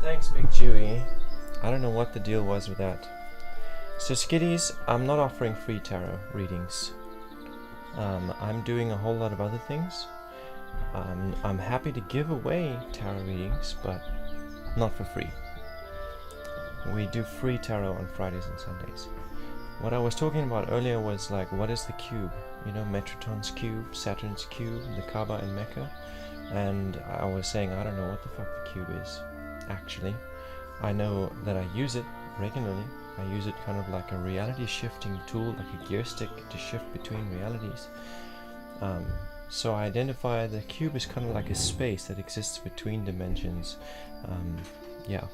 Thanks, Big Chewy. I don't know what the deal was with that. So Skitties, I'm not offering free tarot readings. I'm doing a whole lot of other things. I'm happy to give away tarot readings, but not for free. We do free tarot on Fridays and Sundays. What I was talking about earlier was like, what is the cube? You know, Metron's cube, Saturn's cube, the Kaaba in Mecca. And I was saying, I don't know what the fuck the cube is, actually. I know that I use it regularly. I use it kind of like a reality shifting tool, like a gear stick to shift between realities. So I identify the cube as kind of like a space that exists between dimensions. Yeah.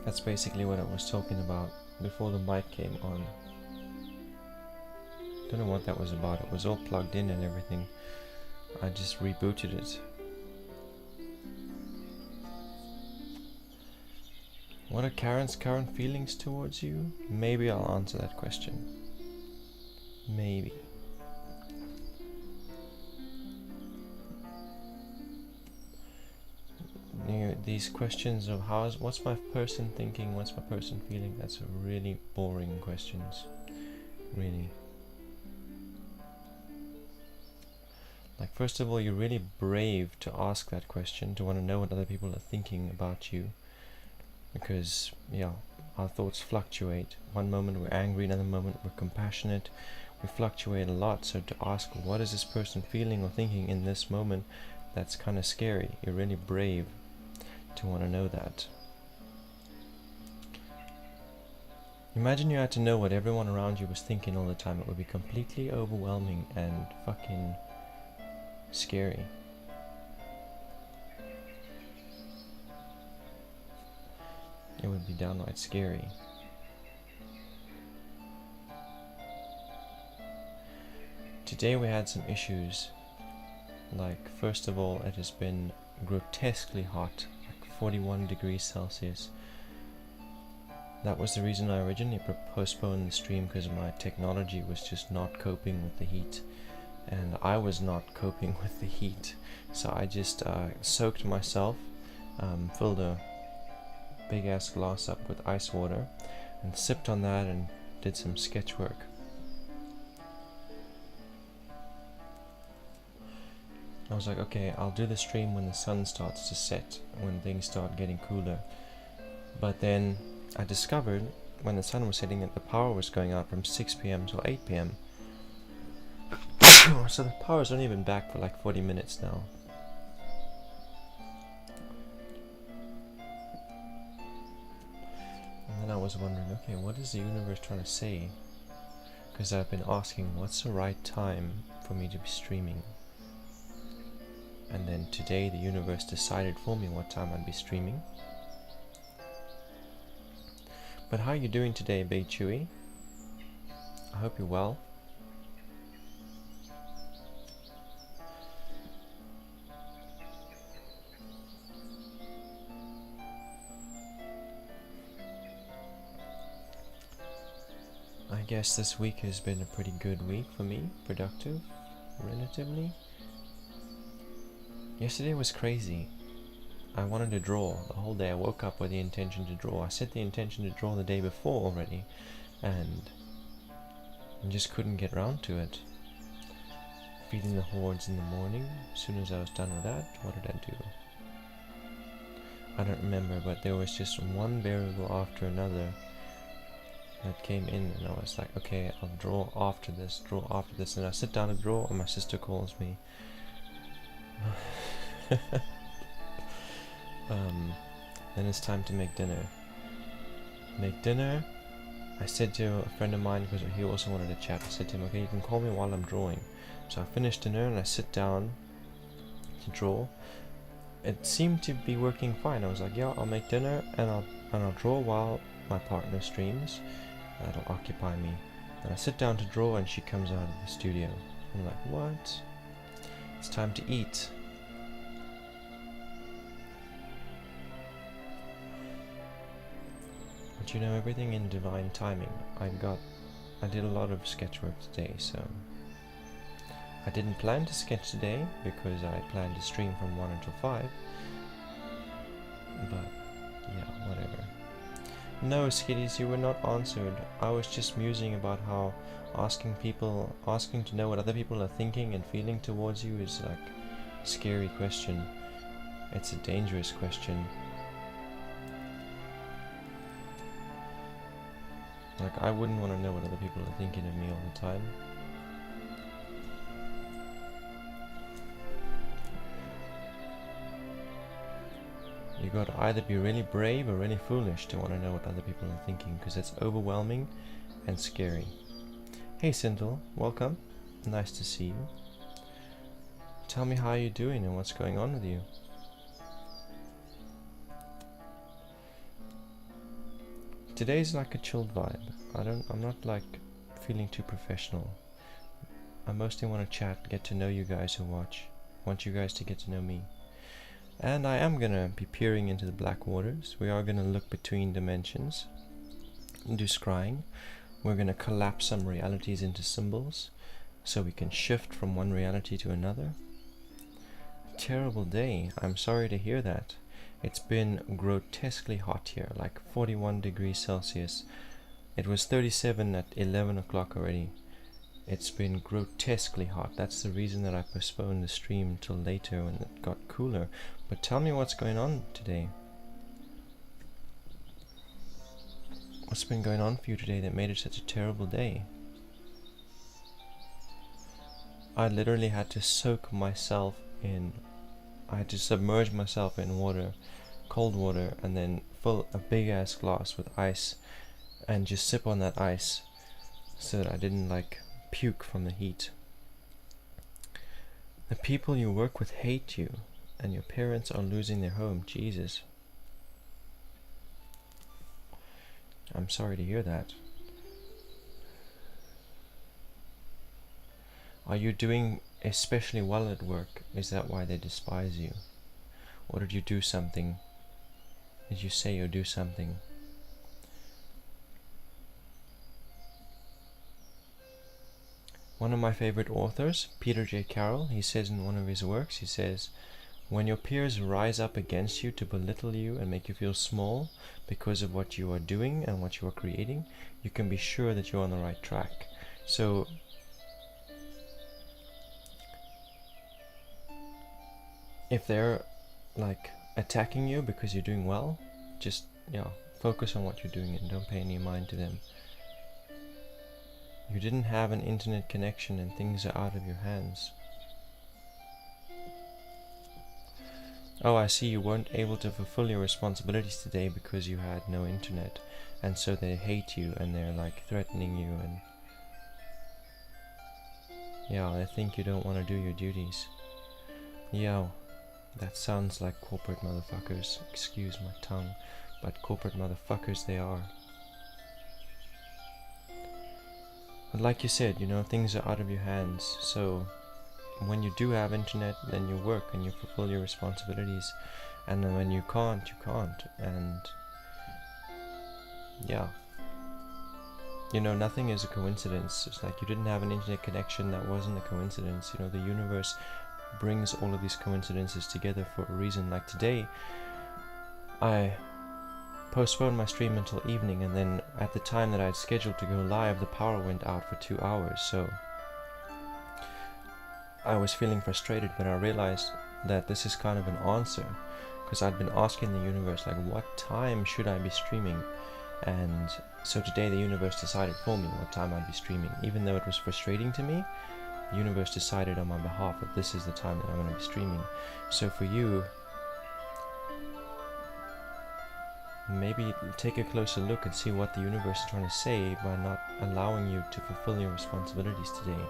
That's basically what I was talking about before the mic came on. Don't know what that was about. It was all plugged in and everything. I just rebooted it. What are Karen's current feelings towards you? Maybe I'll answer that question. Maybe. These questions of what's my person thinking, what's my person feeling, that's really boring questions. Really. Like, first of all, you're really brave to ask that question, to want to know what other people are thinking about you. Because, yeah, our thoughts fluctuate. One moment we're angry, another moment we're compassionate. We fluctuate a lot, so to ask what is this person feeling or thinking in this moment, that's kind of scary. You're really brave to want to know that. Imagine you had to know what everyone around you was thinking all the time. It would be completely overwhelming and fucking scary. It would be downright scary. Today we had some issues. Like, first of all, it has been grotesquely hot, like 41 degrees Celsius. That was the reason I originally postponed the stream, because my technology was just not coping with the heat. And I was not coping with the heat. So I just soaked myself, filled a big ass glass up with ice water and sipped on that and did some sketch work. I was like, okay, I'll do the stream when the sun starts to set, when things start getting cooler. But then I discovered when the sun was setting that the power was going out from 6 p.m. till 8 p.m. So the power's only been back for like 40 minutes now. And then I was wondering, okay, what is the universe trying to say? Because I've been asking, what's the right time for me to be streaming? And then today the universe decided for me what time I'd be streaming. But how are you doing today, Big Chewy? I hope you're well. I guess this week has been a pretty good week for me, productive, relatively. Yesterday was crazy. I wanted to draw the whole day. I woke up with the intention to draw. I set the intention to draw the day before already, and I just couldn't get around to it. Feeding the hordes in the morning. As soon as I was done with that, what did I do? I don't remember, but there was just one variable after another that came in, and I was like, okay, I'll draw after this, and I sit down to draw, and my sister calls me. Then it's time to make dinner. I said to a friend of mine, because he also wanted to chat, I said to him, okay, you can call me while I'm drawing. So I finished dinner and I sit down to draw. It seemed to be working fine. I was like, yeah, I'll make dinner and I'll draw while my partner streams. That'll occupy me. And I sit down to draw and she comes out of the studio. I'm like, what? It's time to eat. But you know, everything in divine timing. I did a lot of sketch work today, so I didn't plan to sketch today because I planned to stream from 1 until 5. But yeah, whatever. No, Skitties, you were not answered. I was just musing about how asking to know what other people are thinking and feeling towards you is like a scary question. It's a dangerous question. Like, I wouldn't want to know what other people are thinking of me all the time. You gotta either be really brave or really foolish to want to know what other people are thinking, because it's overwhelming and scary. Hey Sindel, welcome. Nice to see you. Tell me how you're doing and what's going on with you. Today's like a chilled vibe. I'm not like feeling too professional. I mostly want to chat, get to know you guys who watch. Want you guys to get to know me. And I am gonna be peering into the black waters. We are gonna look between dimensions and do scrying. We're gonna collapse some realities into symbols so we can shift from one reality to another. Terrible day. I'm sorry to hear that. It's been grotesquely hot here, like 41 degrees Celsius. It was 37 at 11 o'clock already. It's been grotesquely hot. That's the reason that I postponed the stream till later when it got cooler. But tell me what's going on today. What's been going on for you today that made it such a terrible day? I literally had to soak myself in. I had to submerge myself in water, cold water, and then fill a big ass glass with ice and just sip on that ice so that I didn't like puke from the heat. The people you work with hate you, and your parents are losing their home. Jesus. I'm sorry to hear that. Are you doing especially well at work? Is that why they despise you? Or did you do something? Did you say or do something? One of my favorite authors, Peter J. Carroll, he says in one of his works, he says, when your peers rise up against you to belittle you and make you feel small because of what you are doing and what you are creating, you can be sure that you're on the right track. So if they're like attacking you because you're doing well, just focus on what you're doing and don't pay any mind to them. You didn't have an internet connection and things are out of your hands. Oh, I see, you weren't able to fulfill your responsibilities today because you had no internet, and so they hate you and they're like threatening you and they think you don't want to do your duties. That sounds like corporate motherfuckers. Excuse my tongue, but corporate motherfuckers they are. But like you said, things are out of your hands, so when you do have internet, then you work and you fulfill your responsibilities, and then when you can't, you can't, and nothing is a coincidence. It's like you didn't have an internet connection, that wasn't a coincidence. The universe brings all of these coincidences together for a reason. Like today, I postponed my stream until evening, and then at the time that I had scheduled to go live, the power went out for 2 hours, so I was feeling frustrated, but I realized that this is kind of an answer, because I'd been asking the universe, like, what time should I be streaming? And so today the universe decided for me what time I'd be streaming. Even though it was frustrating to me, the universe decided on my behalf that this is the time that I'm going to be streaming. So for you, maybe take a closer look and see what the universe is trying to say by not allowing you to fulfill your responsibilities today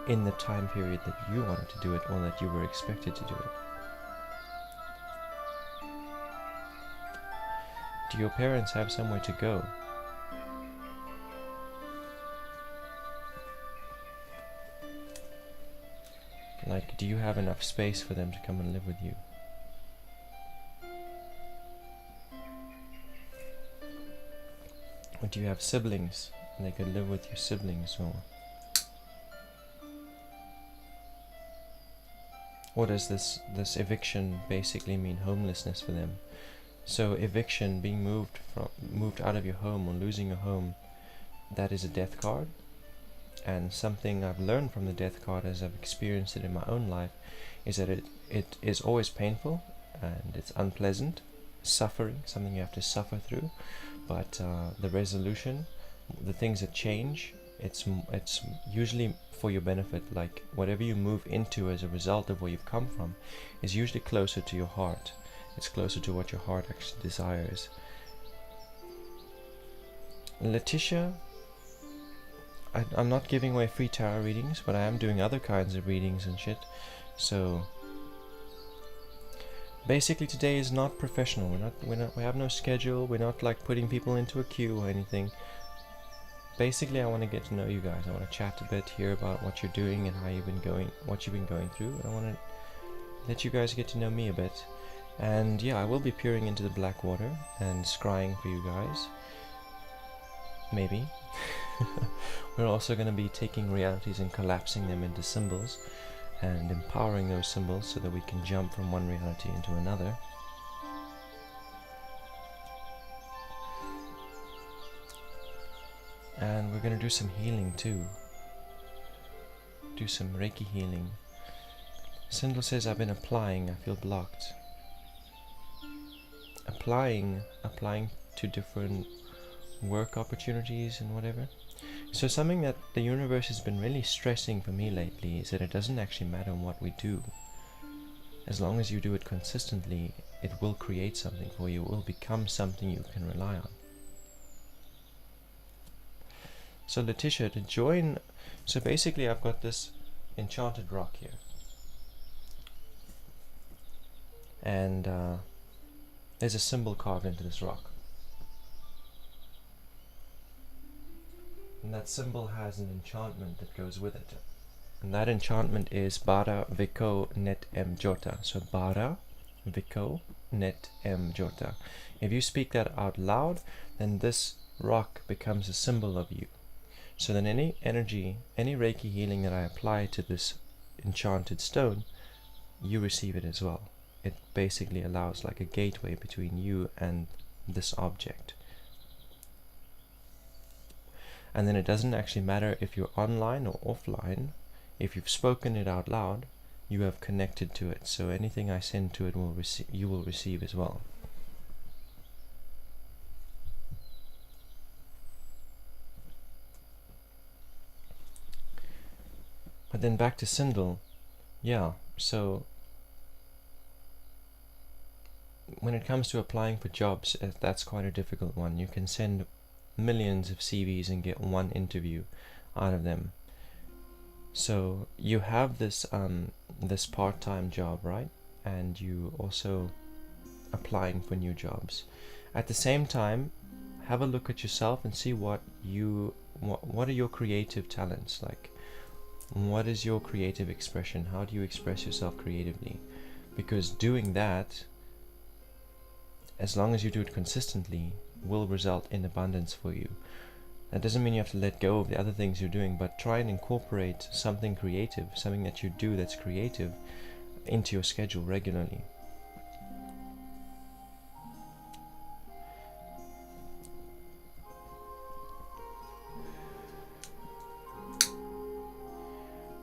in the time period that you wanted to do it or that you were expected to do it. Do your parents have somewhere to go? Like, do you have enough space for them to come and live with you? Or do you have siblings and they could live with your siblings? Or what does this eviction basically mean? Homelessness for them. So eviction, being moved out of your home or losing your home, that is a death card. And something I've learned from the death card as I've experienced it in my own life is that it is always painful and it's unpleasant, suffering, something you have to suffer through. But the resolution, the things that change, it's usually for your benefit. Like whatever you move into as a result of where you've come from is usually closer to your heart. It's closer to what your heart actually desires. Letitia, I'm not giving away free tarot readings, but I am doing other kinds of readings and shit. So basically today is not professional. We have no schedule. We're not like putting people into a queue or anything. Basically I want to get to know you guys. I want to chat a bit, hear about what you're doing and how you've been going, what you've been going through. And I want to let you guys get to know me a bit. And yeah, I will be peering into the black water and scrying for you guys. Maybe. We're also going to be taking realities and collapsing them into symbols and empowering those symbols so that we can jump from one reality into another. And we're going to do some healing too. Do some Reiki healing. Sindel says, I've been applying, I feel blocked. Applying to different work opportunities and whatever. So something that the universe has been really stressing for me lately is that it doesn't actually matter what we do. As long as you do it consistently, it will create something for you. It will become something you can rely on. So Letitia, to join, so basically I've got this enchanted rock here. And there's a symbol carved into this rock. And that symbol has an enchantment that goes with it. And that enchantment is Bara Viko Net M Jota. So Bara Viko Net M Jota. If you speak that out loud, then this rock becomes a symbol of you. So then any energy, any Reiki healing that I apply to this enchanted stone, you receive it as well. It basically allows like a gateway between you and this object. And then it doesn't actually matter if you're online or offline. If you've spoken it out loud, you have connected to it. So anything I send to it you will receive as well. But then back to Sindel. Yeah, so when it comes to applying for jobs, that's quite a difficult one. You can send millions of CVs and get one interview out of them. So you have this this part-time job, right? And you also applying for new jobs. At the same time, have a look at yourself and see what are your creative talents like. What is your creative expression? How do you express yourself creatively? Because doing that, as long as you do it consistently, will result in abundance for you. That doesn't mean you have to let go of the other things you're doing, but try and incorporate something creative, something that you do that's creative, into your schedule regularly.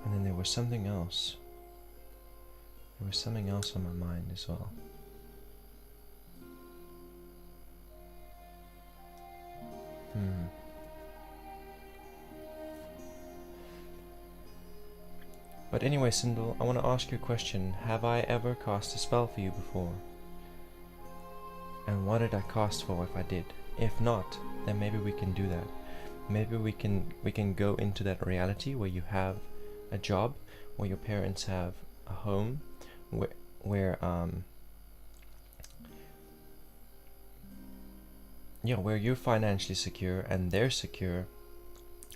And then there was something else. There was something else on my mind as well. But anyway, Sindel, I want to ask you a question. Have I ever cast a spell for you before? And what did I cast for if I did? If not, then maybe we can do that. Maybe we can go into that reality where you have a job, where your parents have a home, where you're financially secure and they're secure.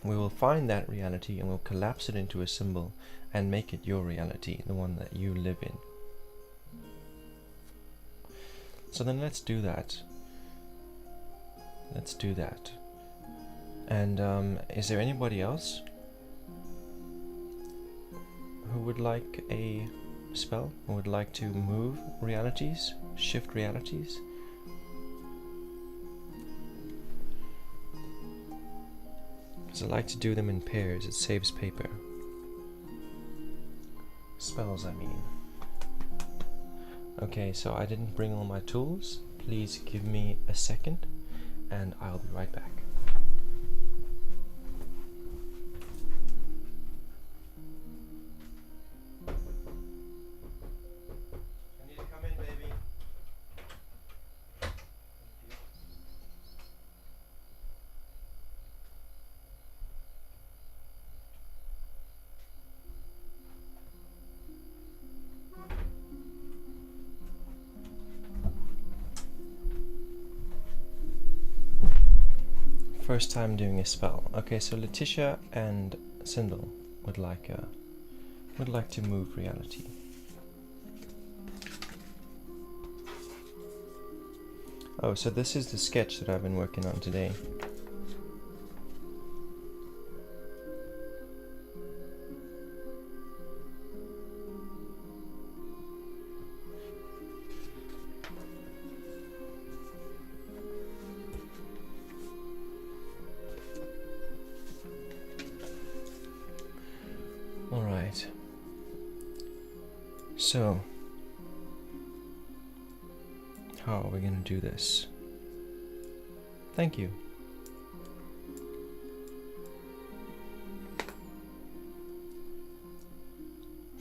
We will find that reality and we'll collapse it into a symbol and make it your reality, the one that you live in. So then let's do that. Let's do that. And is there anybody else who would like a spell, or would like to move realities, shift realities. Because I like to do them in pairs, it saves paper. Spells, I mean. Okay, so I didn't bring all my tools. Please give me a second, and I'll be right back. I need to come in, baby. First time doing a spell. Okay, so Letitia and Sindel would like to move reality. Oh, so this is the sketch that I've been working on today. Alright. So, how are we going to do this? Thank you.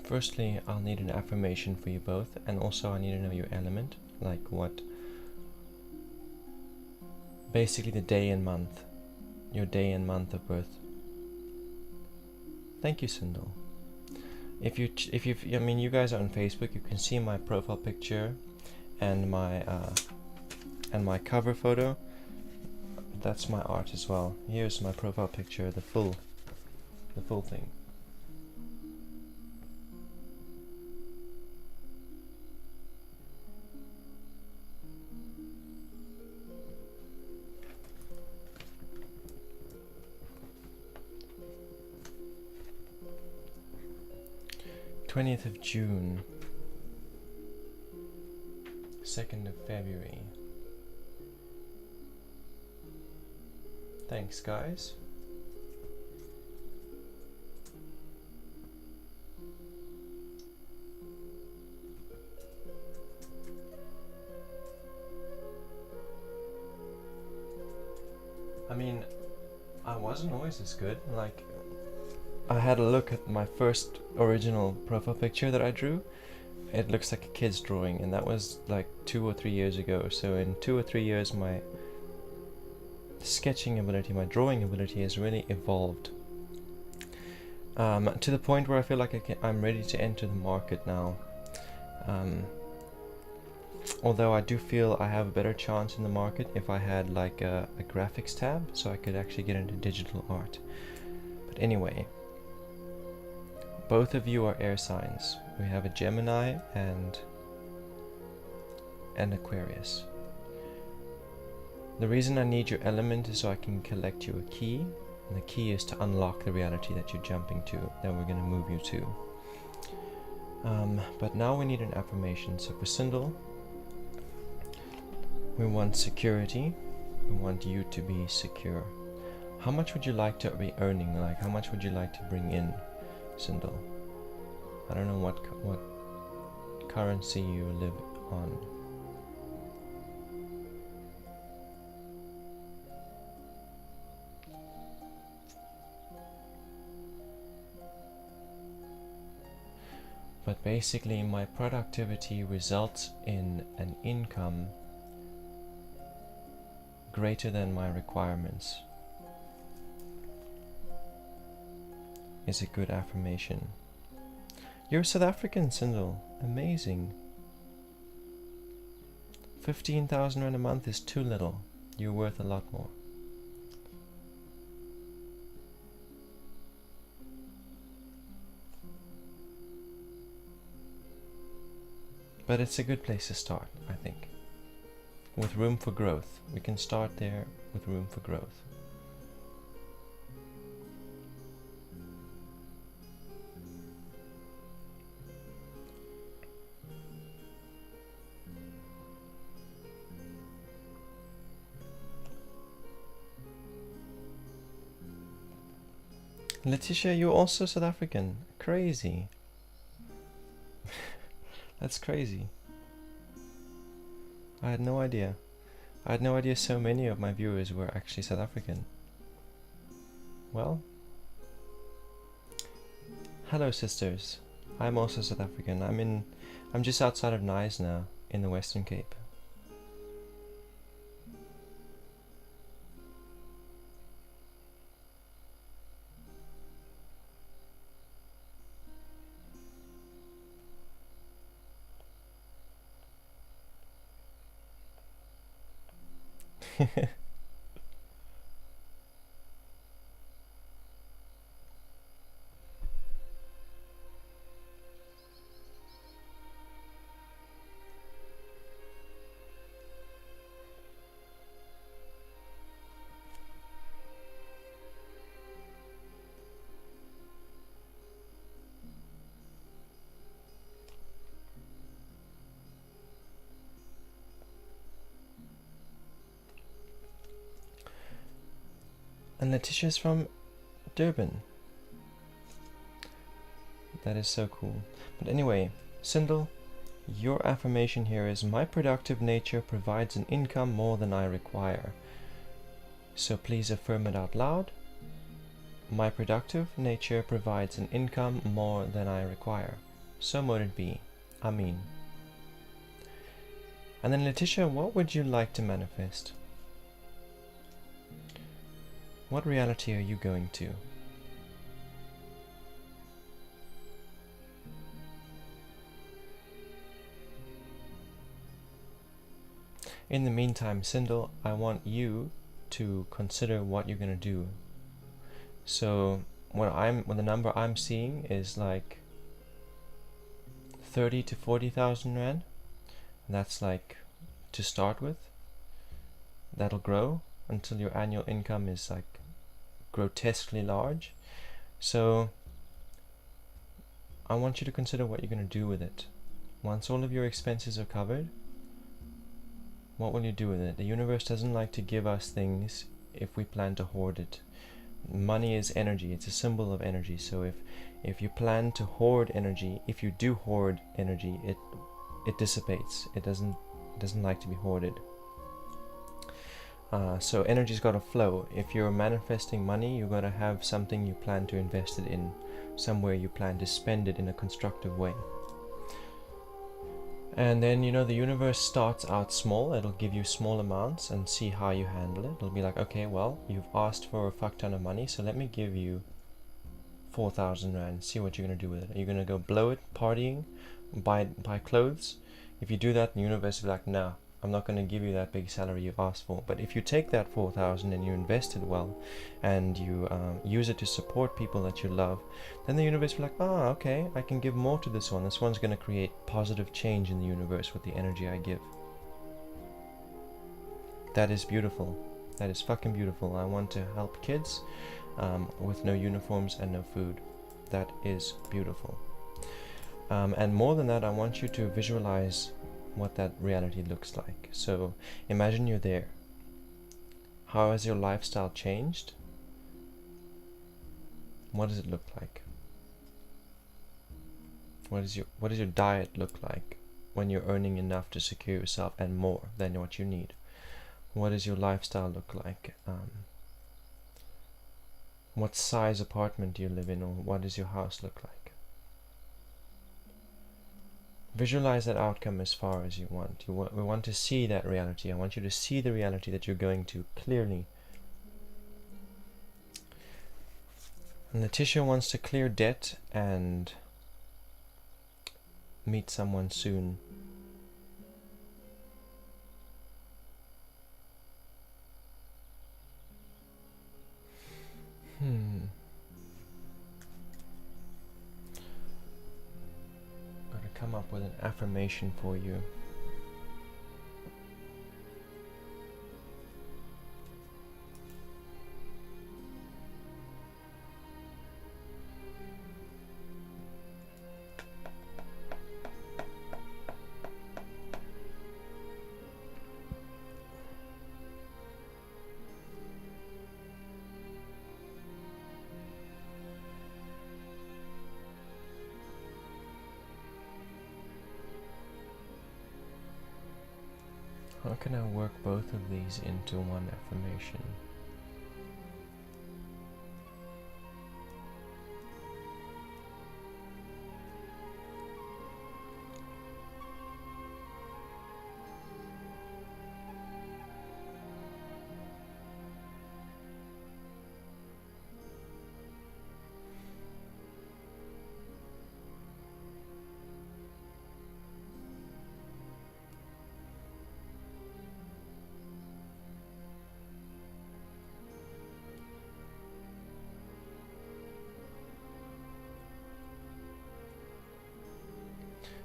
Firstly, I'll need an affirmation for you both, and also I need to know your element, like what, basically the day and month, your day and month of birth. Thank you, Sindel. If you, I mean, you guys are on Facebook, you can see my profile picture and my cover photo. That's my art as well. Here's my profile picture, the full thing. June 2nd of February. Thanks, guys. I mean, I wasn't always this good. Like, I had a look at my first original profile picture that I drew. It looks like a kid's drawing, and that was like 2 or 3 years ago. So in 2 or 3 years, my sketching ability, my drawing ability has really evolved. To the point where I feel like I'm ready to enter the market now. Although I do feel I have a better chance in the market if I had like a graphics tab, so I could actually get into digital art. But anyway, both of you are air signs. We have a Gemini and an Aquarius. The reason I need your element is so I can collect you a key, and the key is to unlock the reality that you're jumping to, that we're going to move you to. But now we need an affirmation. So for Sindel, we want security. We want you to be secure. How much would you like to be earning? Like, how much would you like to bring in, Sindel? I don't know what currency you live on. But basically, my productivity results in an income greater than my requirements. Is a good affirmation. You're South African, Sindel. Amazing. 15,000 rand a month is too little. You're worth a lot more. But it's a good place to start, I think. With room for growth. We can start there with room for growth. Letitia, you're also South African. Crazy. That's crazy. I had no idea. I had no idea so many of my viewers were actually South African. Well, hello sisters. I'm also South African. I'm just outside of Nyes now, in the Western Cape. And Letitia's from Durban. That is so cool. But anyway, Sindel, your affirmation here is, my productive nature provides an income more than I require. So please affirm it out loud. My productive nature provides an income more than I require. So mote it be. Amen. And then Letitia, what would you like to manifest? What reality are you going to? In the meantime, Sindel, I want you to consider what you're going to do. So when the number I'm seeing is like 30 to 40,000 rand. That's like to start with. That'll grow until your annual income is like grotesquely large. So I want you to consider what you're going to do with it. Once all of your expenses are covered, what will you do with it? The universe doesn't like to give us things if we plan to hoard it. Money is energy. It's a symbol of energy. So if you plan to hoard energy, if you do hoard energy, it dissipates. It doesn't like to be hoarded. So energy's got to flow. If you're manifesting money, you've got to have something you plan to invest it in, somewhere you plan to spend it in a constructive way. And then, you know, the universe starts out small. It'll give you small amounts and see how you handle it. It'll be like, okay, well, you've asked for a fuck ton of money, so let me give you 4,000 rand. See what you're going to do with it. Are you going to go blow it partying, buy clothes? If you do that, the universe will be like, no, I'm not going to give you that big salary you've asked for. But if you take that 4,000 and you invest it well, and you use it to support people that you love, then the universe will be like, okay, I can give more to this one. This one's going to create positive change in the universe with the energy I give. That is beautiful. That is fucking beautiful. I want to help kids with no uniforms and no food. That is beautiful. And more than that, I want you to visualize what that reality looks like. So imagine you're there. How has your lifestyle changed? What does it look like? What does your diet look like when you're earning enough to secure yourself and more than what you need? What does your lifestyle look like? What size apartment do you live in, or what does your house look like? Visualize that outcome as far as you want. We want to see that reality. I want you to see the reality that you're going to clearly. And Letitia wants to clear debt and meet someone soon. Gotta come up with an affirmation for you. How can I work both of these into one affirmation?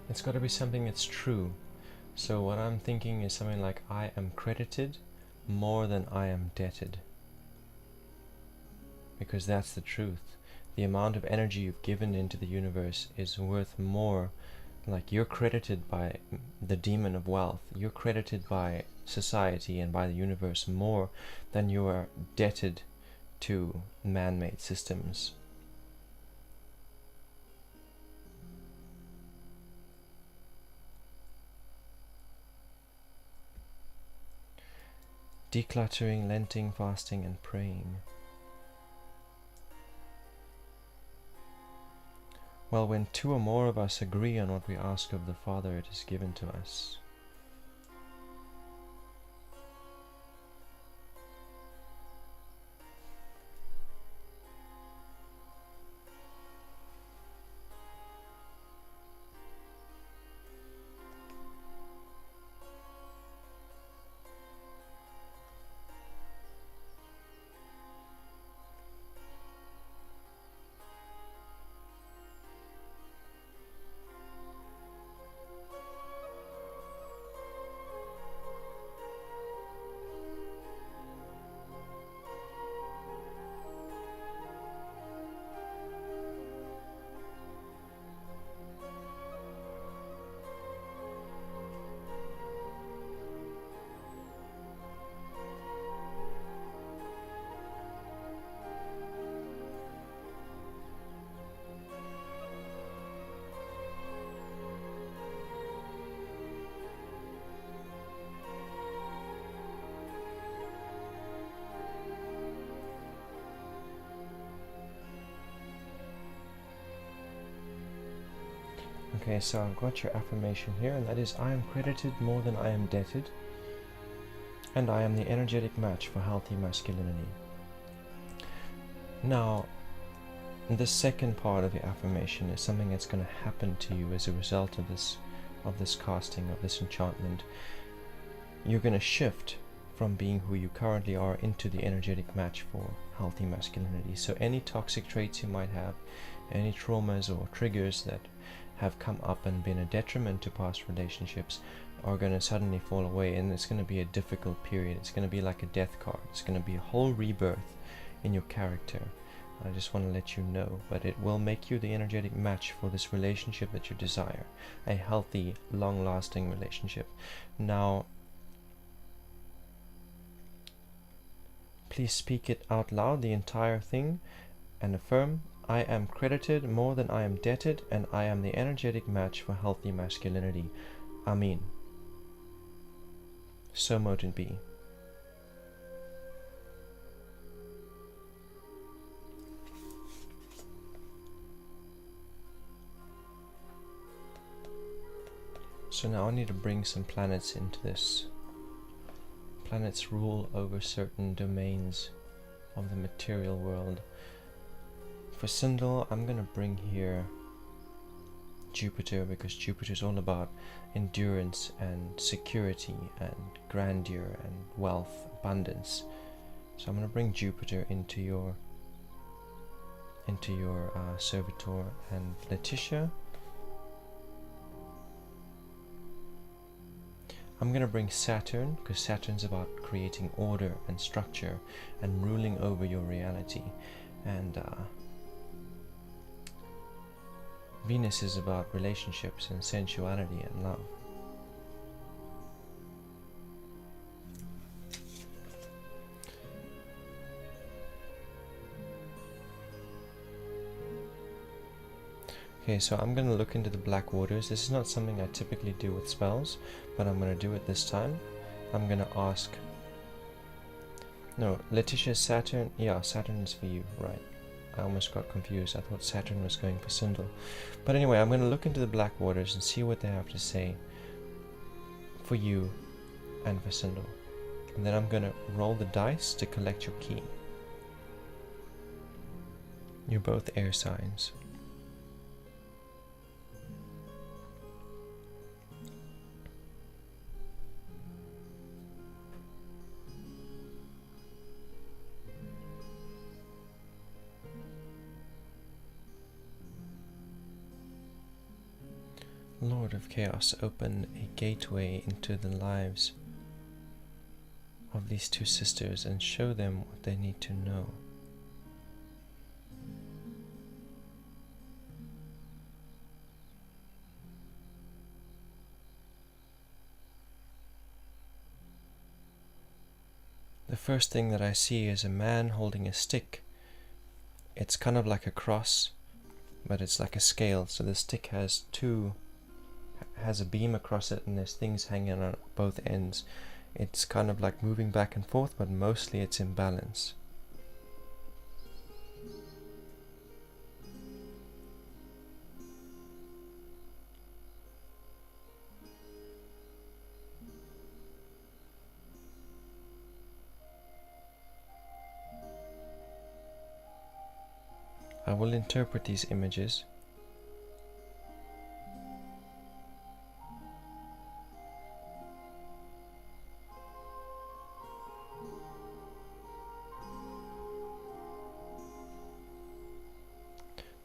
It's got to be something that's true. So what I'm thinking is something like, I am credited more than I am debted. Because that's the truth. The amount of energy you've given into the universe is worth more. Like, you're credited by the demon of wealth. You're credited by society and by the universe more than you are debted to man-made systems. Decluttering, lenting, fasting, and praying. Well, when two or more of us agree on what we ask of the Father, it is given to us. Okay, so I've got your affirmation here, and that is, I am credited more than I am debted, and I am the energetic match for healthy masculinity. Now, the second part of the affirmation is something that's going to happen to you as a result of this casting, of this enchantment. You're going to shift from being who you currently are into the energetic match for healthy masculinity. So any toxic traits you might have, any traumas or triggers that have come up and been a detriment to past relationships are going to suddenly fall away, and it's going to be a difficult period. It's going to be like a death card. It's going to be a whole rebirth in your character. I just want to let you know, but it will make you the energetic match for this relationship that you desire, a healthy, long-lasting relationship. Now, please speak it out loud, the entire thing, and affirm, I am credited more than I am debted, and I am the energetic match for healthy masculinity. Amen. So mote it be. So now I need to bring some planets into this. Planets rule over certain domains of the material world. For Sindel, I'm going to bring here Jupiter, because Jupiter is all about endurance and security and grandeur and wealth, abundance. So I'm going to bring Jupiter into your servitor. And Letitia, I'm going to bring Saturn, because Saturn's about creating order and structure and ruling over your reality. And Venus is about relationships and sensuality and love. Okay, so I'm going to look into the black waters. This is not something I typically do with spells, but I'm going to do it this time. I'm gonna ask. No, Letitia, Saturn. Yeah, Saturn is for you, right? I almost got confused. I thought Saturn was going for Sindel. But anyway, I'm gonna look into the black waters and see what they have to say for you and for Sindel. And then I'm gonna roll the dice to collect your key. You're both air signs. Lord of Chaos, open a gateway into the lives of these two sisters and show them what they need to know. The first thing that I see is a man holding a stick. It's kind of like a cross, but it's like a scale, so the stick has a beam across it and there's things hanging on both ends. It's kind of like moving back and forth, but mostly it's in balance. I will interpret these images.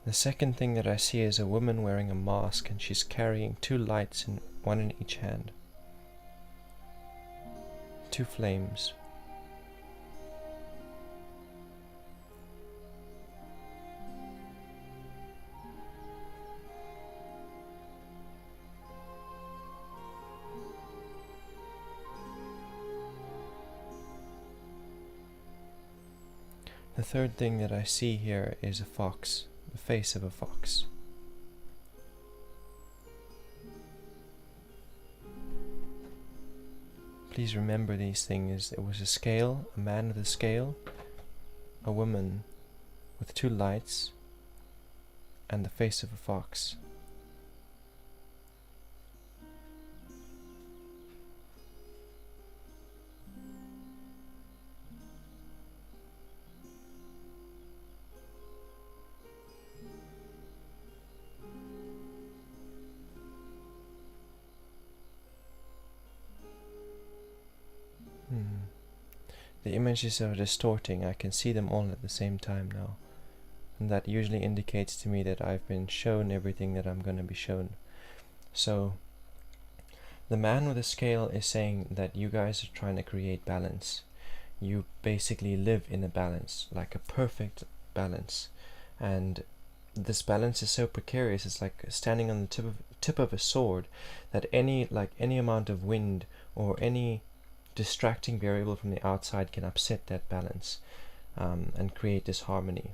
The second thing that I see is a woman wearing a mask, and she's carrying two lights, one in each hand. Two flames. The third thing that I see here is a fox. The face of a fox. Please remember these things. It was a scale, a man with a scale, a woman with two lights, and the face of a fox. The images are distorting. I can see them all at the same time now. And that usually indicates to me that I've been shown everything that I'm going to be shown. So, the man with the scale is saying that you guys are trying to create balance. You basically live in a balance, like a perfect balance. And this balance is so precarious, it's like standing on the tip of a sword, that any amount of wind or any distracting variable from the outside can upset that balance and create disharmony.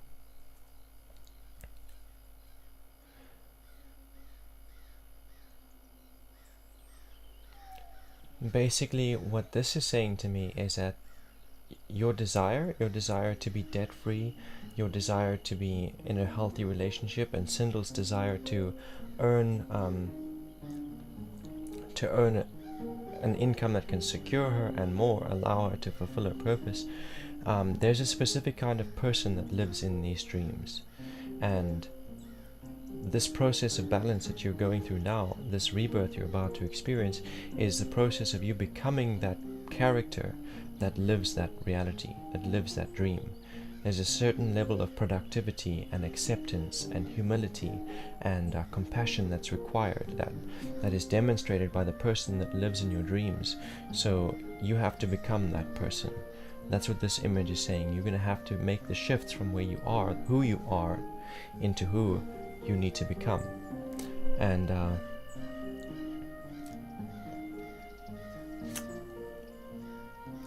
Basically, what this is saying to me is that your desire to be debt free, your desire to be in a healthy relationship, and Sindel's desire to earn an income that can secure her and more, allow her to fulfill her purpose. There's a specific kind of person that lives in these dreams, and this process of balance that you're going through now, this rebirth you're about to experience, is the process of you becoming that character that lives that reality, that lives that dream. There's a certain level of productivity and acceptance and humility and compassion that's required, that is demonstrated by the person that lives in your dreams. So you have to become that person. That's what this image is saying. You're going to have to make the shifts from where you are, who you are, into who you need to become.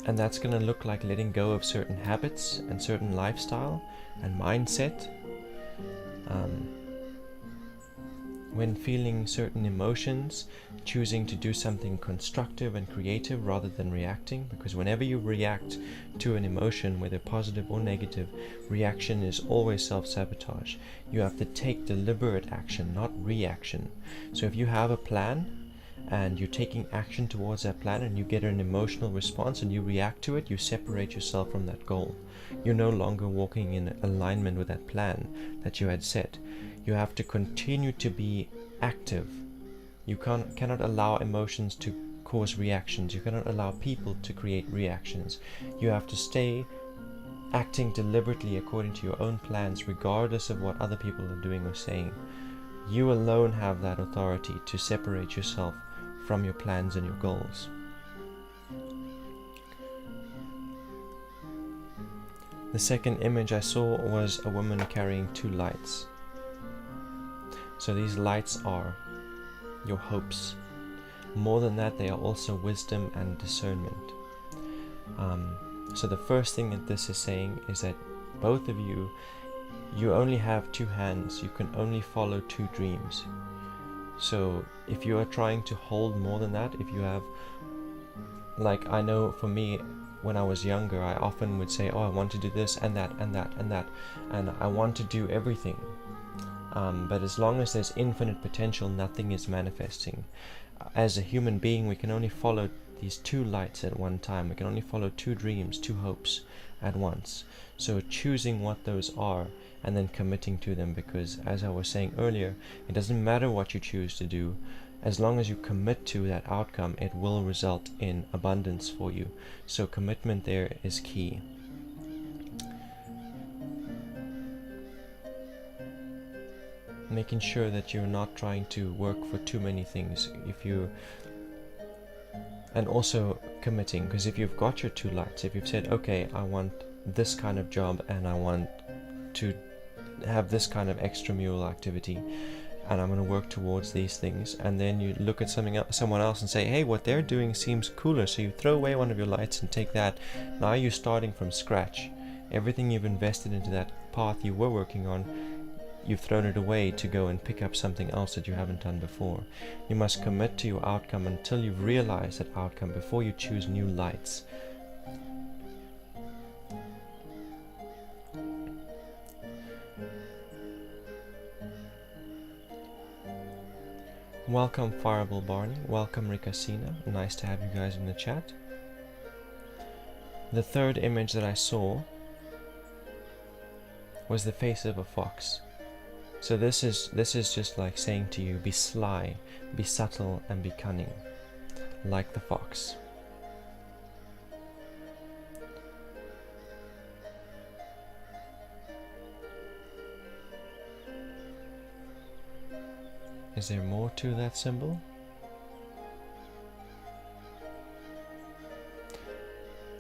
And that's going to look like letting go of certain habits and certain lifestyle and mindset. when feeling certain emotions, choosing to do something constructive and creative rather than reacting, because whenever you react to an emotion, whether positive or negative, reaction is always self-sabotage. You have to take deliberate action, not reaction. So if you have a plan and you're taking action towards that plan and you get an emotional response and you react to it, you separate yourself from that goal. You're no longer walking in alignment with that plan that you had set. You have to continue to be active. You cannot allow emotions to cause reactions. You cannot allow people to create reactions. You have to stay acting deliberately according to your own plans, regardless of what other people are doing or saying. You alone have that authority to separate yourself from your plans and your goals. The second image I saw was a woman carrying 2 lights. So these lights are your hopes. More than that, they are also wisdom and discernment. So the first thing that this is saying is that both of you only have 2 hands. You can only follow 2 dreams. So if you are trying to hold more than that, if you have, like, I know for me, when I was younger, I often would say, oh, I want to do this and that and that and that, and I want to do everything. But as long as there's infinite potential, nothing is manifesting. As a human being, we can only follow these 2 lights at one time. We can only follow 2 dreams, 2 hopes at once. So choosing what those are and then committing to them, because as I was saying earlier, it doesn't matter what you choose to do. As long as you commit to that outcome, it will result in abundance for you. So commitment there is key. Making sure that you're not trying to work for too many things. And also committing, because if you've got your 2 lights, if you've said, okay, I want this kind of job and I want to have this kind of extramural activity, and I'm going to work towards these things, and then you look at someone else and say, hey, what they're doing seems cooler, so you throw away one of your lights and take that. Now you're starting from scratch. Everything you've invested into that path you were working on, you've thrown it away to go and pick up something else that you haven't done before. You must commit to your outcome until you've realized that outcome before you choose new lights. Welcome Fireball Barney, welcome Rikasina, nice to have you guys in the chat. The third image that I saw was the face of a fox. So this is just like saying to you, be sly, be subtle, and be cunning, like the fox. Is there more to that symbol?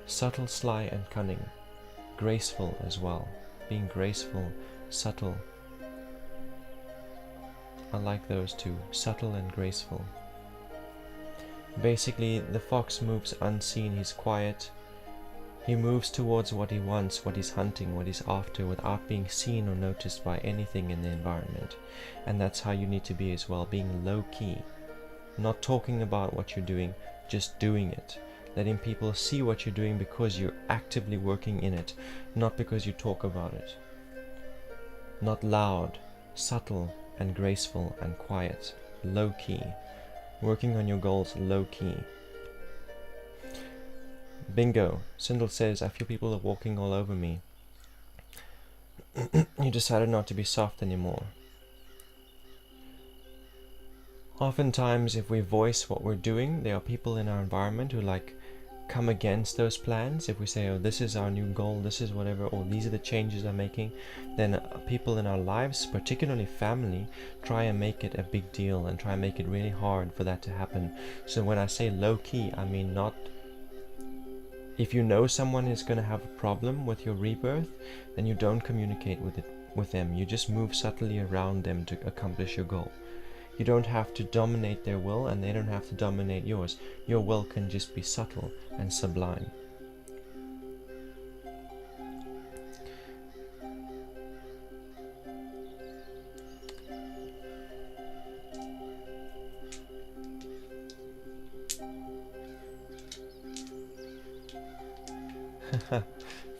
Subtle, sly, and cunning. Graceful as well. Being graceful, subtle. I like those 2, subtle and graceful. Basically, the fox moves unseen, he's quiet. He moves towards what he wants, what he's hunting, what he's after, without being seen or noticed by anything in the environment. And that's how you need to be as well, being low-key. Not talking about what you're doing, just doing it. Letting people see what you're doing because you're actively working in it, not because you talk about it. Not loud, subtle, and graceful and quiet, low-key. Working on your goals low-key. Bingo. Sindel says, I feel people are walking all over me. You decided not to be soft anymore. Oftentimes, if we voice what we're doing, there are people in our environment who come against those plans. If we say, oh, this is our new goal, this is whatever, or these are the changes I'm making, then people in our lives, particularly family, try and make it a big deal and try and make it really hard for that to happen. So when I say low-key, I mean not... If you know someone is going to have a problem with your rebirth, then you don't communicate with them. You just move subtly around them to accomplish your goal. You don't have to dominate their will, and they don't have to dominate yours. Your will can just be subtle and sublime.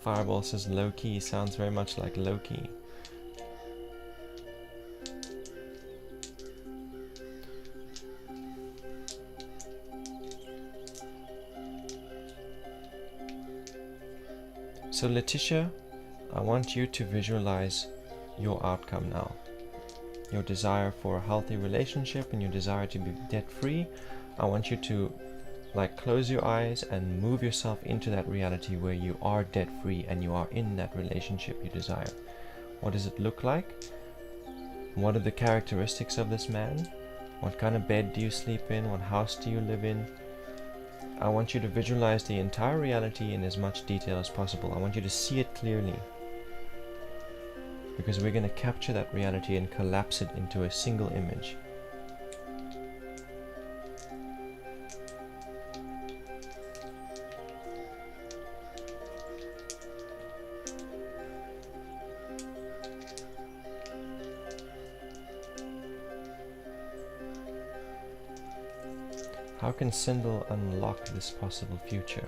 Fireball says low-key, sounds very much like Loki. So Letitia, I want you to visualize your outcome now. Your desire for a healthy relationship and your desire to be debt-free. I want you to close your eyes and move yourself into that reality where you are debt-free and you are in that relationship you desire. What does it look like? What are the characteristics of this man? What kind of bed do you sleep in? What house do you live in? I want you to visualize the entire reality in as much detail as possible. I want you to see it clearly, because we're going to capture that reality and collapse it into a single image. How can Sindel unlock this possible future?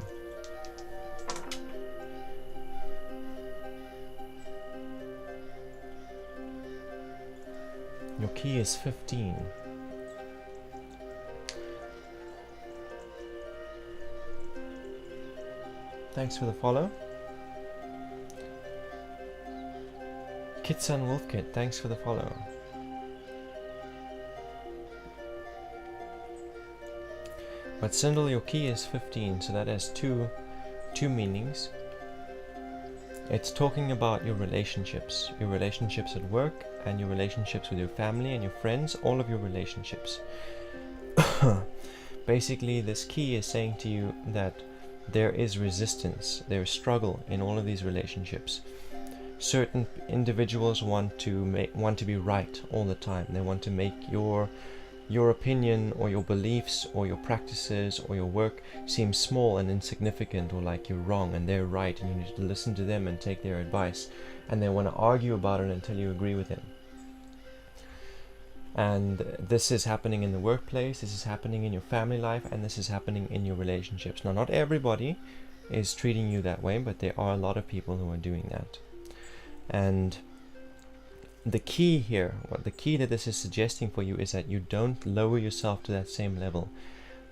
Your key is 15. Thanks for the follow. Kitsan Wolfkit, thanks for the follow. But Sindel, your key is 15, so that has two meanings. It's talking about your relationships at work, and your relationships with your family and your friends, all of your relationships. Basically, this key is saying to you that there is resistance, there is struggle in all of these relationships. Certain individuals want to be right all the time. They want to make your opinion or your beliefs or your practices or your work seem small and insignificant, or like you're wrong and they're right, and you need to listen to them and take their advice, and they want to argue about it until you agree with them. And this is happening in the workplace, this is happening in your family life, and this is happening in your relationships. Now, not everybody is treating you that way, but there are a lot of people who are doing that. And the key here, the key that this is suggesting for you, is that you don't lower yourself to that same level.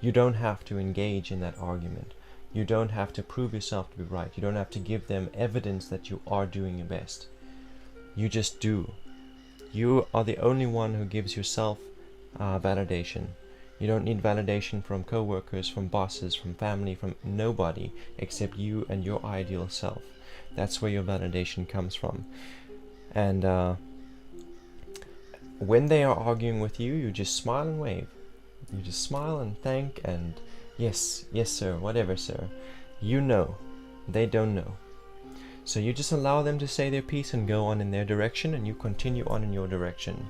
You don't have to engage in that argument. You don't have to prove yourself to be right. You don't have to give them evidence that you are doing your best. You just do. You are the only one who gives yourself validation. You don't need validation from co-workers, from bosses, from family, from nobody except you and your ideal self. That's where your validation comes from. And when they are arguing with you, you just smile and wave. You just smile and thank and yes, yes sir, whatever sir. You know, they don't know. So you just allow them to say their piece and go on in their direction, and you continue on in your direction.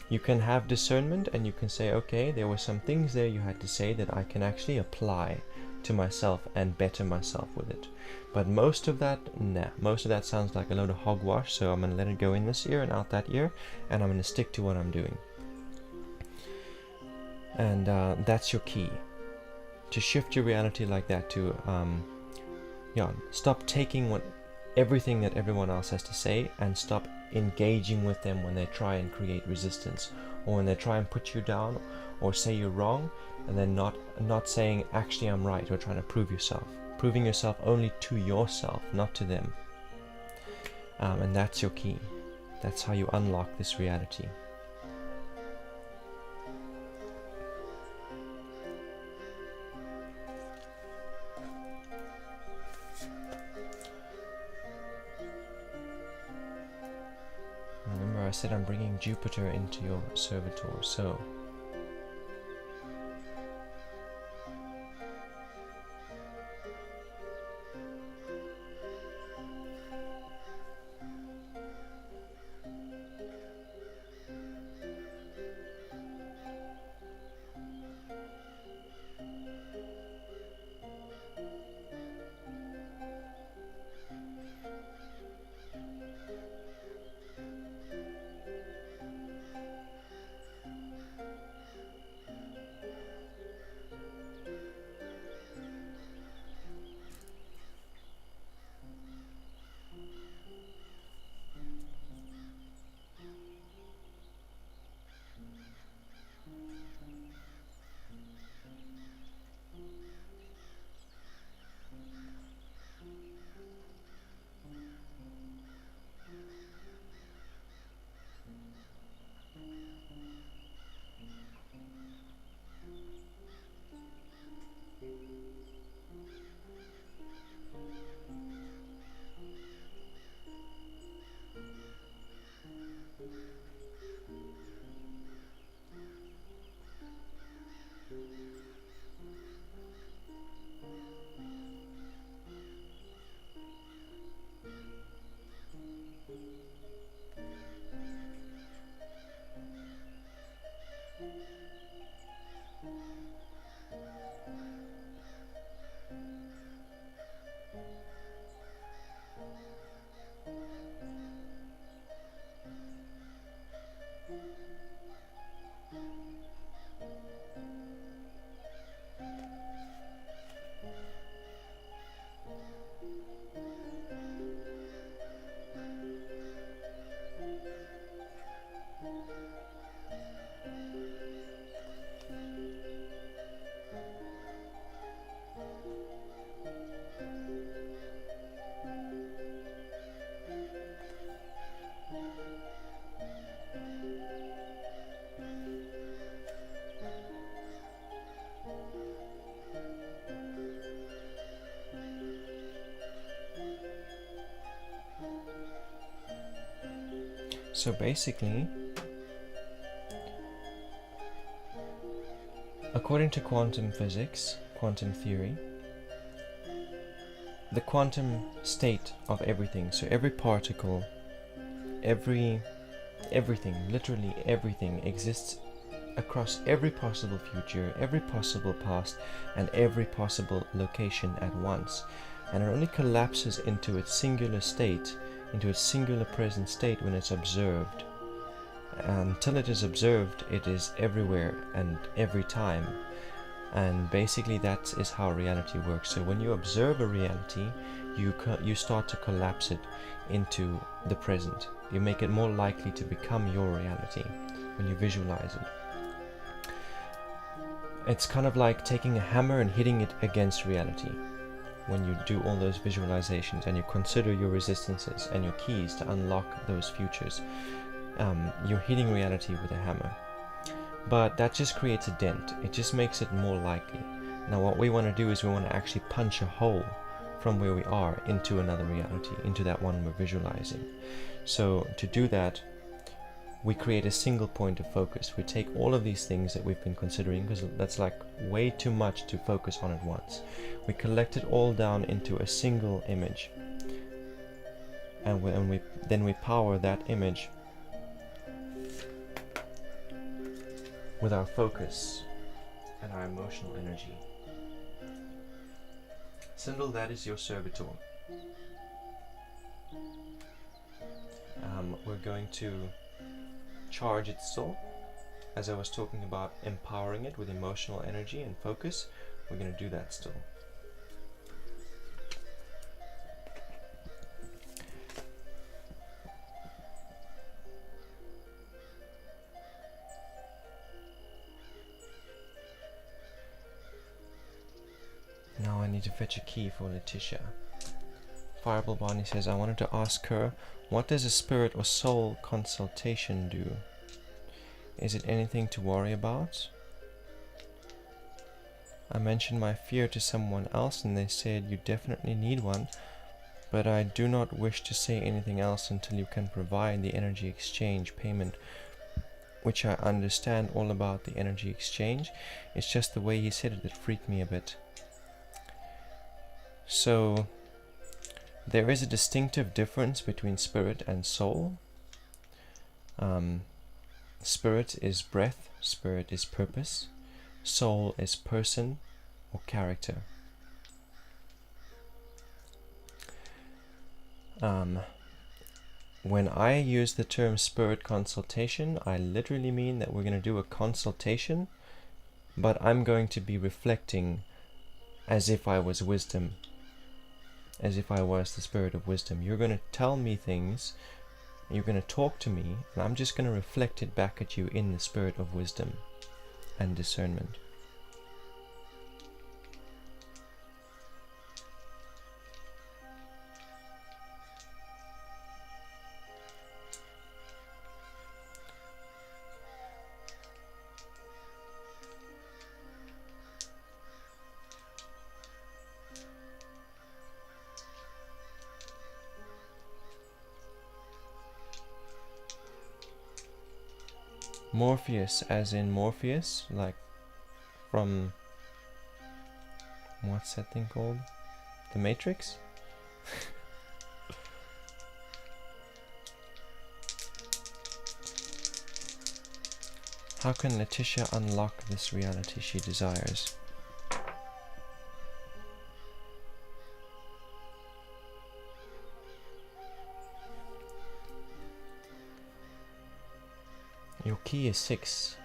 You can have discernment and you can say, okay, there were some things there you had to say that I can actually apply to myself and better myself with it. But most of that, most of that sounds like a load of hogwash, so I'm going to let it go in this ear and out that ear, and I'm going to stick to what I'm doing. And that's your key. To shift your reality like that, to stop taking everything that everyone else has to say, and stop engaging with them when they try and create resistance, or when they try and put you down or say you're wrong, and then not saying actually I'm right, or trying to prove yourself. Proving yourself only to yourself, not to them. And that's your key. That's how you unlock this reality. Remember, I said I'm bringing Jupiter into your servitor, so So basically, according to quantum physics, quantum theory, the quantum state of everything, so every particle, everything, literally everything exists across every possible future, every possible past, and every possible location at once. And it only collapses into its singular state, into its singular present state when it's observed. Until it is observed, it is everywhere and every time. And basically that is how reality works. So when you observe a reality, you start to collapse it into the present. You make it more likely to become your reality when you visualize it. It's kind of like taking a hammer and hitting it against reality. When you do all those visualizations and you consider your resistances and your keys to unlock those futures, you're hitting reality with a hammer. But that just creates a dent. It just makes it more likely. Now what we want to do is we want to actually punch a hole from where we are into another reality, into that one we're visualizing. So to do that, we create a single point of focus. We take all of these things that we've been considering, because that's like way too much to focus on at once. We collect it all down into a single image, and then we power that image with our focus and our emotional energy. Sindel, that is your servitor. We're going to charge its soul. As I was talking about empowering it with emotional energy and focus, we're going to do that still. Now I need to fetch a key for Letitia. Fireball Bonnie says, I wanted to ask her, what does a spirit or soul consultation do? Is it anything to worry about? I mentioned my fear to someone else and they said you definitely need one, but I do not wish to say anything else until you can provide the energy exchange payment, which I understand all about the energy exchange. It's just the way he said it that freaked me a bit. So there is a distinctive difference between spirit and soul. Spirit is breath, spirit is purpose, soul is person or character. When I use the term spirit consultation, I literally mean that we're going to do a consultation, but I'm going to be reflecting as if I was wisdom, as if I was the spirit of wisdom. You're going to tell me things, you're going to talk to me, and I'm just going to reflect it back at you in the spirit of wisdom and discernment. Morpheus, as in Morpheus, like from, what's that thing called? The Matrix? How can Letitia unlock this reality she desires? Your key is 6.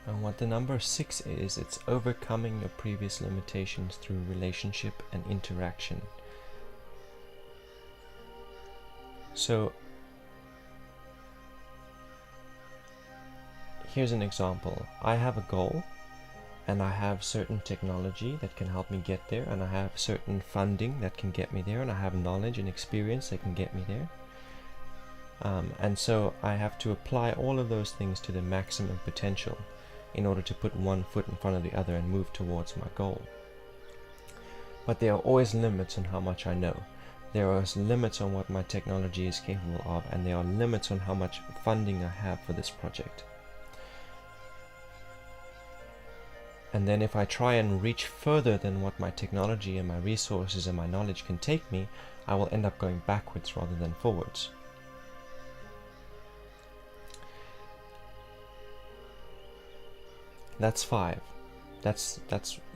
And what the number 6 is, it's overcoming your previous limitations through relationship and interaction. So here's an example. I have a goal and I have certain technology that can help me get there, and I have certain funding that can get me there, and I have knowledge and experience that can get me there. And so I have to apply all of those things to the maximum potential in order to put one foot in front of the other and move towards my goal. But there are always limits on how much I know. There are limits on what my technology is capable of, and there are limits on how much funding I have for this project. And then if I try and reach further than what my technology and my resources and my knowledge can take me, I will end up going backwards rather than forwards. That's 5. That's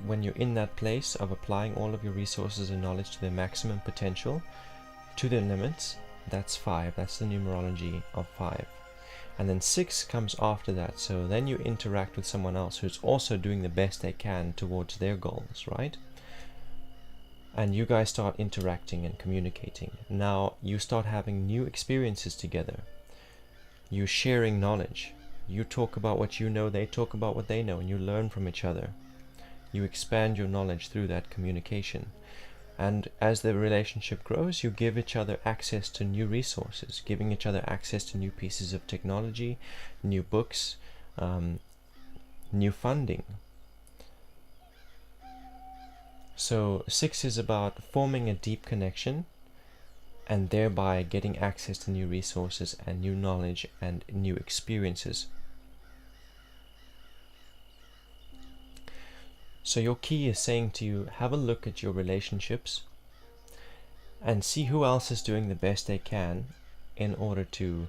when you're in that place of applying all of your resources and knowledge to their maximum potential, to their limits. That's 5. That's the numerology of 5. And then 6 comes after that. So then you interact with someone else who's also doing the best they can towards their goals, right? And you guys start interacting and communicating. Now you start having new experiences together. You're sharing knowledge. You talk about what you know, they talk about what they know, and you learn from each other. You expand your knowledge through that communication. And as the relationship grows, you give each other access to new resources, giving each other access to new pieces of technology, new books, new funding. So 6 is about forming a deep connection and thereby getting access to new resources and new knowledge and new experiences. So your key is saying to you, have a look at your relationships and see who else is doing the best they can in order to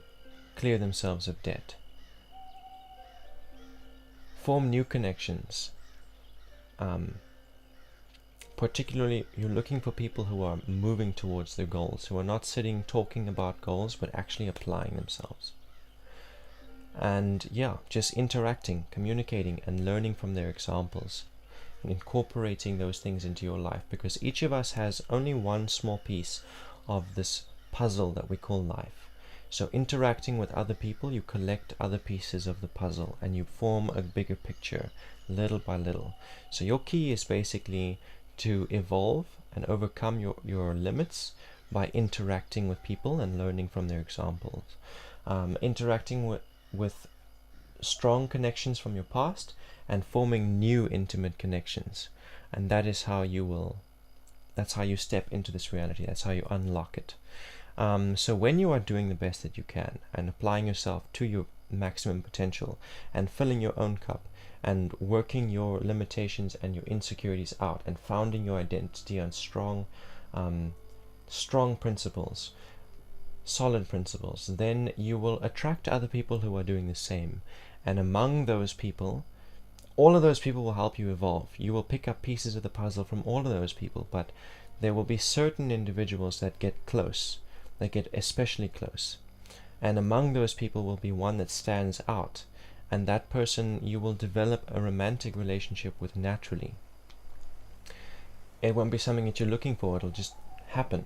clear themselves of debt. Form new connections. Particularly, you're looking for people who are moving towards their goals, who are not sitting talking about goals, but actually applying themselves. And yeah, just interacting, communicating, and learning from their examples, and incorporating those things into your life, because each of us has only one small piece of this puzzle that we call life. So interacting with other people, you collect other pieces of the puzzle, and you form a bigger picture, little by little. So your key is basically to evolve and overcome your limits by interacting with people and learning from their examples. Interacting with strong connections from your past and forming new intimate connections. And that is how that's how you step into this reality. That's how you unlock it. So when you are doing the best that you can and applying yourself to your maximum potential and filling your own cup, and working your limitations and your insecurities out and founding your identity on strong principles, solid principles, then you will attract other people who are doing the same. And among those people, all of those people will help you evolve. You will pick up pieces of the puzzle from all of those people, but there will be certain individuals that get close, that get especially close. And among those people will be one that stands out. And that person you will develop a romantic relationship with naturally. It won't be something that you're looking for, it'll just happen.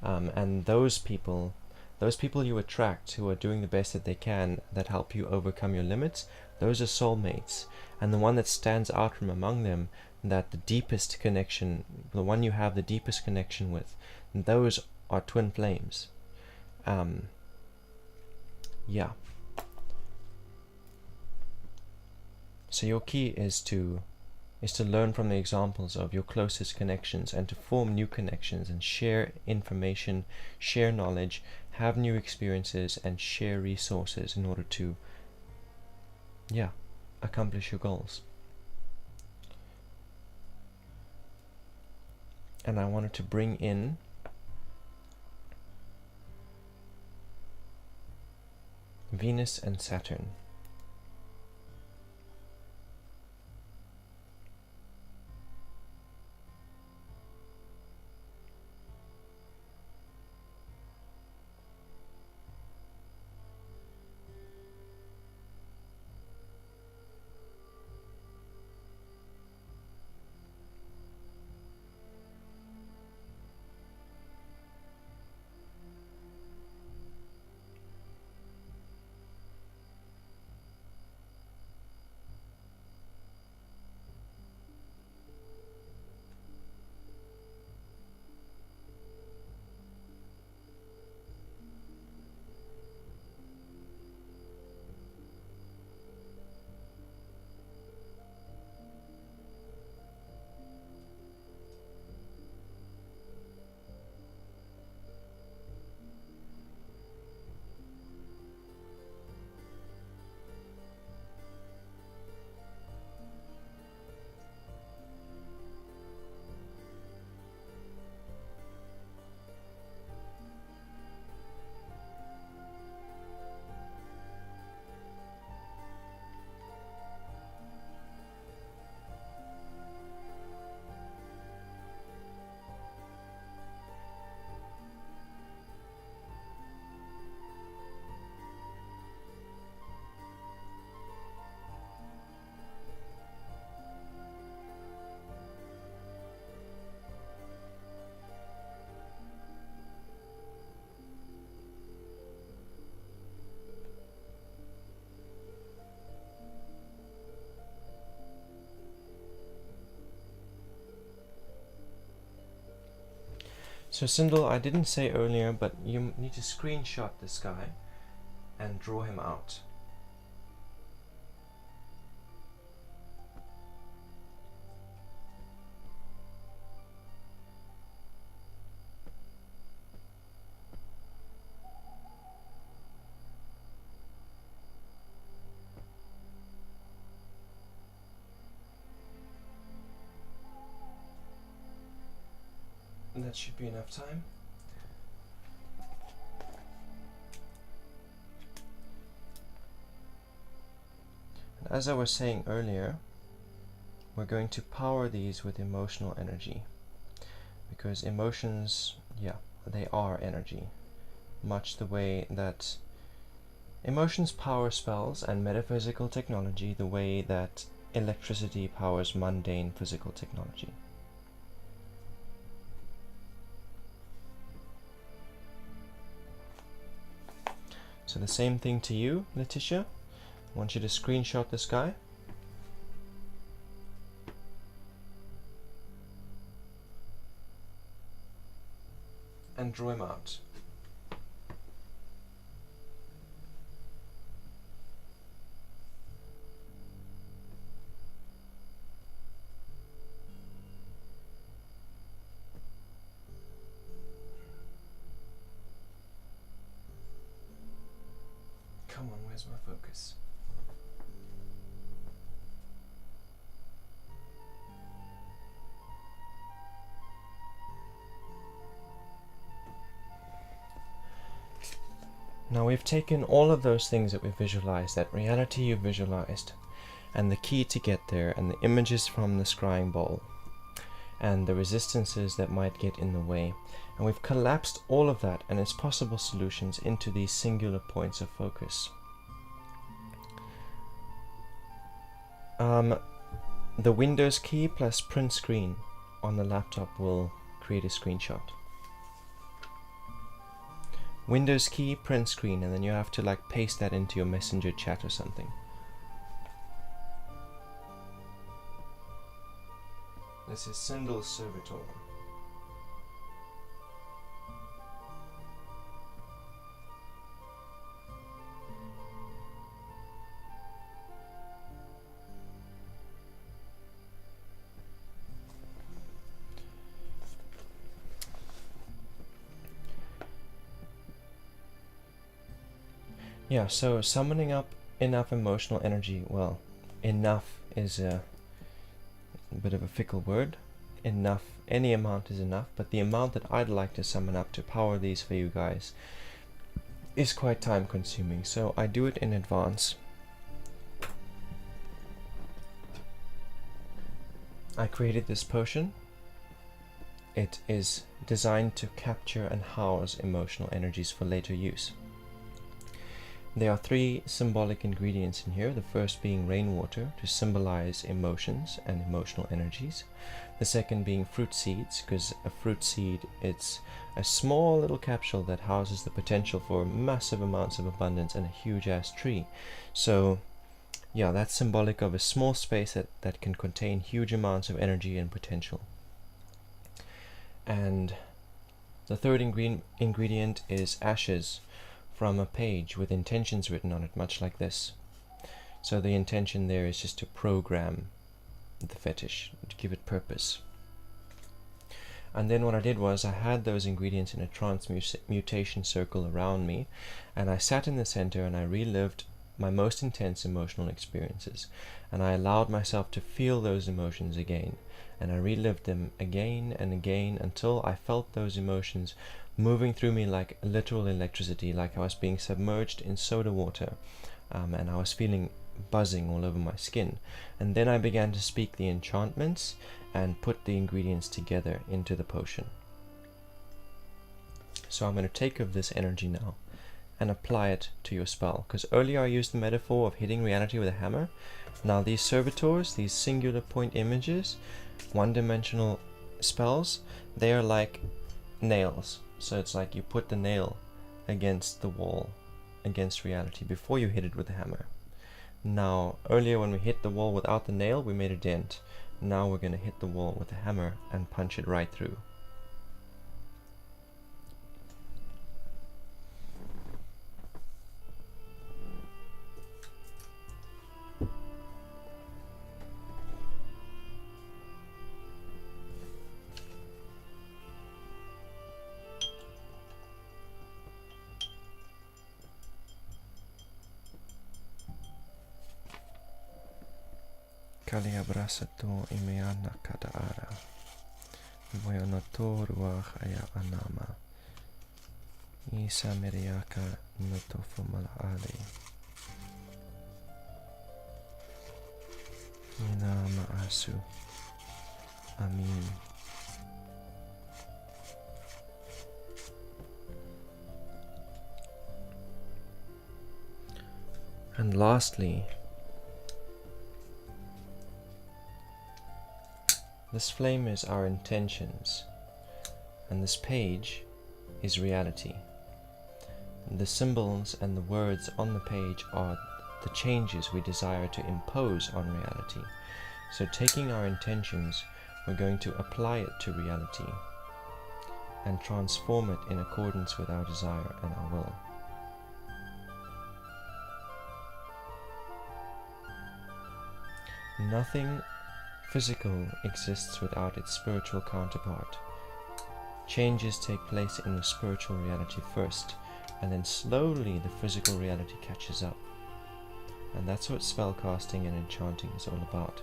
And those people you attract who are doing the best that they can, that help you overcome your limits, those are soulmates. And the one that stands out from among them, that the deepest connection, the one you have the deepest connection with, those are twin flames. Yeah. So your key is to learn from the examples of your closest connections and to form new connections and share information, share knowledge, have new experiences, and share resources in order to, accomplish your goals. And I wanted to bring in Venus and Saturn. So Sindel, I didn't say earlier, but you need to screenshot this guy and draw him out. That should be enough time. And as I was saying earlier, we're going to power these with emotional energy, because emotions, yeah, they are energy, much the way that emotions power spells and metaphysical technology, the way that electricity powers mundane physical technology. So the same thing to you, Letitia. I want you to screenshot this guy. And draw him out. Come on, where's my focus? Now we've taken all of those things that we visualized, that reality you visualized, and the key to get there, and the images from the scrying bowl, and the resistances that might get in the way. And we've collapsed all of that and its possible solutions into these singular points of focus. The Windows key plus print screen on the laptop will create a screenshot. Windows key, print screen, and then you have to like paste that into your messenger chat or something. This is Sindel's servitor. Yeah, so summoning up enough emotional energy, well, enough is a bit of a fickle word. Enough, any amount is enough, but the amount that I'd like to summon up to power these for you guys is quite time consuming, so I do it in advance. I created this potion. It is designed to capture and house emotional energies for later use. There are 3 symbolic ingredients in here, the first being rainwater to symbolize emotions and emotional energies. The second being fruit seeds, because a fruit seed, it's a small little capsule that houses the potential for massive amounts of abundance and a huge ass tree. So yeah, that's symbolic of a small space that can contain huge amounts of energy and potential. And the third ingredient is ashes from a page with intentions written on it, much like this. So the intention there is just to program the fetish, to give it purpose. And then what I did was I had those ingredients in a transmutation circle around me, and I sat in the center and I relived my most intense emotional experiences, and I allowed myself to feel those emotions again, and I relived them again and again until I felt those emotions moving through me like literal electricity, like I was being submerged in soda water, and I was feeling buzzing all over my skin. And then I began to speak the enchantments and put the ingredients together into the potion. So I'm going to take of this energy now and apply it to your spell, because earlier I used the metaphor of hitting reality with a hammer. Now these servitors, these singular point images, one-dimensional spells, they are like nails. So it's like you put the nail against the wall, against reality, before you hit it with a hammer. Now, earlier when we hit the wall without the nail, we made a dent. Now we're going to hit the wall with a hammer and punch it right through. Kali abrasato imeana kadaara. Voyonoto ruach aya anama. Isa meriaka notofu malaade. Ina maasu. Amin. And lastly, this flame is our intentions, and this page is reality. The symbols and the words on the page are the changes we desire to impose on reality. So taking our intentions, we're going to apply it to reality and transform it in accordance with our desire and our will. Nothing physical exists without its spiritual counterpart. Changes take place in the spiritual reality first, and then slowly the physical reality catches up. And that's what spellcasting and enchanting is all about.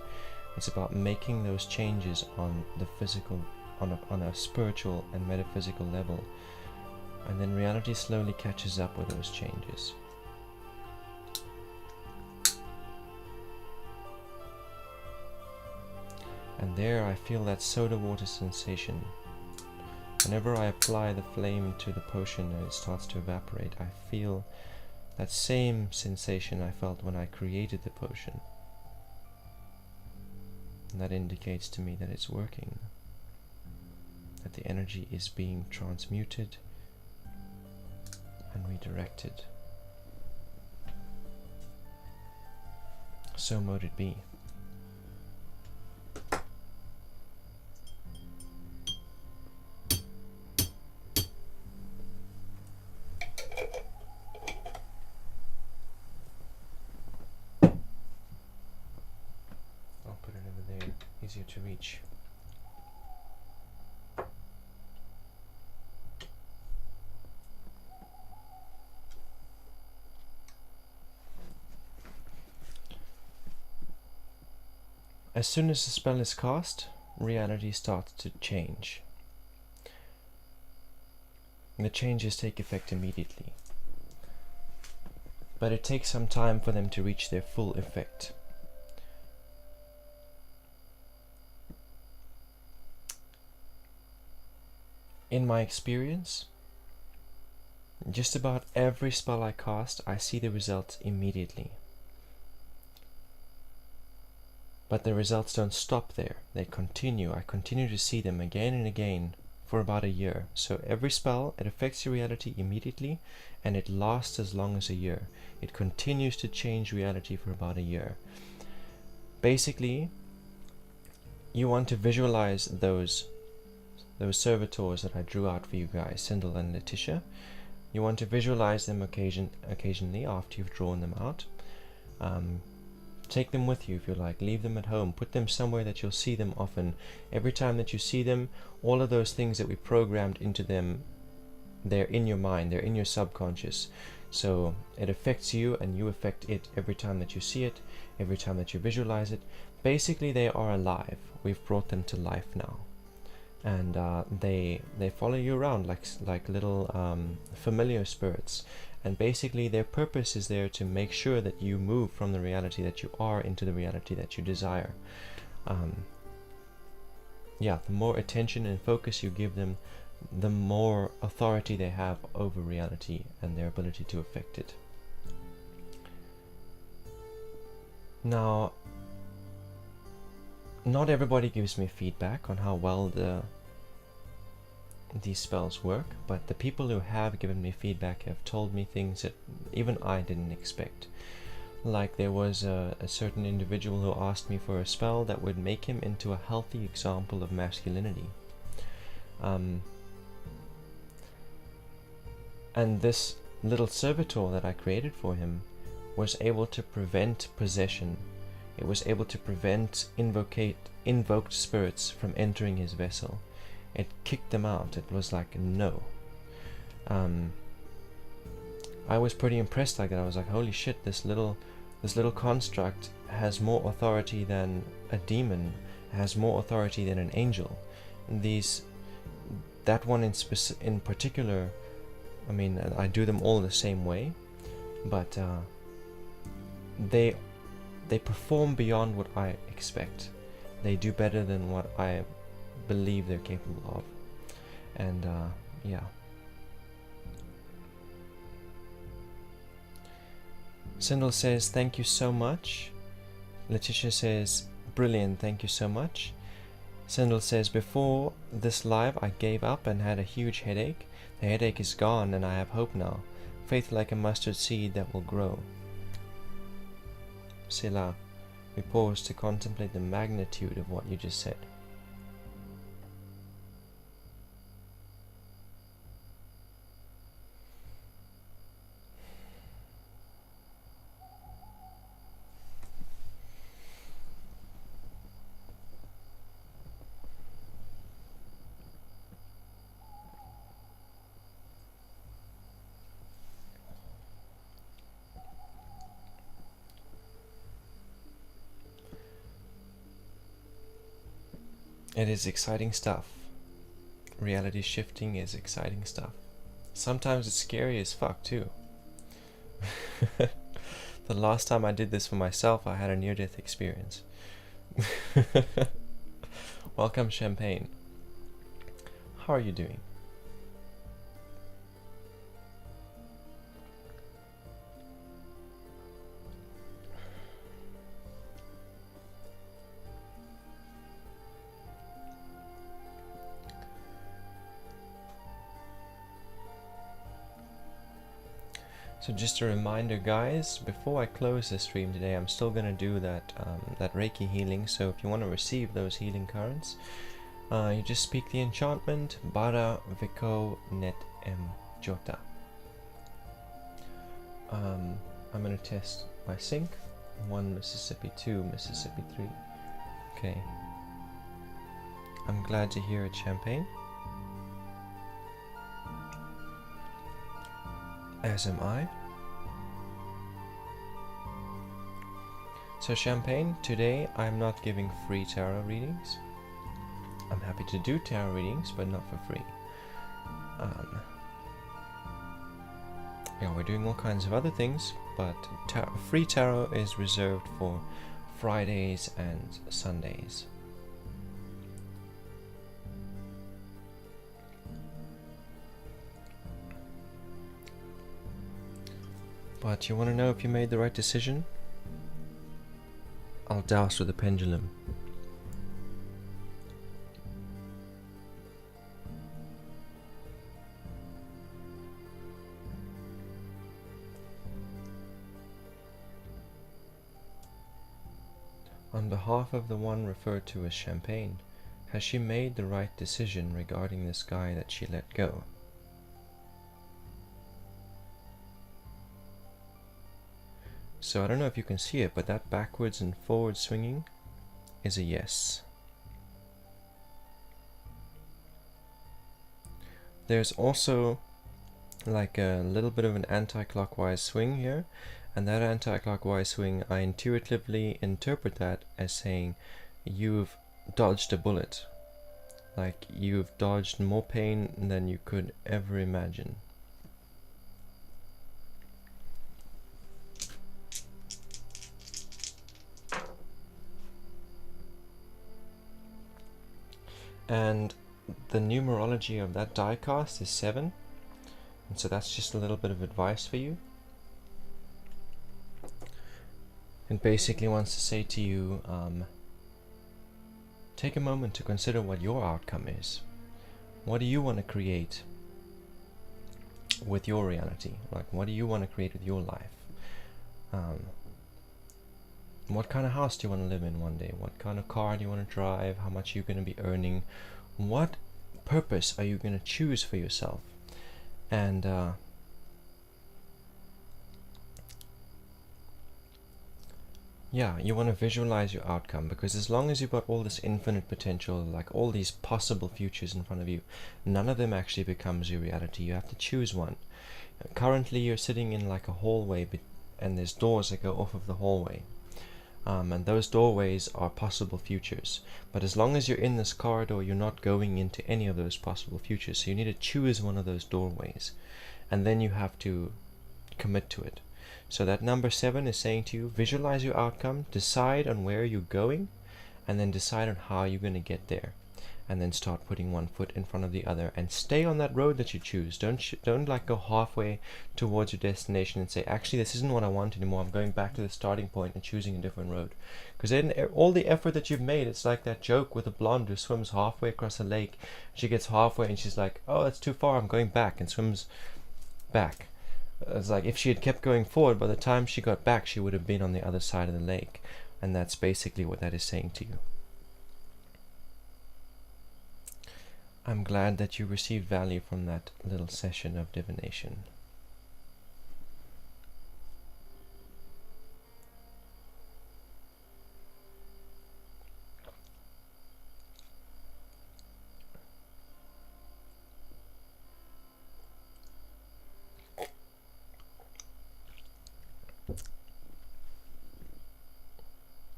It's about making those changes on the physical, on a spiritual and metaphysical level, and then reality slowly catches up with those changes. And there I feel that soda water sensation. Whenever I apply the flame to the potion and it starts to evaporate, I feel that same sensation I felt when I created the potion. And that indicates to me that it's working, that the energy is being transmuted and redirected. So mote it be. Easier to reach. As soon as the spell is cast, reality starts to change. And the changes take effect immediately. But it takes some time for them to reach their full effect. In my experience, just about every spell I cast, I see the results immediately. But the results don't stop there. They continue. I continue to see them again and again for about a year. So every spell, it affects your reality immediately, and it lasts as long as a year. It continues to change reality for about a year. Basically, you want to visualize those servitors that I drew out for you guys, Sindel and Letitia. You want to visualize them occasionally after you've drawn them out. Take them with you if you like. Leave them at home. Put them somewhere that you'll see them often. Every time that you see them, all of those things that we programmed into them, they're in your mind, they're in your subconscious. So it affects you and you affect it every time that you see it, every time that you visualize it. Basically, they are alive. We've brought them to life now. And they follow you around like little familiar spirits, and basically their purpose is there to make sure that you move from the reality that you are into the reality that you desire. The more attention and focus you give them, the more authority they have over reality and their ability to affect it. Now, not everybody gives me feedback on how well these spells work, but the people who have given me feedback have told me things that even I didn't expect. Like there was a certain individual who asked me for a spell that would make him into a healthy example of masculinity. And this little servitor that I created for him was able to prevent possession. It was able to prevent invoked spirits from entering his vessel. It kicked them out. It was like, no. I was pretty impressed like that. I was like, holy shit, this little this little construct has more authority than a demon, has more authority than an angel. That one in particular, I mean, I do them all the same way, but they perform beyond what I expect. They do better than what I believe they're capable of. And yeah. Sindel says, thank you so much. Letitia says, brilliant, thank you so much. Sindel says, before this live I gave up and had a huge headache. The headache is gone and I have hope now. Faith like a mustard seed that will grow. Selah. We pause to contemplate the magnitude of what you just said. It is exciting stuff. Reality shifting is exciting stuff. Sometimes it's scary as fuck too. The last time I did this for myself, I had a near-death experience. Welcome, Champagne. How are you doing? So just a reminder, guys, before I close the stream today, I'm still going to do that Reiki healing. So if you want to receive those healing currents, you just speak the enchantment, Bara Viko Net M Jota. I'm going to test my sync. 1 Mississippi, 2 Mississippi 3. Okay. I'm glad to hear it, Champagne. As am I. So Champagne, today I'm not giving free tarot readings. I'm happy to do tarot readings, but not for free. Yeah, we're doing all kinds of other things, but free tarot is reserved for Fridays and Sundays. But you want to know if you made the right decision? I'll douse with a pendulum. On behalf of the one referred to as Champagne, has she made the right decision regarding this guy that she let go? So I don't know if you can see it, but that backwards and forward swinging is a yes. There's also like a little bit of an anti-clockwise swing here, and that anti-clockwise swing, I intuitively interpret that as saying you've dodged a bullet. Like you've dodged more pain than you could ever imagine. And the numerology of that die cast is 7, and so that's just a little bit of advice for you. It basically wants to say to you, take a moment to consider what your outcome is. What do you want to create with your reality? Like, what do you want to create with your life? What kind of house do you want to live in one day? What kind of car do you want to drive? How much are you going to be earning? What purpose are you going to choose for yourself? And yeah, you want to visualize your outcome, because as long as you've got all this infinite potential, like all these possible futures in front of you, none of them actually becomes your reality. You have to choose one. Currently you're sitting in like a hallway and there's doors that go off of the hallway. And those doorways are possible futures. But as long as you're in this corridor, you're not going into any of those possible futures. So you need to choose one of those doorways. And then you have to commit to it. So that number 7 is saying to you, visualize your outcome, decide on where you're going, and then decide on how you're going to get there. And then start putting one foot in front of the other, and stay on that road that you choose. Don't like go halfway towards your destination and say, actually this isn't what I want anymore, I'm going back to the starting point and choosing a different road. Because then all the effort that you've made, it's like that joke with a blonde who swims halfway across a lake. She gets halfway and she's like, oh, that's too far, I'm going back, and swims back. It's like if she had kept going forward, by the time she got back she would have been on the other side of the lake. And that's basically what that is saying to you. I'm glad that you received value from that little session of divination.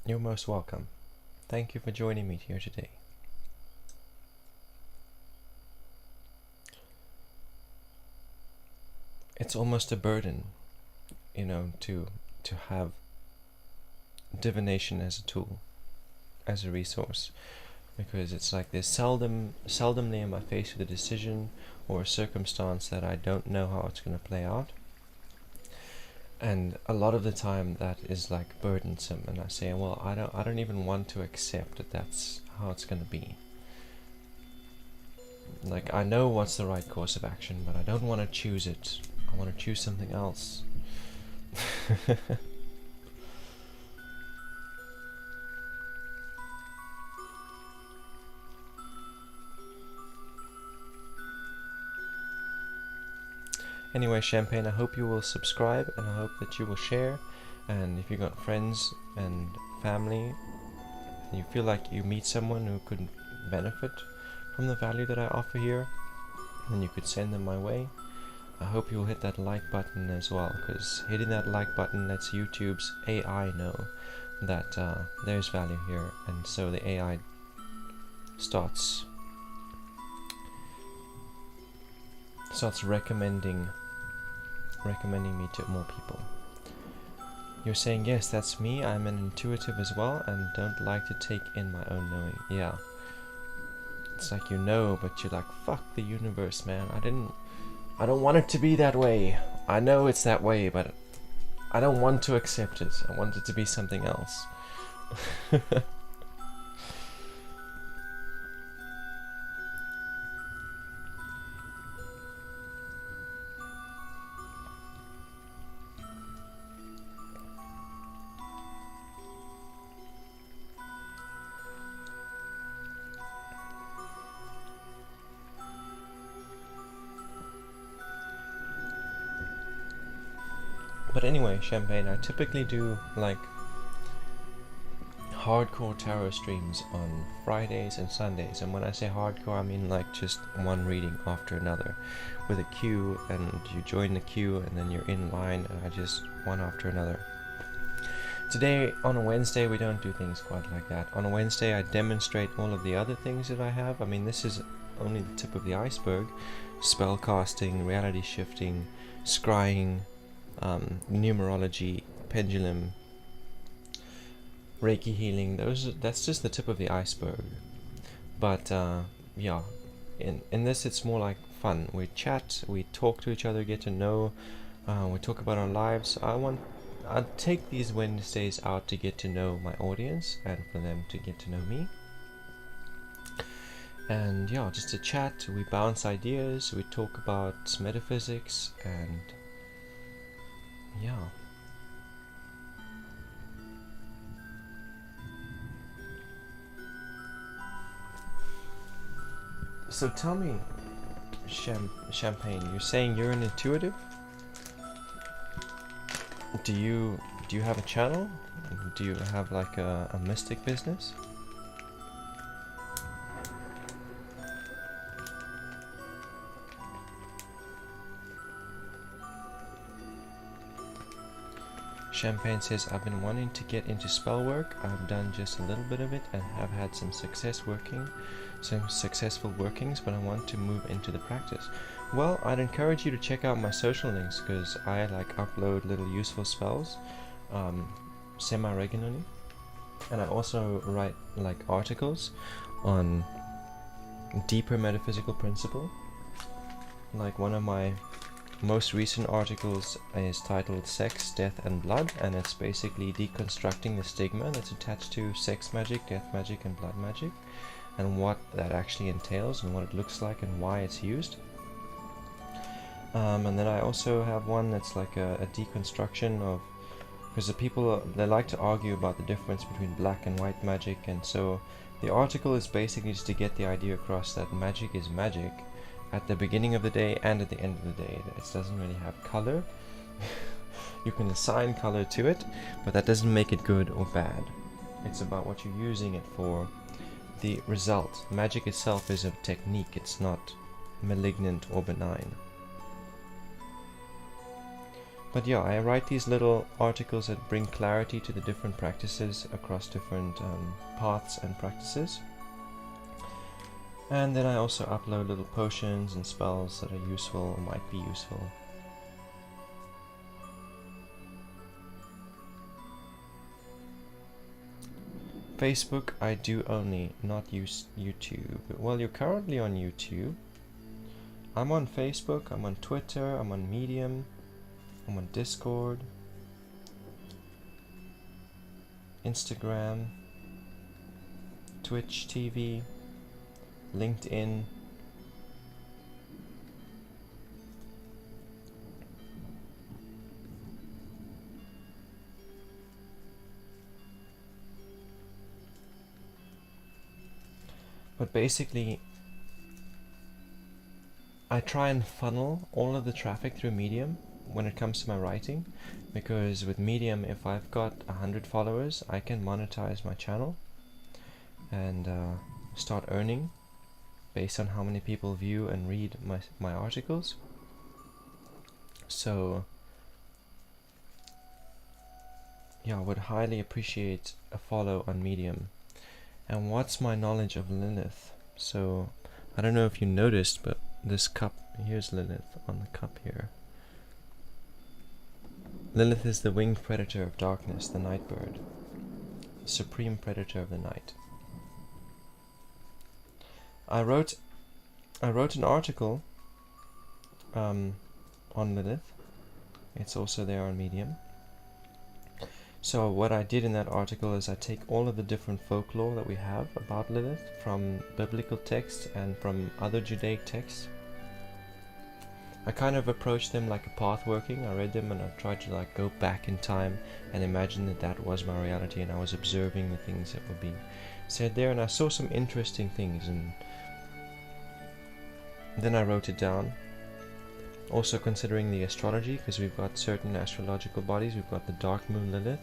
You're most welcome. Thank you for joining me here today. It's almost a burden, you know, to have divination as a tool, as a resource, because it's like there's seldomly am I faced with a decision or a circumstance that I don't know how it's going to play out, and a lot of the time that is like burdensome, and I say, well, I don't even want to accept that that's how it's going to be. Like, I know what's the right course of action, but I don't want to choose it. I want to choose something else. Anyway, Champagne, I hope you will subscribe, and I hope that you will share. And if you got friends and family, and you feel like you meet someone who could benefit from the value that I offer here, then you could send them my way. I hope you'll hit that like button as well, because hitting that like button lets YouTube's AI know that there's value here, and so the AI starts recommending me to more people. You're saying, yes, that's me, I'm an intuitive as well, and don't like to take in my own knowing. Yeah. It's like you know, but you're like, fuck the universe, man. I don't want it to be that way. I know it's that way, but I don't want to accept it. I want it to be something else. But anyway, Champagne, I typically do like hardcore tarot streams on Fridays and Sundays, and when I say hardcore, I mean like just one reading after another with a queue, and you join the queue and then you're in line, and I just one after another. Today, on a Wednesday, we don't do things quite like that. On a Wednesday, I demonstrate all of the other things that I have. I mean, this is only the tip of the iceberg. Spell casting, reality shifting, scrying, numerology, pendulum, Reiki healing. That's just the tip of the iceberg. But yeah, in this it's more like fun. We chat, we talk to each other, get to know, we talk about our lives. I take these Wednesdays out to get to know my audience and for them to get to know me. And yeah, just to chat, we bounce ideas, we talk about metaphysics, and yeah. So tell me, Champagne, you're saying you're an intuitive? Do you have a channel? Do you have like a mystic business? Champagne says, I've been wanting to get into spell work. I've done just a little bit of it and have had some successful workings, but I want to move into the practice. Well, I'd encourage you to check out my social links, because I upload little useful spells semi-regularly, and I also write articles on deeper metaphysical principle. Like one of my most recent articles is titled Sex, Death and Blood, and it's basically deconstructing the stigma that's attached to sex magic, death magic and blood magic, and what that actually entails and what it looks like and why it's used. And then I also have one that's like a deconstruction of, because the people, they like to argue about the difference between black and white magic, and so the article is basically just to get the idea across that magic is magic at the beginning of the day and at the end of the day. It doesn't really have color. You can assign color to it, but that doesn't make it good or bad. It's about what you're using it for. The result. Magic itself is a technique, it's not malignant or benign. But yeah, I write these little articles that bring clarity to the different practices across different paths and practices. And then I also upload little potions and spells that are useful or might be useful. Facebook I do only, not use YouTube. Well, you're currently on YouTube. I'm on Facebook, I'm on Twitter, I'm on Medium, I'm on Discord, Instagram, Twitch TV, LinkedIn. But basically, I try and funnel all of the traffic through Medium when it comes to my writing, because with Medium, if I've got 100 followers, I can monetize my channel and start earning based on how many people view and read my articles. So yeah, I would highly appreciate a follow on Medium. And what's my knowledge of Lilith? So I don't know if you noticed, but this cup, here's Lilith on the cup here. Lilith is the winged predator of darkness, the night bird, the supreme predator of the night. I wrote an article on Lilith. It's also there on Medium. So what I did in that article is I take all of the different folklore that we have about Lilith from biblical texts and from other Judaic texts. I kind of approached them like a path working. I read them and I tried to go back in time and imagine that was my reality, and I was observing the things that were being said there, and I saw some interesting things, and then I wrote it down. Also considering the astrology, because we've got certain astrological bodies. We've got the dark moon Lilith,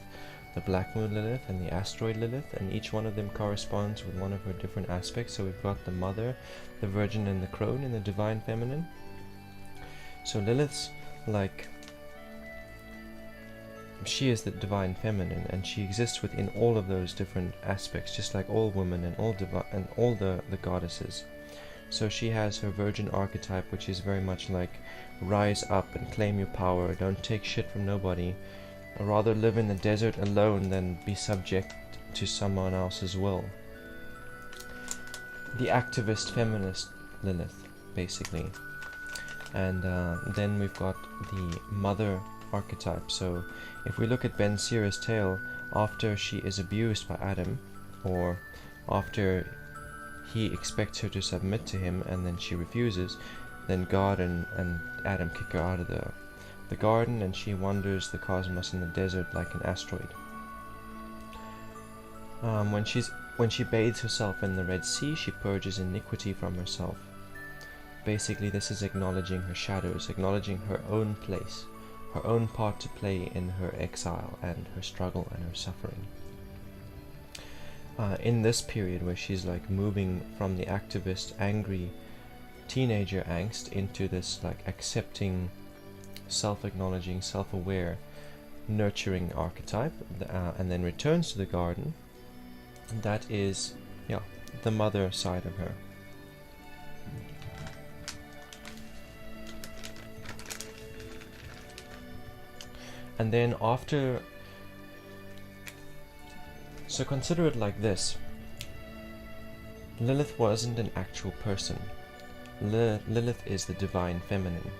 the black moon Lilith, and the asteroid Lilith, and each one of them corresponds with one of her different aspects. So we've got the mother, the virgin, and the crone in the divine feminine. So Lilith's she is the divine feminine, and she exists within all of those different aspects, just like all women and all the goddesses. So she has her virgin archetype, which is very much like rise up and claim your power, don't take shit from nobody, or rather live in the desert alone than be subject to someone else's will. The activist feminist Lilith, basically. And then we've got the mother archetype. So if we look at Ben Sira's tale, after she is abused by Adam, or after he expects her to submit to him and then she refuses, then God and Adam kick her out of the garden, and she wanders the cosmos in the desert like an asteroid. When she bathes herself in the Red Sea, she purges iniquity from herself. Basically, this is acknowledging her shadows, acknowledging her own place, her own part to play in her exile and her struggle and her suffering. In this period where she's moving from the activist, angry teenager angst into this accepting, self-acknowledging, self-aware nurturing archetype, and then returns to the garden. That is, yeah, the mother side of her. And then after, so consider it like this. Lilith wasn't an actual person. Lilith is the divine feminine.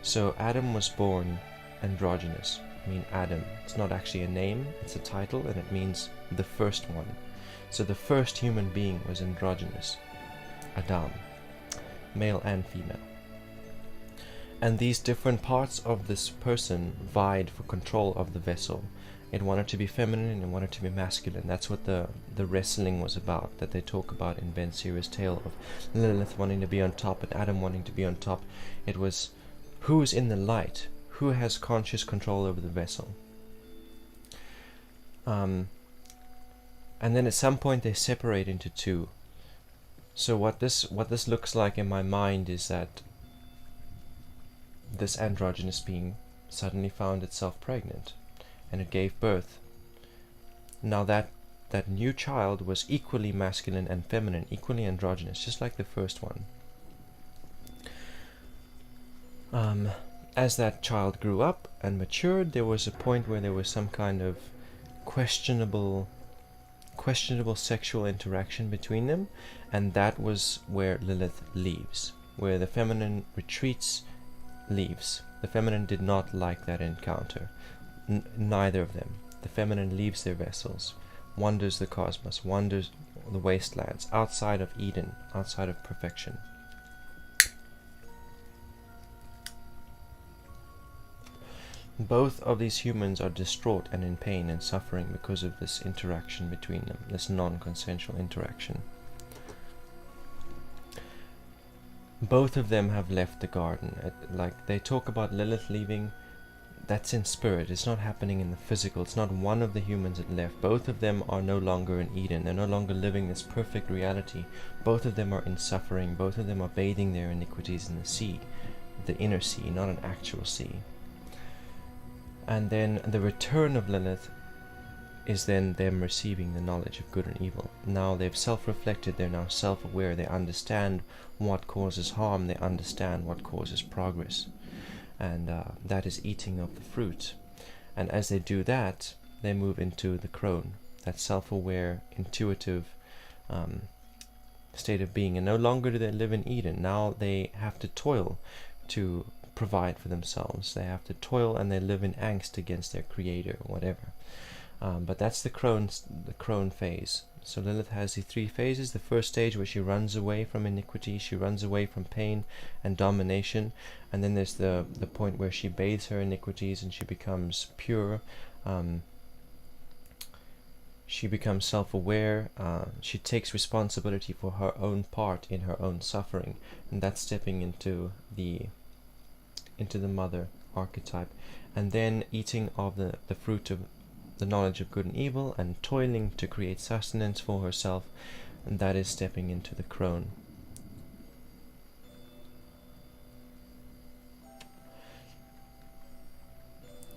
So Adam was born androgynous. I mean, Adam, it's not actually a name, it's a title, and it means the first one. So the first human being was androgynous, Adam, male and female. And these different parts of this person vied for control of the vessel. It wanted to be feminine and it wanted to be masculine. That's what the wrestling was about, that they talk about in Ben Sira's tale of Lilith wanting to be on top and Adam wanting to be on top. It was who's in the light, who has conscious control over the vessel. And then at some point they separate into two. So what this looks like in my mind is that this androgynous being suddenly found itself pregnant, and it gave birth. Now that new child was equally masculine and feminine, equally androgynous, just like the first one. As that child grew up and matured, there was a point where there was some kind of questionable sexual interaction between them, and that was where Lilith leaves, where the feminine retreats, leaves. The feminine did not like that encounter. Neither of them. The feminine leaves their vessels, wanders the cosmos, wanders the wastelands, outside of Eden, outside of perfection. Both of these humans are distraught and in pain and suffering because of this interaction between them, this non-consensual interaction. Both of them have left the garden. Like they talk about Lilith leaving, that's in spirit. It's not happening in the physical. It's not one of the humans that left. Both of them are no longer in Eden. They're no longer living this perfect reality. Both of them are in suffering. Both of them are bathing their iniquities in the sea, the inner sea, not an actual sea. And then the return of Lilith is then them receiving the knowledge of good and evil. Now they've self-reflected, they're now self-aware, they understand what causes harm, they understand what causes progress. And that is eating of the fruit. And as they do that, they move into the crone, that self-aware, intuitive state of being. And no longer do they live in Eden. Now they have to toil to provide for themselves. They have to toil and they live in angst against their creator or whatever. But that's the crone phase. So Lilith has the three phases. The first stage where she runs away from iniquity, she runs away from pain and domination. And then there's the point where she bathes her iniquities and she becomes pure. She becomes self-aware. She takes responsibility for her own part in her own suffering. And that's stepping into the mother archetype. And then eating of the fruit of the knowledge of good and evil, and toiling to create sustenance for herself, and that is stepping into the crone.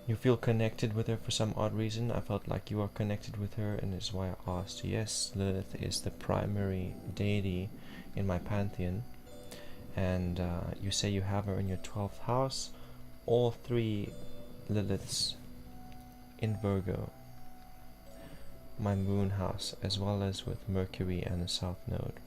You feel connected with her for some odd reason. I felt like you are connected with her, and is why I asked. Yes, Lilith is the primary deity in my pantheon, and you say you have her in your 12th house. All three Liliths in Virgo, my moon house, as well as with Mercury and the South Node.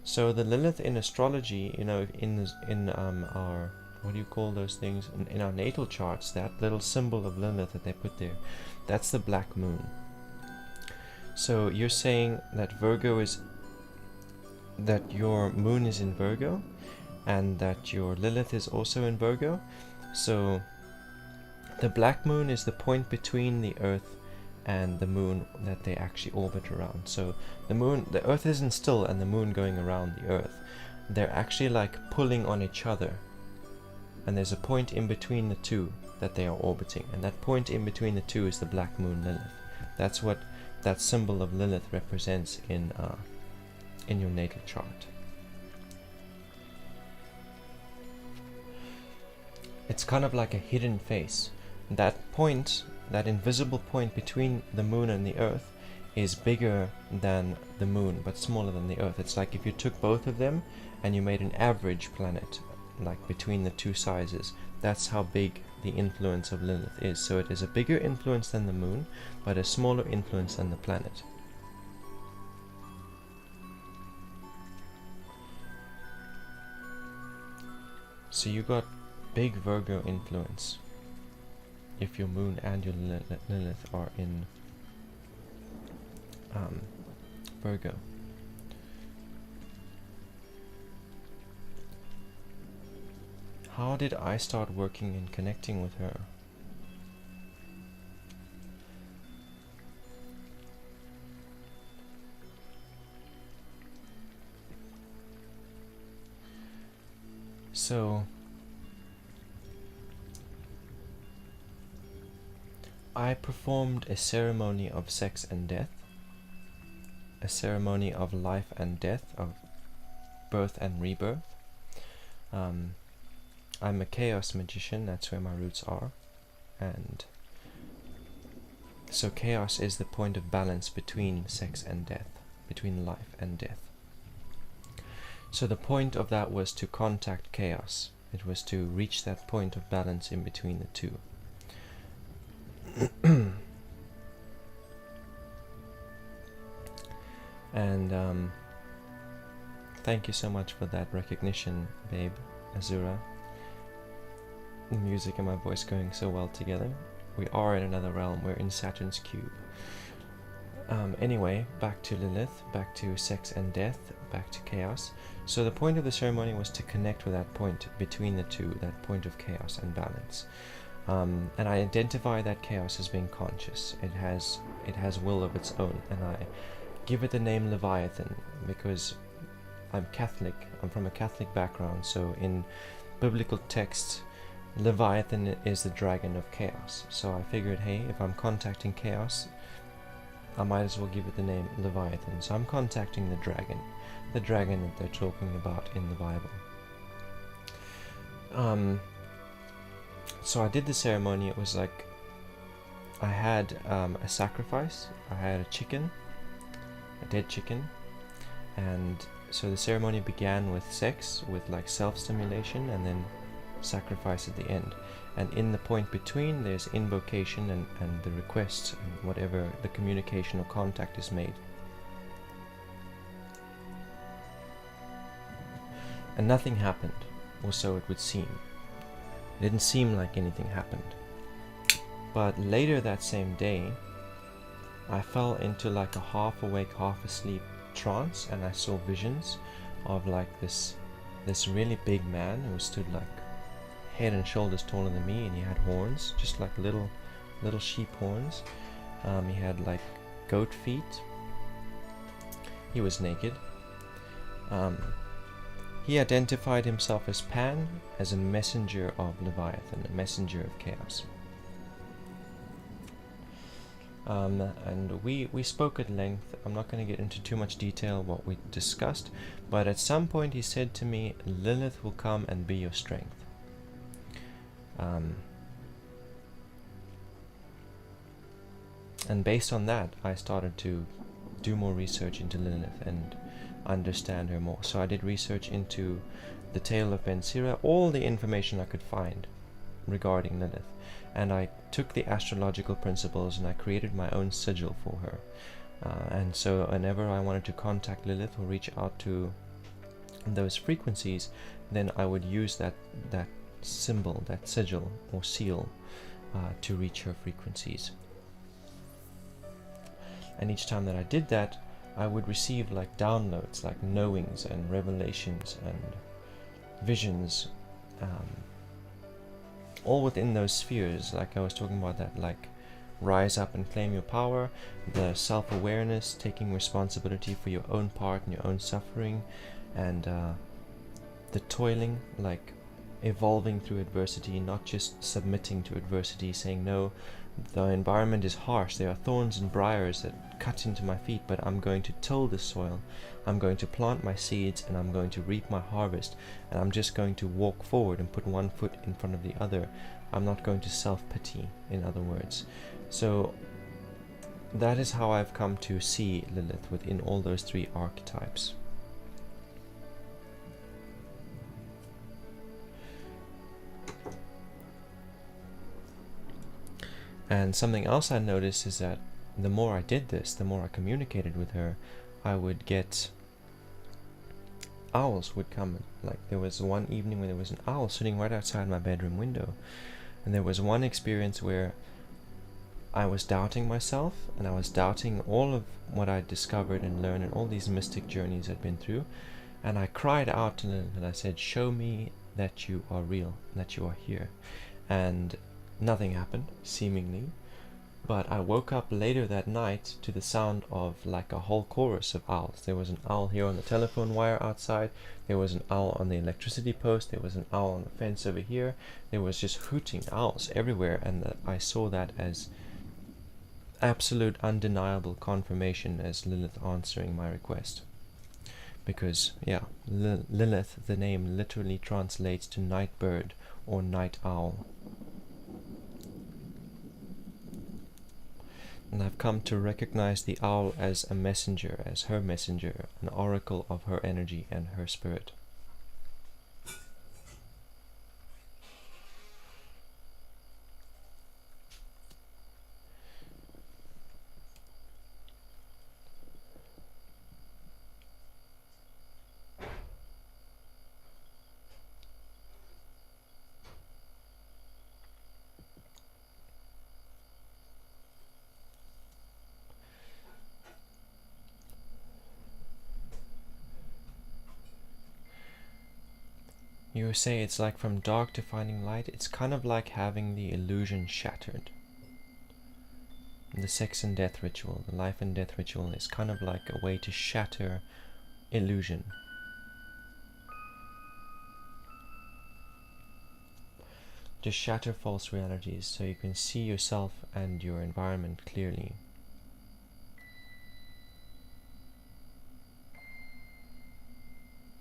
So the Lilith in astrology, in our, what do you call those things, in our natal charts, that little symbol of Lilith that they put there, that's the black moon. So you're saying that that your moon is in Virgo, and that your Lilith is also in Virgo. So the black moon is the point between the Earth and the moon that they actually orbit around. So the Earth isn't still and the moon going around the Earth. They're actually like pulling on each other. And there's a point in between the two that they are orbiting. And that point in between the two is the black moon Lilith. That's what that symbol of Lilith represents in your natal chart. it's kind of like a hidden face. That point, that invisible point between the moon and the earth, is bigger than the moon but smaller than the earth. It's like if you took both of them and you made an average planet, like between the two sizes. That's how big the influence of Lilith is. So it is a bigger influence than the moon, but a smaller influence than the planet. So you got big Virgo influence if your moon and your Lilith are in Virgo. How did I start working and connecting with her? So I performed a ceremony of sex and death, a ceremony of life and death, of birth and rebirth. I'm a chaos magician, that's where my roots are, and so chaos is the point of balance between sex and death, between life and death. So the point of that was to contact chaos. It was to reach that point of balance in between the two. And thank you so much for that recognition, babe, Azura. The music and my voice going so well together. We are in another realm, we're in Saturn's cube. Anyway, back to Lilith, back to sex and death, back to chaos. So the point of the ceremony was to connect with that point between the two, that point of chaos and balance. And I identify that chaos as being conscious. It has will of its own, and I give it the name Leviathan because I'm Catholic. I'm from a Catholic background, so in biblical texts, Leviathan is the dragon of chaos. So I figured, hey, if I'm contacting chaos, I might as well give it the name Leviathan. So I'm contacting the dragon that they're talking about in the Bible. So I did the ceremony. It was like I had a sacrifice. I had a chicken, a dead chicken, and so the ceremony began with sex, with like self-stimulation, and then sacrifice at the end. And in the point between, there's invocation and the request, and whatever the communication or contact is made. And nothing happened, or so it would seem. It didn't seem like anything happened. But later that same day, I fell into like a half awake, half asleep trance, and I saw visions of like this really big man who stood like head and shoulders taller than me, and he had horns, just like little sheep horns. He had like goat feet. He was naked. He identified himself as Pan, as a messenger of Leviathan, a messenger of chaos. And we spoke at length. I'm not going to get into too much detail what we discussed, but at some point he said to me, Lilith will come and be your strength. And based on that, I started to do more research into Lilith and understand her more. So I did research into the tale of Ben Sira, all the information I could find regarding Lilith, and I took the astrological principles and I created my own sigil for her. And so whenever I wanted to contact Lilith or reach out to those frequencies, then I would use that symbol, that sigil or seal, to reach her frequencies. And each time that I did that, I would receive like downloads, like knowings and revelations and visions, all within those spheres, like I was talking about, that like rise up and claim your power, the self-awareness, taking responsibility for your own part and your own suffering, and the toiling, like evolving through adversity, not just submitting to adversity, saying no, The environment is harsh. There are thorns and briars that cut into my feet, but I'm going to till the soil. I'm going to plant my seeds, and I'm going to reap my harvest, and I'm just going to walk forward and put one foot in front of the other. I'm not going to self-pity, in other words. So that is how I've come to see Lilith within all those three archetypes. And something else I noticed is that the more I did this, the more I communicated with her, I would get owls would come. Like, there was one evening when there was an owl sitting right outside my bedroom window. And there was one experience where I was doubting myself, and I was doubting all of what I'd discovered and learned and all these mystic journeys I'd been through. And I cried out to Lilith and I said, show me that you are real, that you are here. And nothing happened, seemingly. But I woke up later that night to the sound of like a whole chorus of owls. There was an owl here on the telephone wire outside. There was an owl on the electricity post. There was an owl on the fence over here. There was just hooting owls everywhere. And I saw that as absolute undeniable confirmation as Lilith answering my request. Because, yeah, Lilith, the name literally translates to night bird or night owl. And I've come to recognize the owl as a messenger, as her messenger, an oracle of her energy and her spirit. You say it's like from dark to finding light. It's kind of like having the illusion shattered. The sex and death ritual, the life and death ritual, is kind of like a way to shatter illusion. To shatter false realities so you can see yourself and your environment clearly.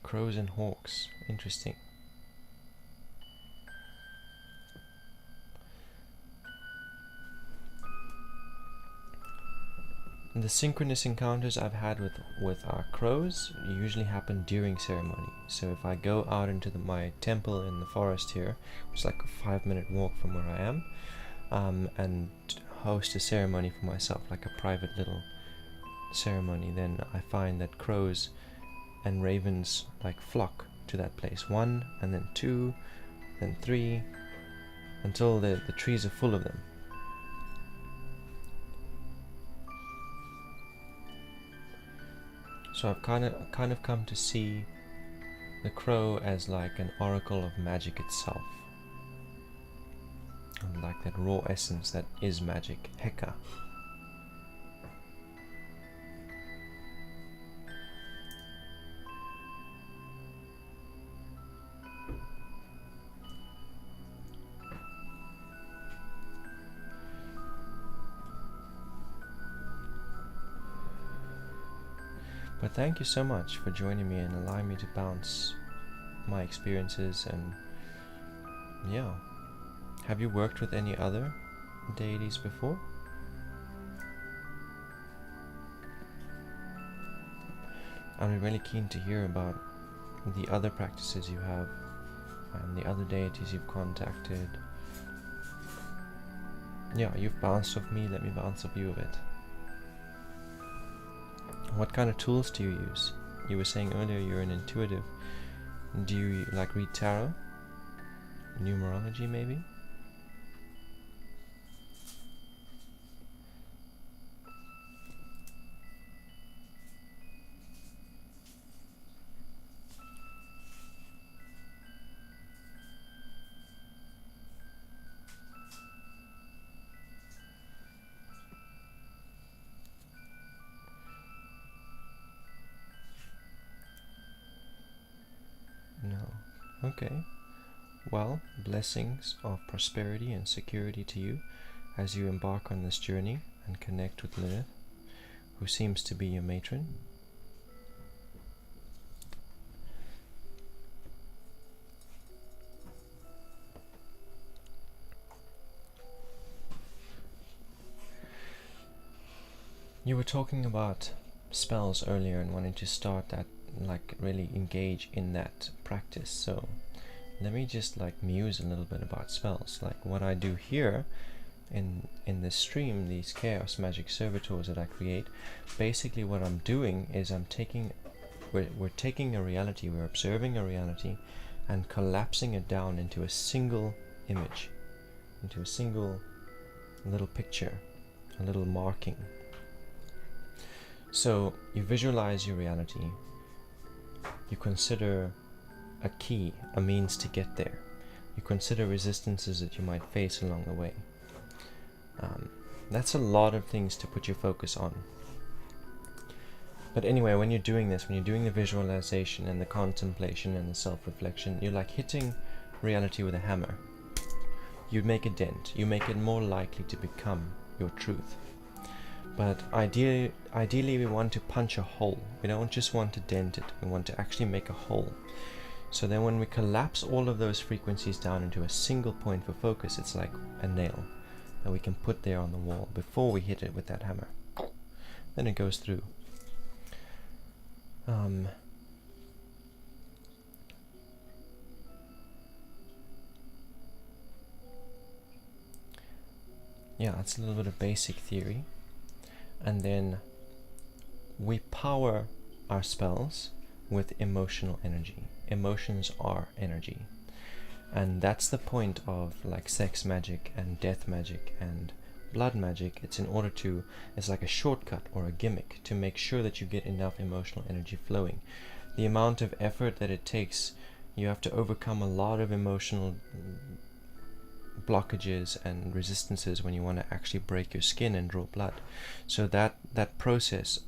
Crows and hawks, interesting. The synchronous encounters I've had with our crows usually happen during ceremony. So if I go out into my temple in the forest here, which is like a 5-minute walk from where I am, and host a ceremony for myself, like a private little ceremony, then I find that crows and ravens like flock to that place. 1, and then 2, then 3, until the trees are full of them. So I've kind of come to see the crow as like an oracle of magic itself, and like that raw essence that is magic, Heka. But thank you so much for joining me and allowing me to bounce my experiences. And yeah, have you worked with any other deities before? I'm really keen to hear about the other practices you have and the other deities you've contacted. Yeah, you've bounced off me, let me bounce off you a bit. What kind of tools do you use? You were saying earlier you're an intuitive. Do you like read tarot? Numerology maybe? No. Okay. Well, blessings of prosperity and security to you. as you embark on this journey and connect with Lilith, who seems to be your matron. You were talking about spells earlier and wanting to start that, like really engage in that practice. So let me just like muse a little bit about spells. Like what I do here in this stream, these chaos magic servitors that I create, basically what I'm doing is we're taking a reality, we're observing a reality and collapsing it down into a single image, into a single little picture, a little marking. So you visualize your reality, you consider a key, a means to get there, you consider resistances that you might face along the way. That's a lot of things to put your focus on. But anyway, when you're doing this, when you're doing the visualization and the contemplation and the self-reflection, you're like hitting reality with a hammer. You make a dent, you make it more likely to become your truth. But ideally we want to punch a hole. We don't just want to dent it, we want to actually make a hole. So then when we collapse all of those frequencies down into a single point for focus, it's like a nail that we can put there on the wall before we hit it with that hammer. Then it goes through. Yeah, that's a little bit of basic theory. And then we power our spells with emotional energy. Emotions are energy. And that's the point of like sex magic and death magic and blood magic. It's like a shortcut or a gimmick to make sure that you get enough emotional energy flowing. The amount of effort that it takes, you have to overcome a lot of emotional blockages and resistances when you want to actually break your skin and draw blood. So that process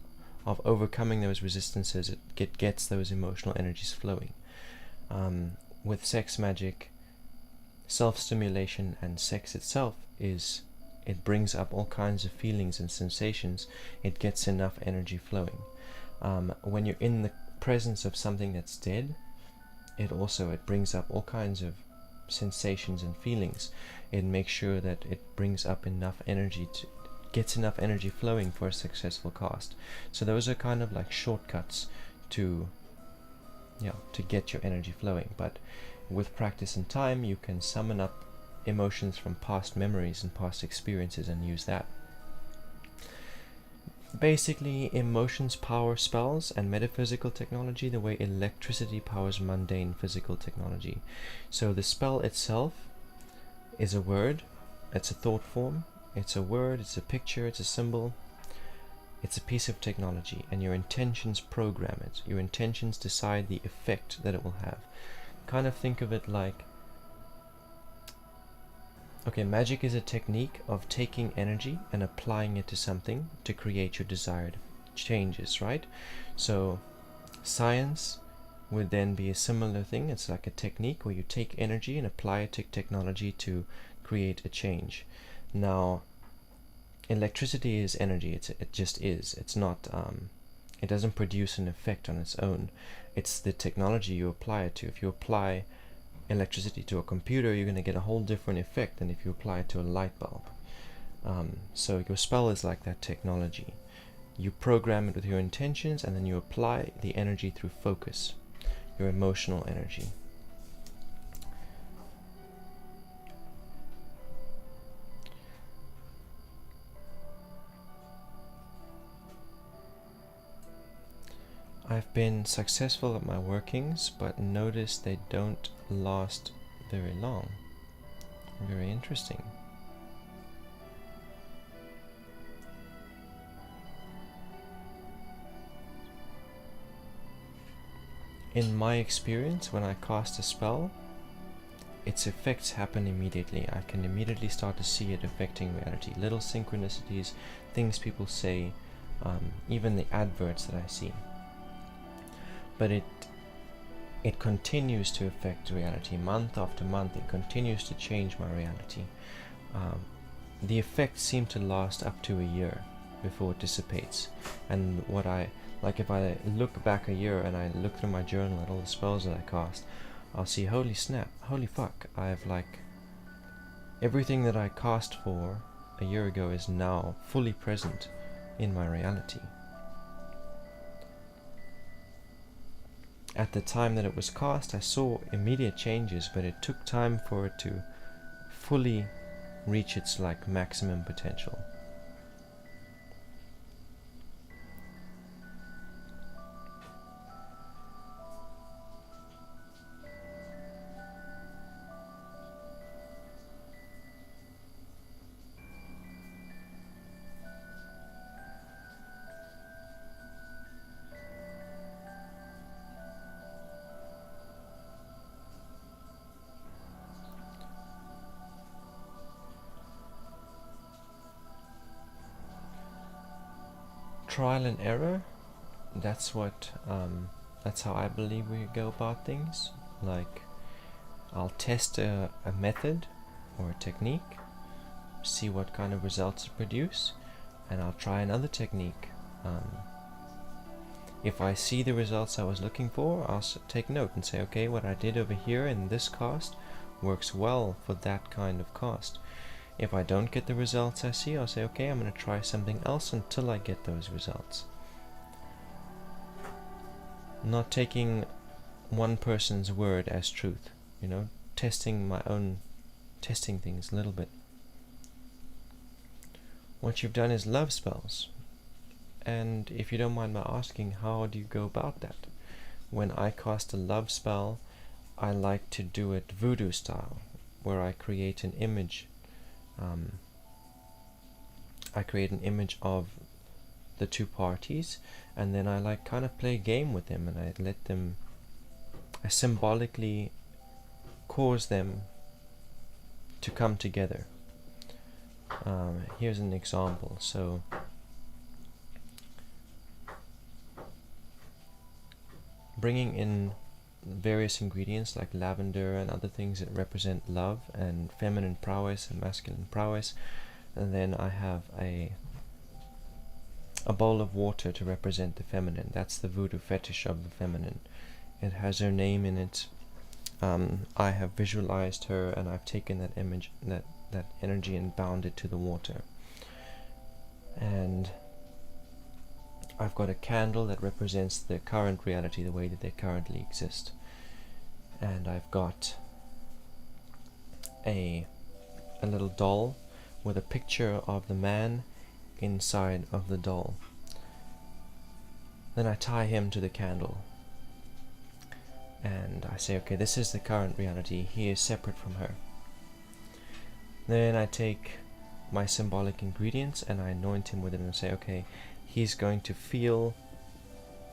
of overcoming those resistances, it gets those emotional energies flowing. With sex magic, self-stimulation and sex itself it brings up all kinds of feelings and sensations. It gets enough energy flowing. When you're in the presence of something that's dead, it brings up all kinds of sensations and feelings. It makes sure that it brings up enough energy gets enough energy flowing for a successful cast. So those are kind of like shortcuts to get your energy flowing. But with practice and time, you can summon up emotions from past memories and past experiences and use that. Basically, emotions power spells and metaphysical technology the way electricity powers mundane physical technology. So the spell itself is a word, it's a thought form, it's a word, it's a picture, it's a symbol, it's a piece of technology, and your intentions program it. Your intentions decide the effect that it will have. Kind of think of it like, okay, magic is a technique of taking energy and applying it to something to create your desired changes, right? So science would then be a similar thing. It's like a technique where you take energy and apply it to technology to create a change. Now, electricity is energy. It just is. It's not. It doesn't produce an effect on its own. It's the technology you apply it to. If you apply electricity to a computer, you're going to get a whole different effect than if you apply it to a light bulb. So your spell is like that technology. You program it with your intentions, and then you apply the energy through focus, your emotional energy. I've been successful at my workings, but notice they don't last very long. Very interesting. In my experience, when I cast a spell, its effects happen immediately. I can immediately start to see it affecting reality. Little synchronicities, things people say, even the adverts that I see. But it continues to affect reality month after month. It continues to change my reality. the effects seem to last up to a year before it dissipates. And what I like, if I look back a year and I look through my journal at all the spells that I cast, I'll see, holy snap, holy fuck, I've like everything that I cast for a year ago is now fully present in my reality. At the time that it was cast, I saw immediate changes, but it took time for it to fully reach its like maximum potential. Trial and error, that's how I believe we go about things. Like, I'll test a method or a technique, see what kind of results it produce, and I'll try another technique. If I see the results I was looking for, I'll take note and say, okay, what I did over here in this cast works well for that kind of cast. If I don't get the results I see, I'll say, okay, I'm going to try something else until I get those results. Not taking one person's word as truth, you know, testing things a little bit. What you've done is love spells. And if you don't mind my asking, how do you go about that? When I cast a love spell, I like to do it voodoo style, where I create an image. I create an image of the two parties, and then I like kind of play a game with them, and I symbolically cause them to come together. Here's an example. So bringing in various ingredients like lavender and other things that represent love and feminine prowess and masculine prowess, and then I have a bowl of water to represent the feminine. That's the voodoo fetish of the feminine. It has her name in it. I have visualized her, and I've taken that image, that energy, and bound it to the water. And I've got a candle that represents the current reality, the way that they currently exist. And I've got a little doll with a picture of the man inside of the doll. Then I tie him to the candle. And I say, okay, this is the current reality. He is separate from her. Then I take my symbolic ingredients and I anoint him with it and say, okay, he's going to feel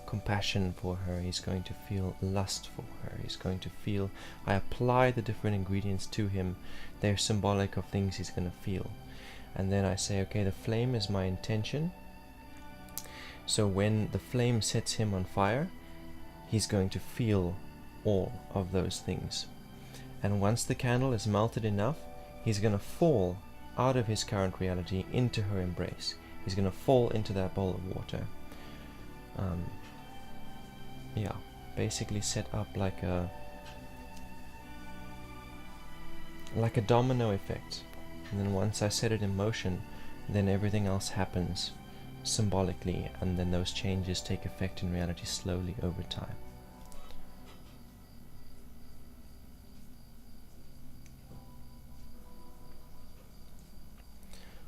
compassion for her, he's going to feel lust for her, he's going to feel, I apply the different ingredients to him, they're symbolic of things he's going to feel. And then I say, okay, the flame is my intention, so when the flame sets him on fire, he's going to feel all of those things. And once the candle is melted enough, he's going to fall out of his current reality into her embrace. He's going to fall into that bowl of water. Yeah, basically set up like a domino effect. And then once I set it in motion, then everything else happens symbolically, and then those changes take effect in reality slowly over time.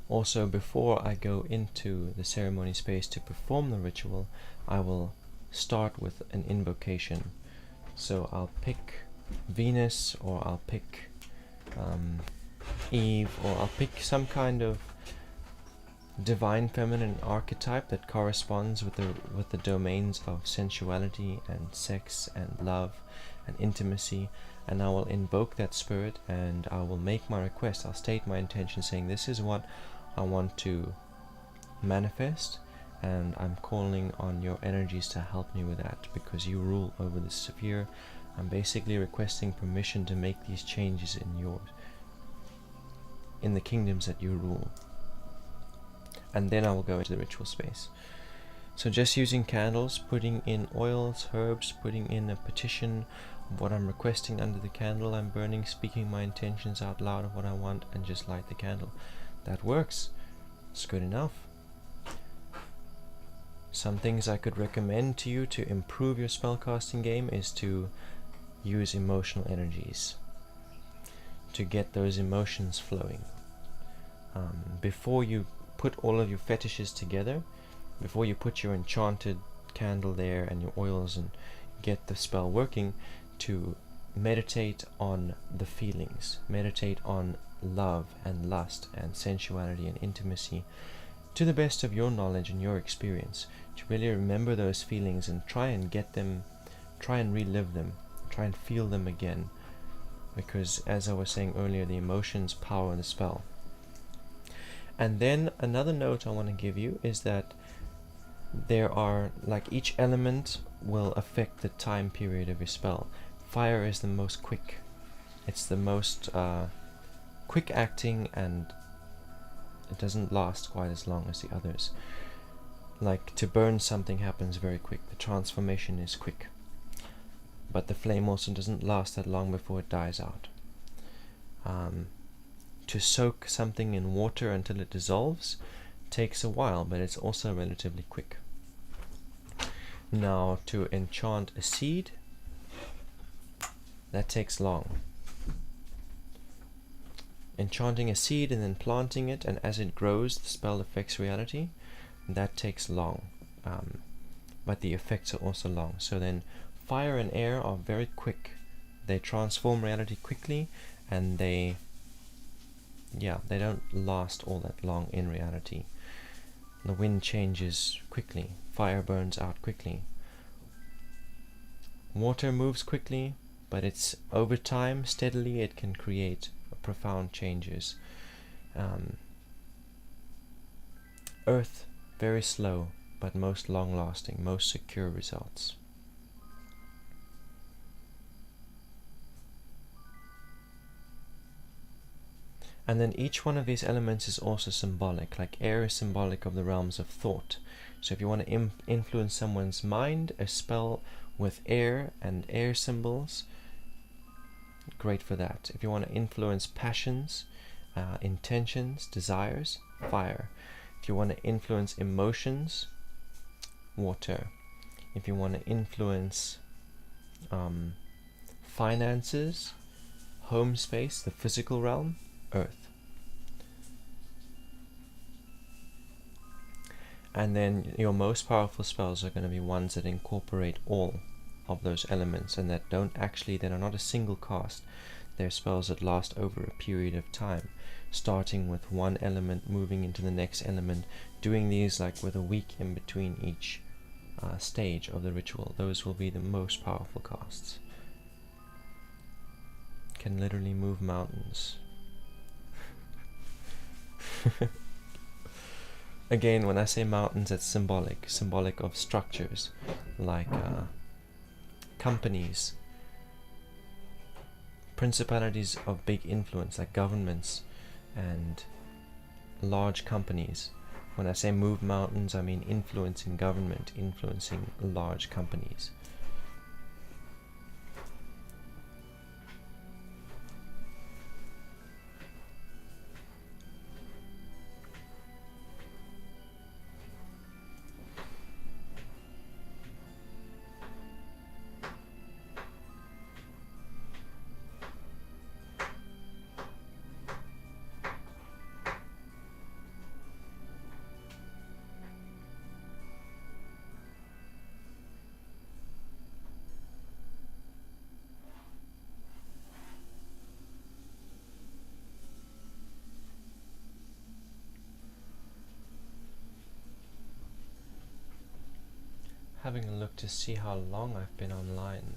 Also, before I go into the ceremony space to perform the ritual, I will start with an invocation. So I'll pick Venus, or I'll pick Eve, or I'll pick some kind of divine feminine archetype that corresponds with the domains of sensuality and sex and love and intimacy, and I will invoke that spirit and I will make my request. I'll state my intention saying, this is what I want to manifest, and I'm calling on your energies to help me with that because you rule over the sphere. I'm basically requesting permission to make these changes in yours. in the kingdoms that you rule. And then I will go into the ritual space. So just using candles, putting in oils, herbs, putting in a petition of what I'm requesting under the candle I'm burning, speaking my intentions out loud of what I want, and just light the candle. That works. It's good enough. Some things I could recommend to you to improve your spellcasting game is to use emotional energies, to get those emotions flowing. Before you put all of your fetishes together, before you put your enchanted candle there and your oils and get the spell working, to meditate on the feelings, meditate on love and lust and sensuality and intimacy to the best of your knowledge and your experience, to really remember those feelings and try and get them, try and relive them, try and feel them again, because as I was saying earlier, the emotions power the spell. And then another note I want to give you is that there are, like, each element will affect the time period of your spell. Fire is the most quick. It's the most quick acting, and it doesn't last quite as long as the others. Like, to burn something happens very quick. The transformation is quick. But the flame also doesn't last that long before it dies out. To soak something in water until it dissolves takes a while, but it's also relatively quick. Now, to enchant a seed, that takes long. Enchanting a seed and then planting it, and as it grows the spell affects reality, that takes long. But the effects are also long. So then fire and air are very quick. They transform reality quickly, and they don't last all that long in reality. The wind changes quickly. Fire burns out quickly. Water moves quickly, but it's over time, steadily, it can create profound changes. Earth, very slow, but most long-lasting, most secure results. And then each one of these elements is also symbolic. Like air is symbolic of the realms of thought. So if you want to influence someone's mind, a spell with air and air symbols, great for that. If you want to influence passions, intentions, desires, fire. If you want to influence emotions, water. If you want to influence finances, home space, the physical realm, earth. And then your most powerful spells are going to be ones that incorporate all of those elements, and that are not a single cast. They're spells that last over a period of time, starting with one element, moving into the next element, doing these like with a week in between each stage of the ritual. Those will be the most powerful casts. Can literally move mountains. Again, when I say mountains, it's symbolic of structures, like companies, principalities of big influence, like governments and large companies. When I say move mountains, I mean influencing government, influencing large companies. Having a look to see how long I've been online.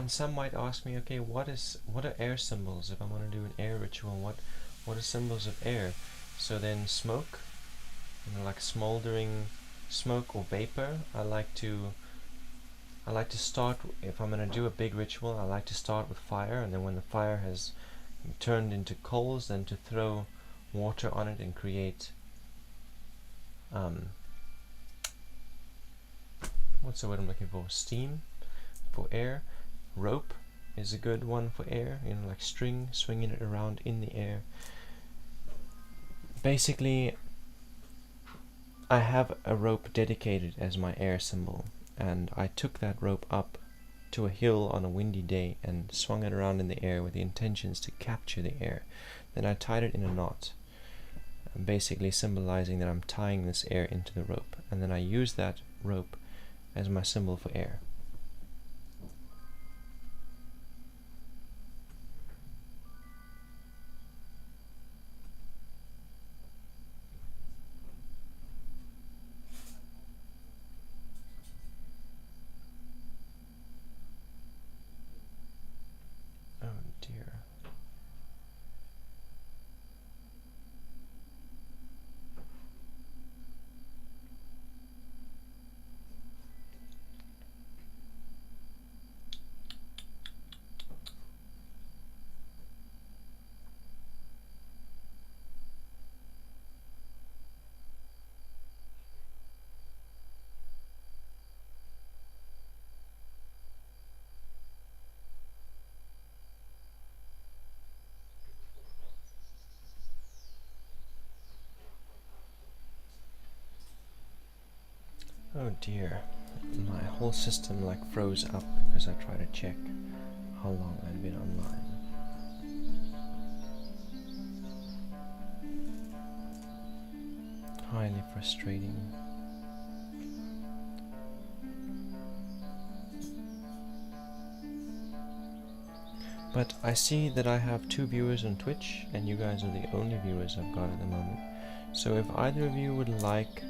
And some might ask me, okay, what are air symbols? If I want to do an air ritual, what are symbols of air? So then smoke, like smoldering smoke or vapor. I like to start, if I'm going to do a big ritual, I like to start with fire, and then when the fire has turned into coals, then to throw water on it and create what's the word I'm looking for? Steam for air. Rope is a good one for air, like string, swinging it around in the air. Basically, I have a rope dedicated as my air symbol, and I took that rope up to a hill on a windy day and swung it around in the air with the intentions to capture the air. Then I tied it in a knot, basically symbolizing that I'm tying this air into the rope, and then I use that rope as my symbol for air. Oh dear. Oh dear, my whole system froze up because I tried to check how long I'd been online. Highly frustrating. But I see that I have 2 viewers on Twitch, and you guys are the only viewers I've got at the moment. So if either of you would like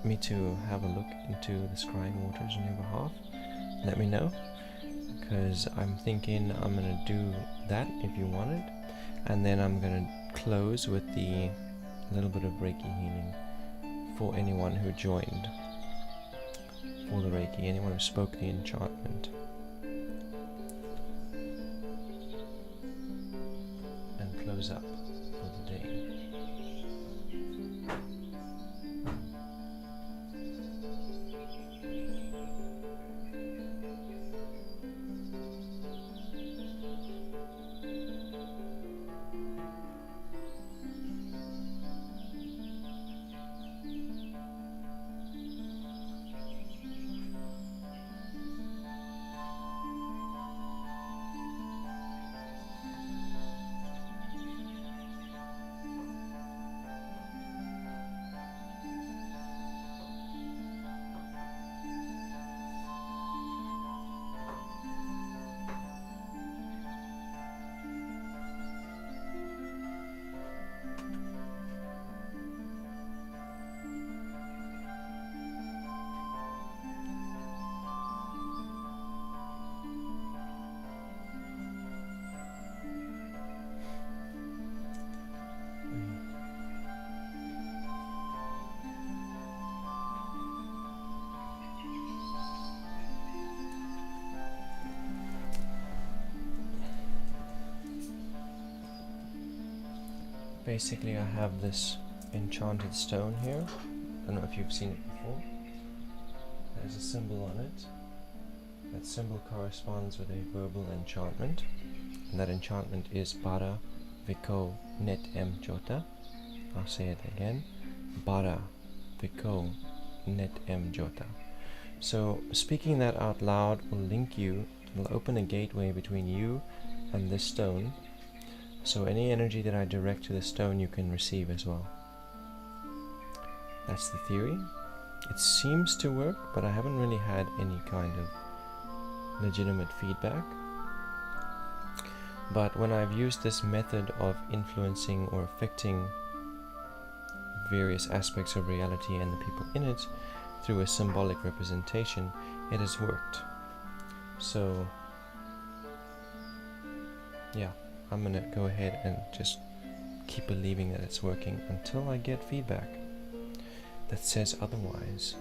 me to have a look into the scrying waters on your behalf, let me know, because I'm thinking I'm going to do that if you want it, and then I'm going to close with the little bit of Reiki healing for anyone who joined for the Reiki, anyone who spoke the enchantment, and close up for the day. Basically, I have this enchanted stone here. I don't know if you've seen it before. There's a symbol on it. That symbol corresponds with a verbal enchantment, and that enchantment is Bara Viko Net M Jota. I'll say it again. Bara Viko Net M Jota. So speaking that out loud will link you, will open a gateway between you and this stone. So any energy that I direct to the stone you can receive as well. That's the theory. It seems to work, but I haven't really had any kind of legitimate feedback. But when I've used this method of influencing or affecting various aspects of reality and the people in it through a symbolic representation, it has worked. So yeah, I'm gonna go ahead and just keep believing that it's working until I get feedback that says otherwise.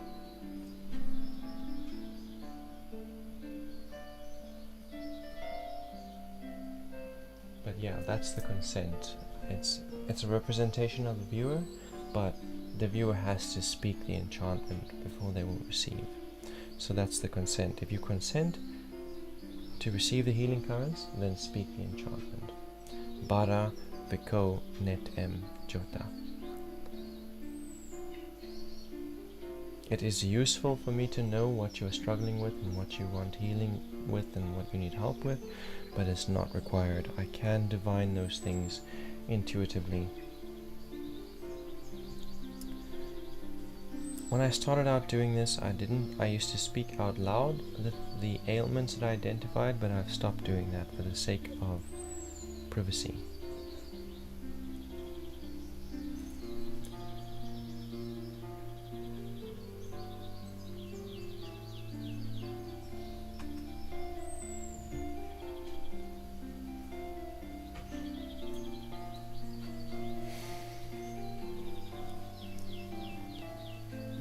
But yeah, that's the consent. It's a representation of the viewer, but the viewer has to speak the enchantment before they will receive. So that's the consent. If you consent to receive the healing currents, then speak the enchantment. Bara Beko Net M Jota. It is useful for me to know what you are struggling with and what you want healing with and what you need help with, but it's not required. I can divine those things intuitively. When I started out doing this, I used to speak out loud the ailments that I identified, but I've stopped doing that for the sake of privacy.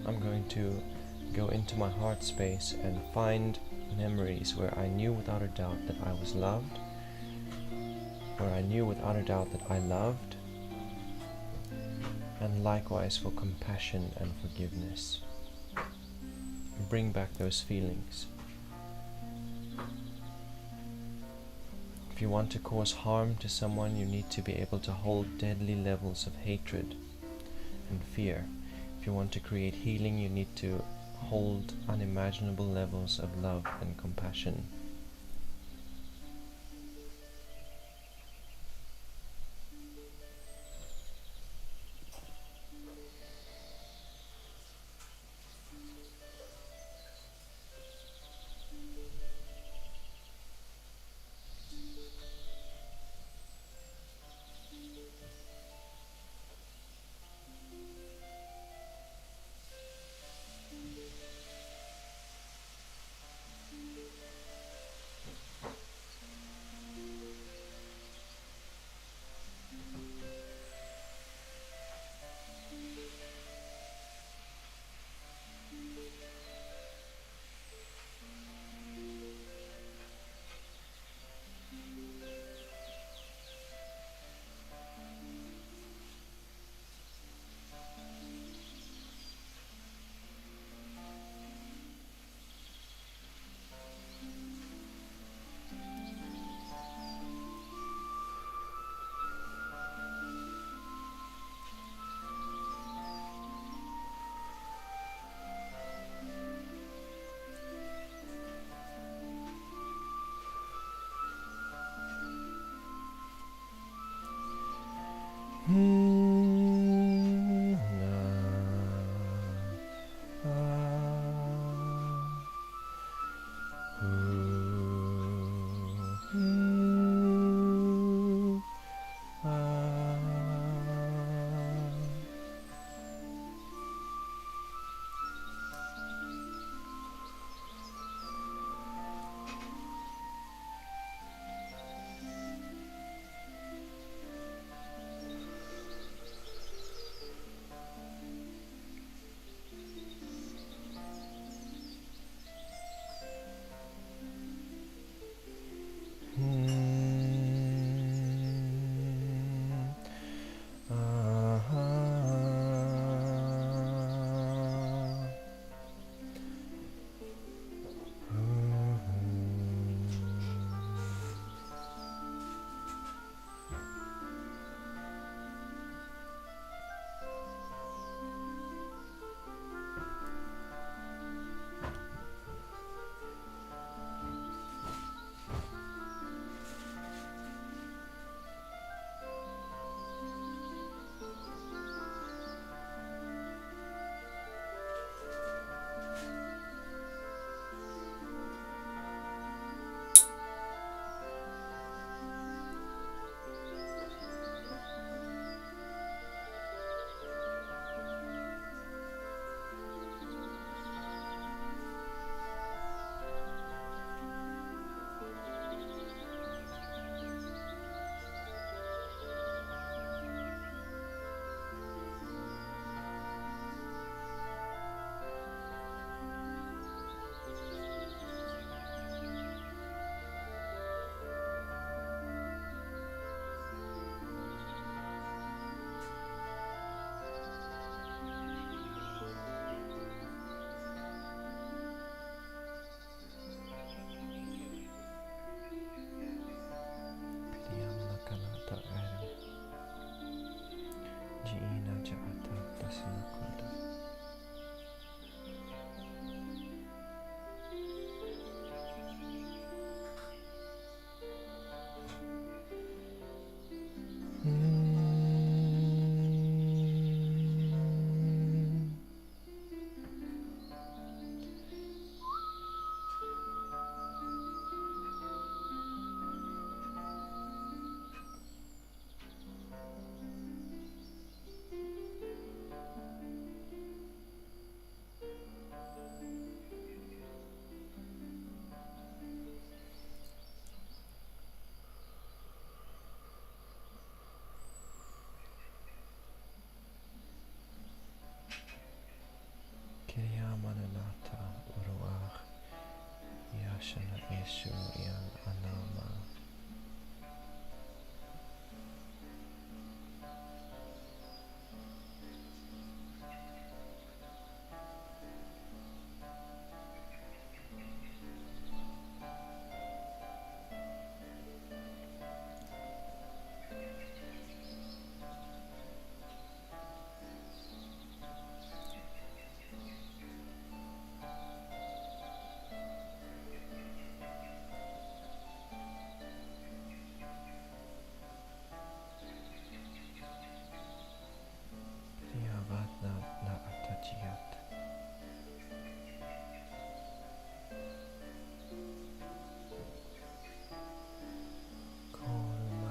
I'm going to go into my heart space and find memories where I knew without a doubt that I was loved, where I knew without a doubt that I loved, and likewise for compassion and forgiveness. Bring back those feelings. If you want to cause harm to someone, you need to be able to hold deadly levels of hatred and fear. If you want to create healing, you need to hold unimaginable levels of love and compassion. mananata uruach yashana eshu yang anama.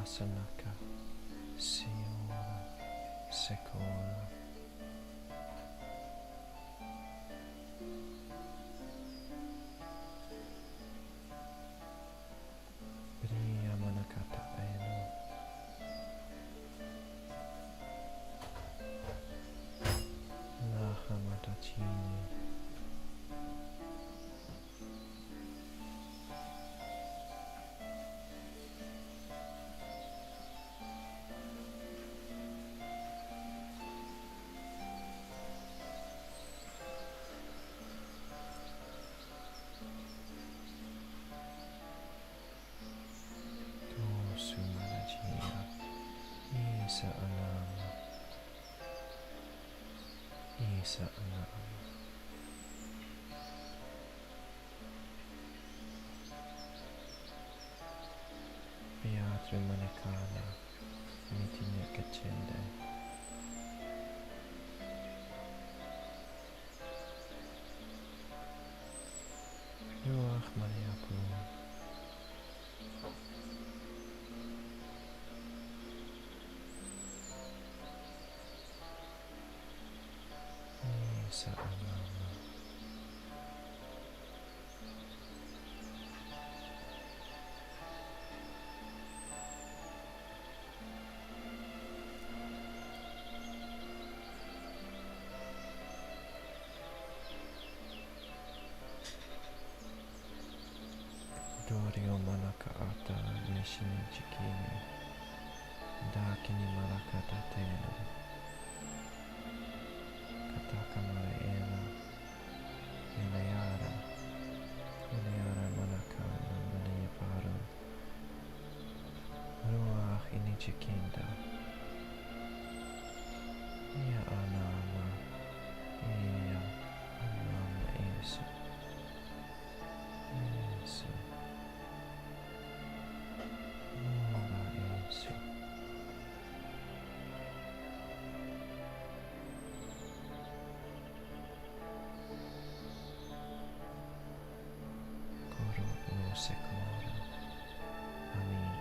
Sanaka, Siora, Sekora. Bria Manakata Eno. Nahamatachini. Isa Anama, Isa Anama. Beatri Manikana, Mitinya Kachende. Yuach Maniapu. Isa Anama. Dorio Manaka Ata Nishini Chikini Dakini Malakata Tena Katakamara Ela Ilayara Manakana Maniyaparu Ruach Inichikinda Ia Anama Ia Anama Esu Esu Oba Esu Sekora. Amen.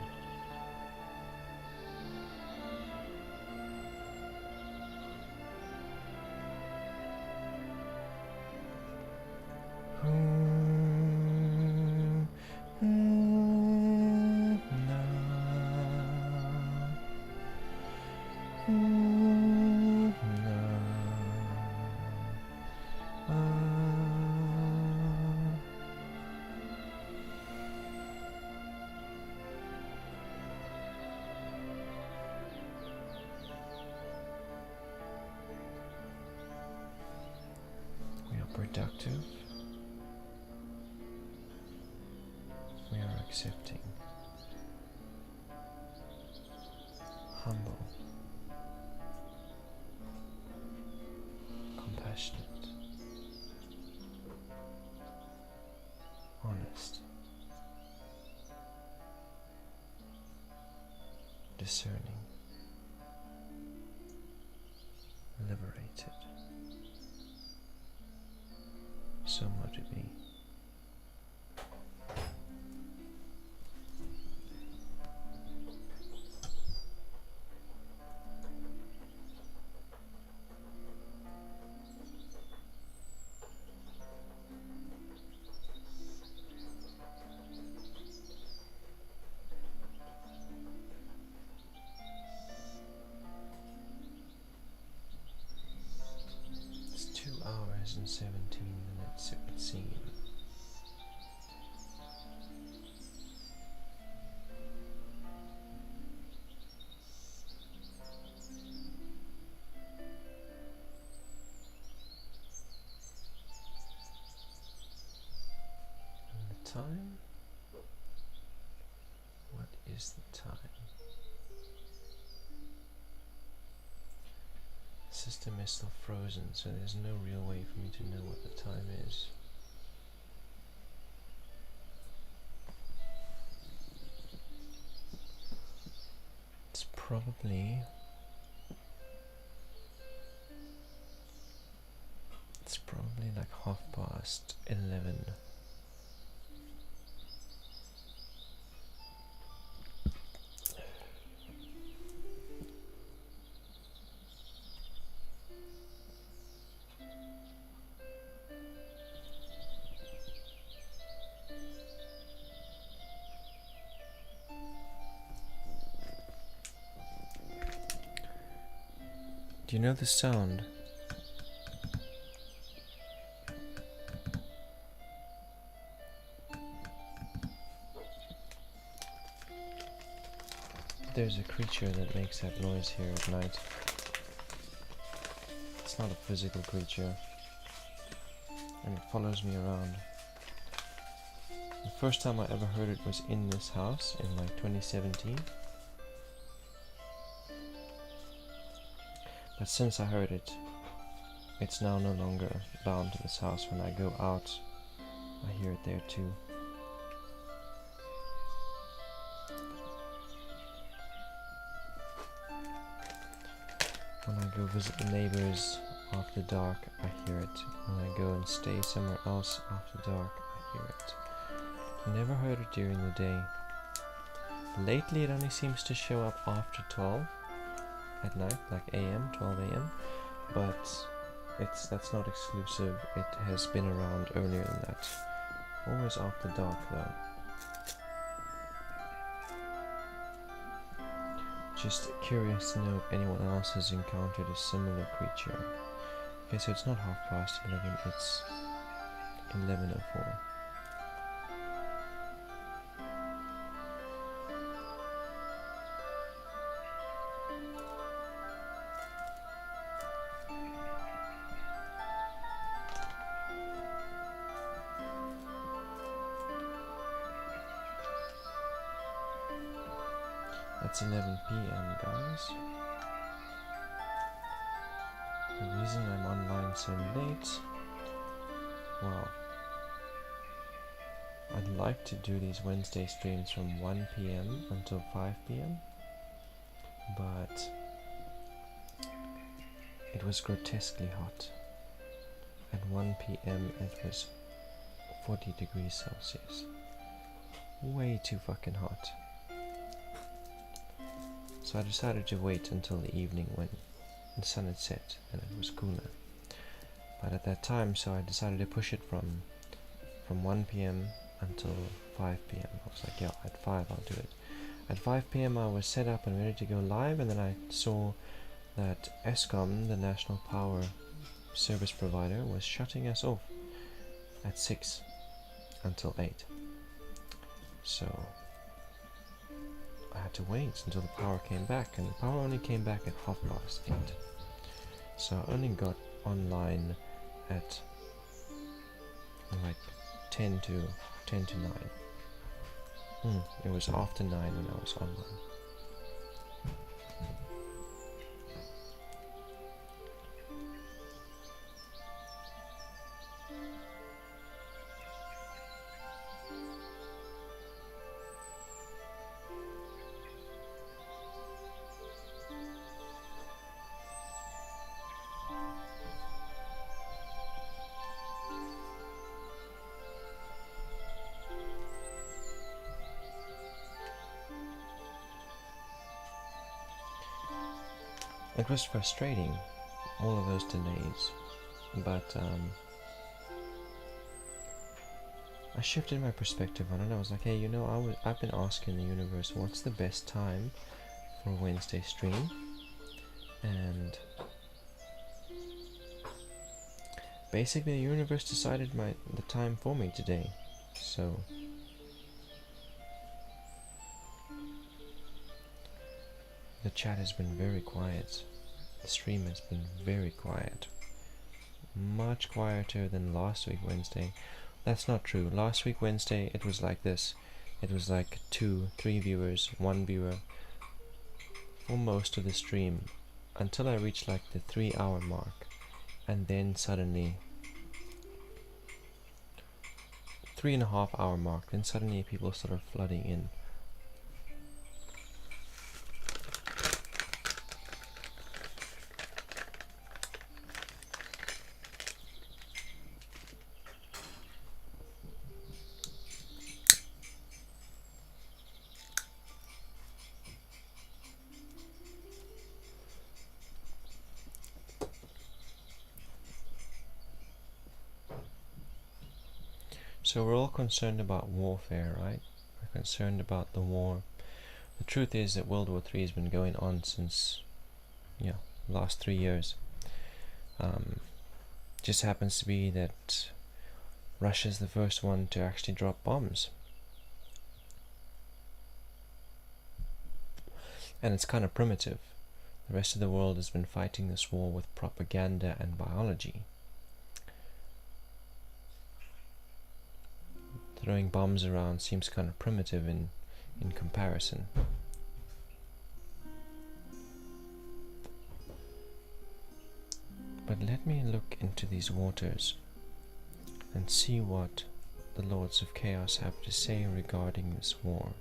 Productive. We are accepting, humble, compassionate, honest, discerning, liberated. So much to be. It's 2 hours 2017 minutes it would seem. And the time? What is the time? The system is still frozen, so there's no real way for me to know what the time is. It's probably like 11:30. Do you know the sound? There's a creature that makes that noise here at night. It's not a physical creature, and it follows me around. The first time I ever heard it was in this house in like 2017. But since I heard it, it's now no longer bound to this house. When I go out, I hear it there too. When I go visit the neighbors after dark, I hear it. When I go and stay somewhere else after dark, I hear it. I never heard it during the day. Lately it only seems to show up after 12 at night, like AM, 12 AM, but that's not exclusive. It has been around earlier than that. Always after dark though. Just curious to know if anyone else has encountered a similar creature. Okay, so it's not 11:30, it's 11:04. It's 11 PM, guys. The reason I'm online so late, well, I'd like to do these Wednesday streams from 1 PM until 5 PM, but it was grotesquely hot. At 1 PM it was 40 degrees Celsius. Way too fucking hot. So I decided to wait until the evening when the sun had set and it was cooler. But at that time, so I decided to push it from 1 PM until 5 PM. I was like, yeah, at 5 I'll do it. At 5 PM I was set up and ready to go live, and then I saw that ESCOM, the National Power Service Provider, was shutting us off at 6 until 8. So I had to wait until the power came back, and the power only came back at 8:30. So I only got online at like 10 to 9. It was after 9 when I was online. It was frustrating, all of those delays, but I shifted my perspective on it. I was like, hey, you know, I've been asking the universe what's the best time for a Wednesday stream, and basically the universe decided the time for me today. So the chat has been very quiet. The stream has been very quiet. Much quieter than last week Wednesday. That's not true. Last week Wednesday it was like this. It was like 2, 3 viewers, 1 viewer for most of the stream until I reached like the 3-hour mark, and then suddenly 3.5-hour mark, then suddenly people started flooding in. So we're all concerned about warfare, right? We're concerned about the war. The truth is that World War III has been going on since, last 3 years. Just happens to be that Russia's the first one to actually drop bombs. And it's kind of primitive. The rest of the world has been fighting this war with propaganda and biology. Throwing bombs around seems kind of primitive in comparison. But let me look into these waters and see what the Lords of Chaos have to say regarding this war.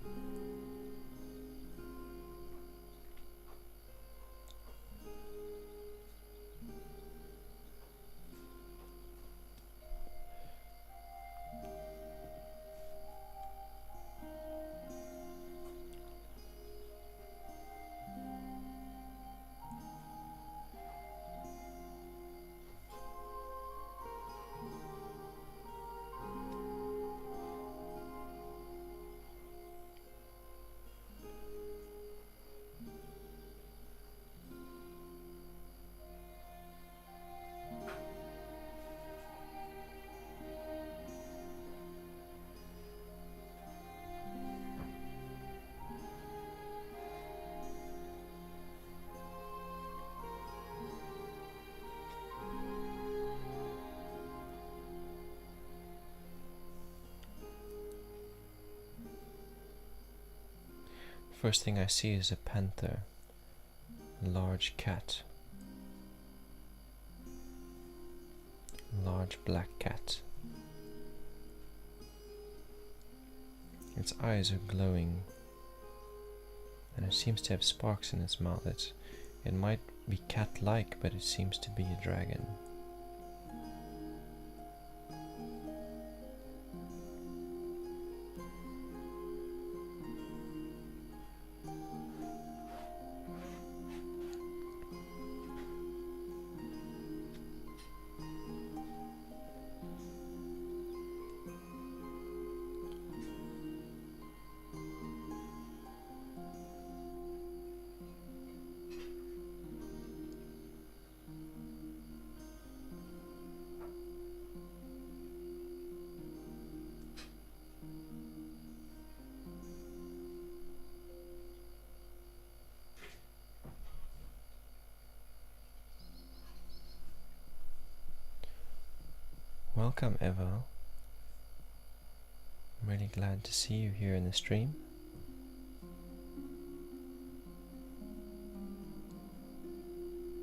First thing I see is a panther, a large cat, a large black cat. Its eyes are glowing, and it seems to have sparks in its mouth. It might be cat-like, but it seems to be a dragon. Welcome, Eva. I'm really glad to see you here in the stream.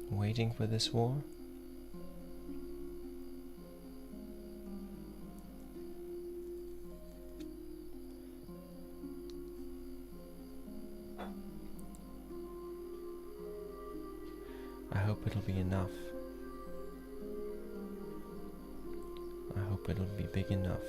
Waiting for this war? I hope it'll be enough. I hope it'll be big enough.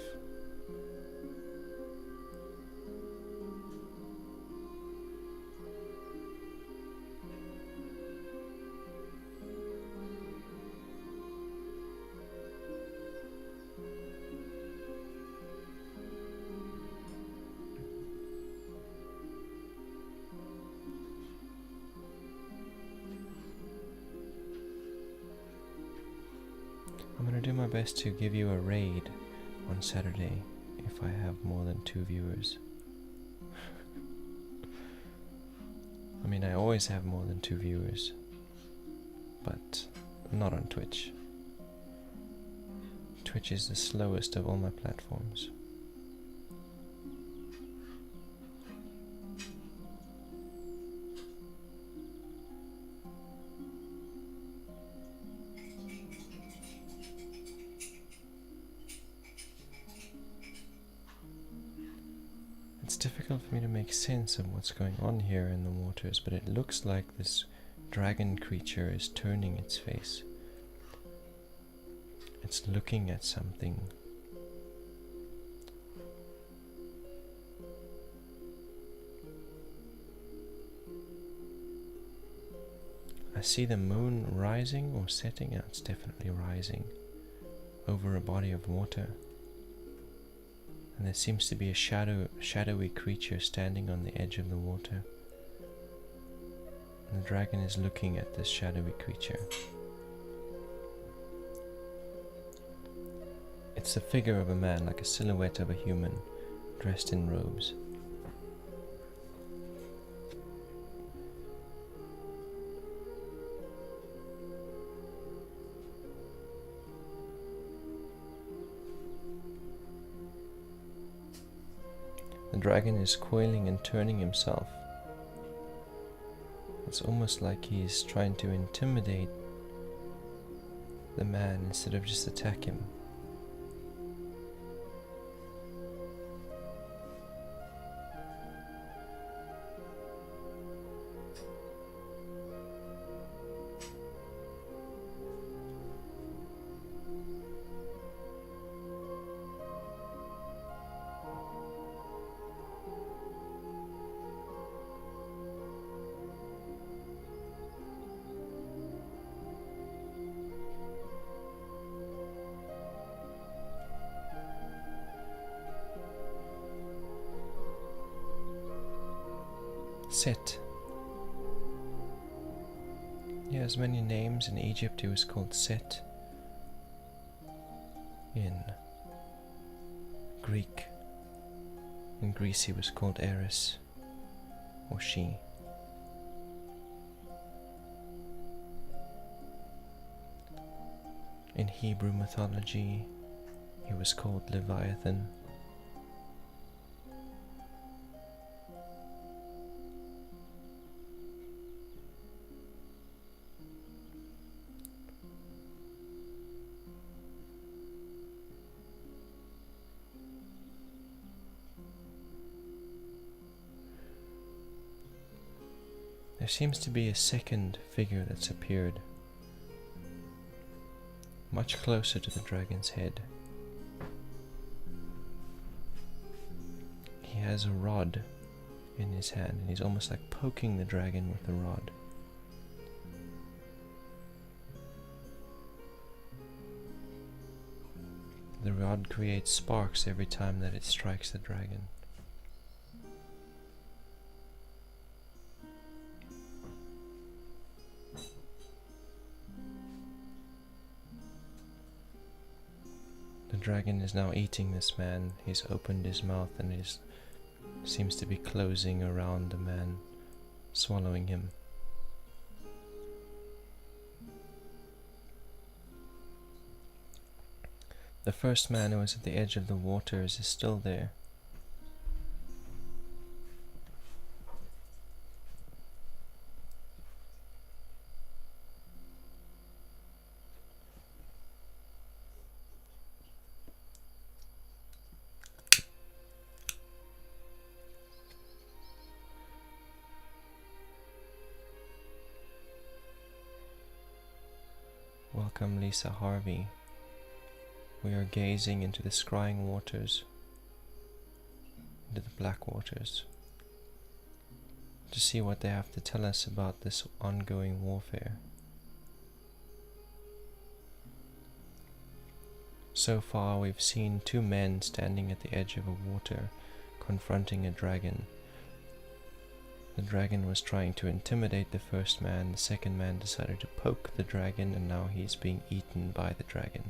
I'm going to do my best to give you a raid on Saturday if I have more than 2 viewers. I mean, I always have more than 2 viewers, but not on Twitch. Twitch is the slowest of all my platforms. It's difficult for me to make sense of what's going on here in the waters, but it looks like this dragon creature is turning its face. It's looking at something. I see the moon rising or setting. Yeah, it's definitely rising over a body of water. And there seems to be a shadowy creature standing on the edge of the water. And the dragon is looking at this shadowy creature. It's the figure of a man, like a silhouette of a human, dressed in robes. The dragon is coiling and turning himself. It's almost like he's trying to intimidate the man instead of just attack him. Set. He has many names. In Egypt he was called Set. In Greece he was called Eris, or she. In Hebrew mythology he was called Leviathan. There seems to be a second figure that's appeared, much closer to the dragon's head. He has a rod in his hand, and he's almost like poking the dragon with the rod. The rod creates sparks every time that it strikes the dragon. The dragon is now eating this man. He's opened his mouth and seems to be closing around the man, swallowing him. The first man who was at the edge of the waters is still there. Welcome, Lisa Harvey. We are gazing into the scrying waters, into the black waters, to see what they have to tell us about this ongoing warfare. So far we've seen 2 men standing at the edge of a water, confronting a dragon. The dragon was trying to intimidate the first man. The second man decided to poke the dragon, and now he's being eaten by the dragon.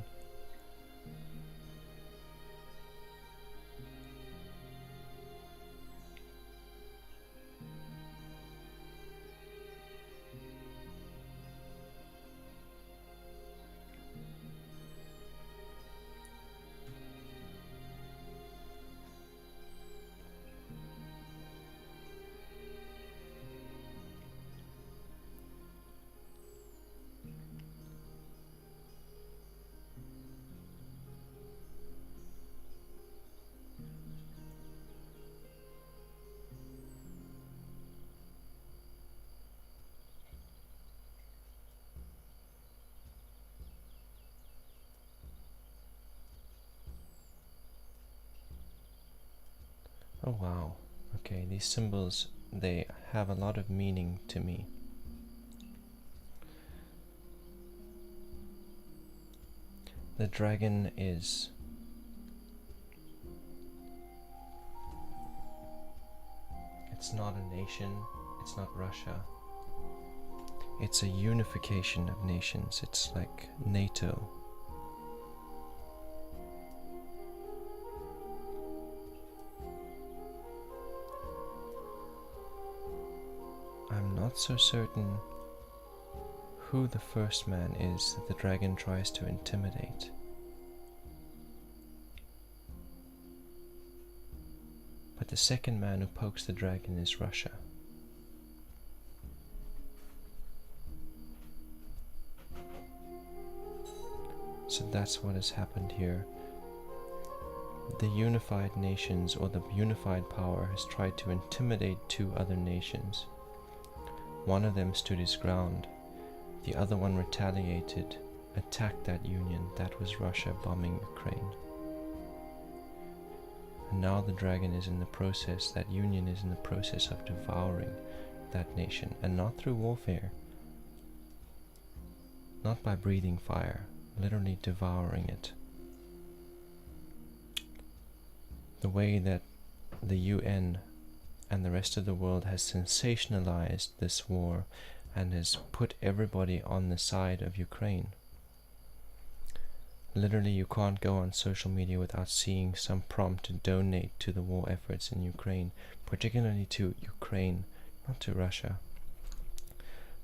Oh wow. Okay, these symbols, they have a lot of meaning to me. The dragon is it's not a nation, it's not Russia. It's a unification of nations. It's like NATO. I'm not so certain who the first man is that the dragon tries to intimidate. But the second man who pokes the dragon is Russia. So that's what has happened here. The unified nations, or the unified power, has tried to intimidate two other nations. One of them stood his ground. The other one retaliated, attacked that union. That was Russia bombing Ukraine. And now the dragon is in the process, that union is in the process of devouring that nation. And not through warfare. Not by breathing fire. Literally devouring it. The way that the UN and the rest of the world has sensationalized this war and has put everybody on the side of Ukraine. Literally, you can't go on social media without seeing some prompt to donate to the war efforts in Ukraine, particularly to Ukraine, not to Russia.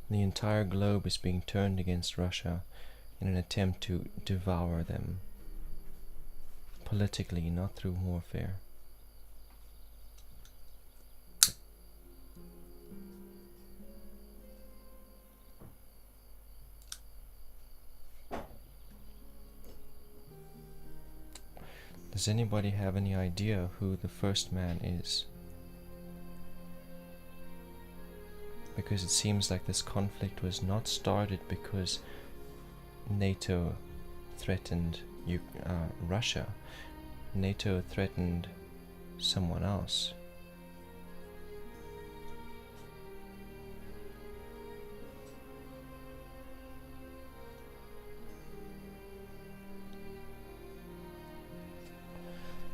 The entire globe is being turned against Russia in an attempt to devour them politically, not through warfare. Does anybody have any idea who the first man is? Because it seems like this conflict was not started because NATO threatened Russia. NATO threatened someone else.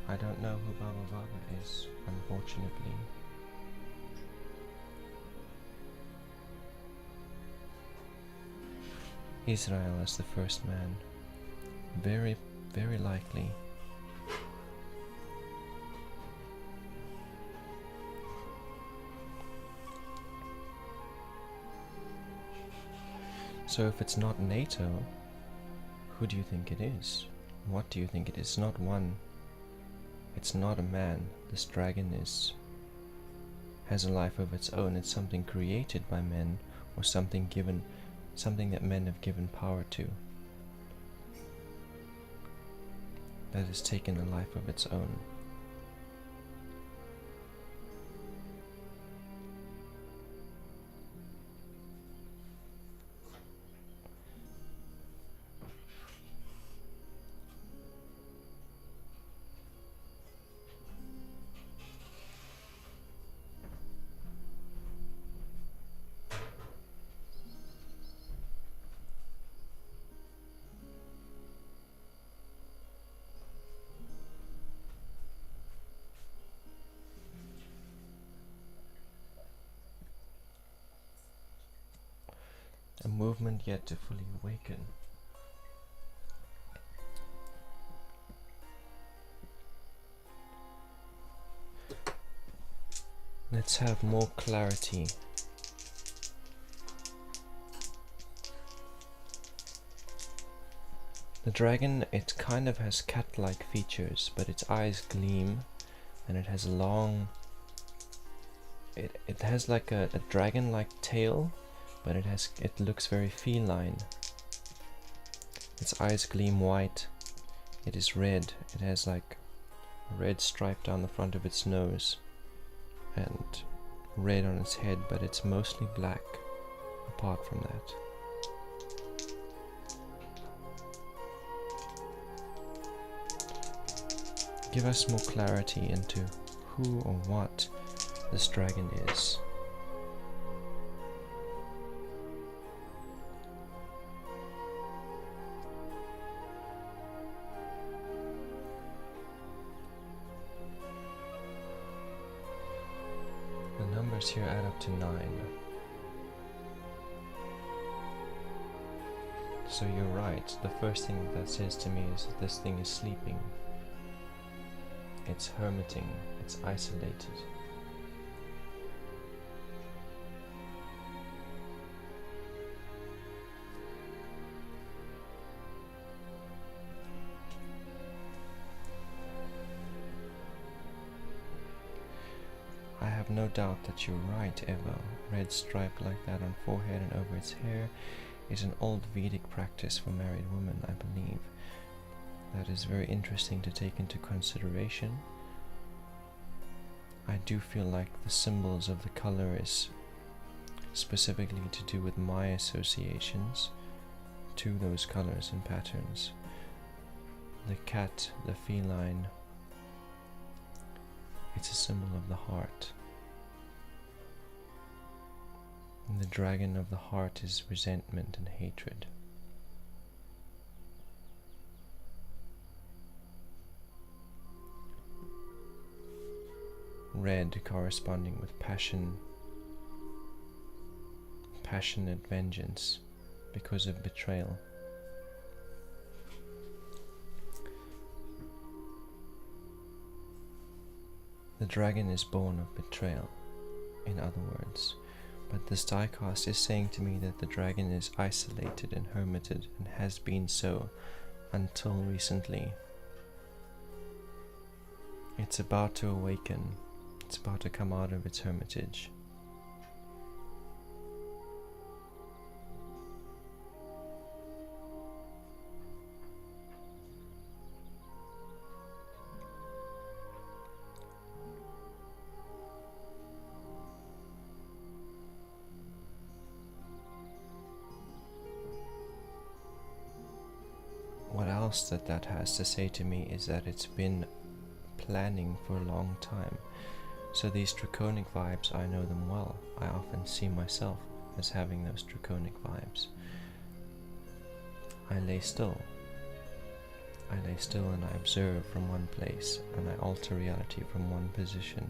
I don't know who Baba Vaga is, unfortunately. Israel as the first man. Very, very likely. So if it's not NATO, who do you think it is? What do you think it is? It's not one. It's not a man. This dragon has a life of its own. It's something created by men, or something that men have given power to, that has taken a life of its own. A movement yet to fully awaken. Let's have more clarity. The dragon, it kind of has cat-like features, but its eyes gleam, and it has a long... It has like a dragon-like tail, but it looks very feline. Its eyes gleam white. It is red. It has like a red stripe down the front of its nose and red on its head, but it's mostly black apart from that. Give us more clarity into who or what this dragon is. The numbers here add up to 9. So you're right, the first thing that says to me is that this thing is sleeping. It's hermiting, it's isolated. I have no doubt that you're right, Eva. Red stripe like that on forehead and over its hair is an old Vedic practice for married women, I believe. That is very interesting to take into consideration. I do feel like the symbols of the color is specifically to do with my associations to those colors and patterns. The cat, the feline, it's a symbol of the heart. And the dragon of the heart is resentment and hatred. Red corresponding with passion, passionate vengeance because of betrayal. The dragon is born of betrayal, in other words. But this diecast is saying to me that the dragon is isolated and hermited and has been so until recently. It's about to awaken. It's about to come out of its hermitage. What else that has to say to me is that it's been planning for a long time. So these draconic vibes, I know them well. I often see myself as having those draconic vibes. I lay still. I lay still and I observe from one place, and I alter reality from one position.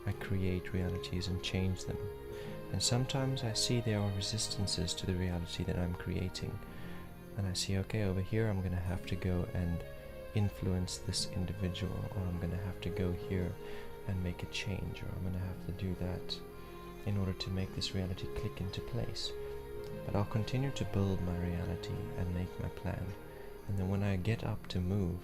I create realities and change them. And sometimes I see there are resistances to the reality that I'm creating. And I see, okay, over here I'm going to have to go and influence this individual, or I'm going to have to go here and make a change, or I'm going to have to do that in order to make this reality click into place. But I'll continue to build my reality and make my plan. And then when I get up to move,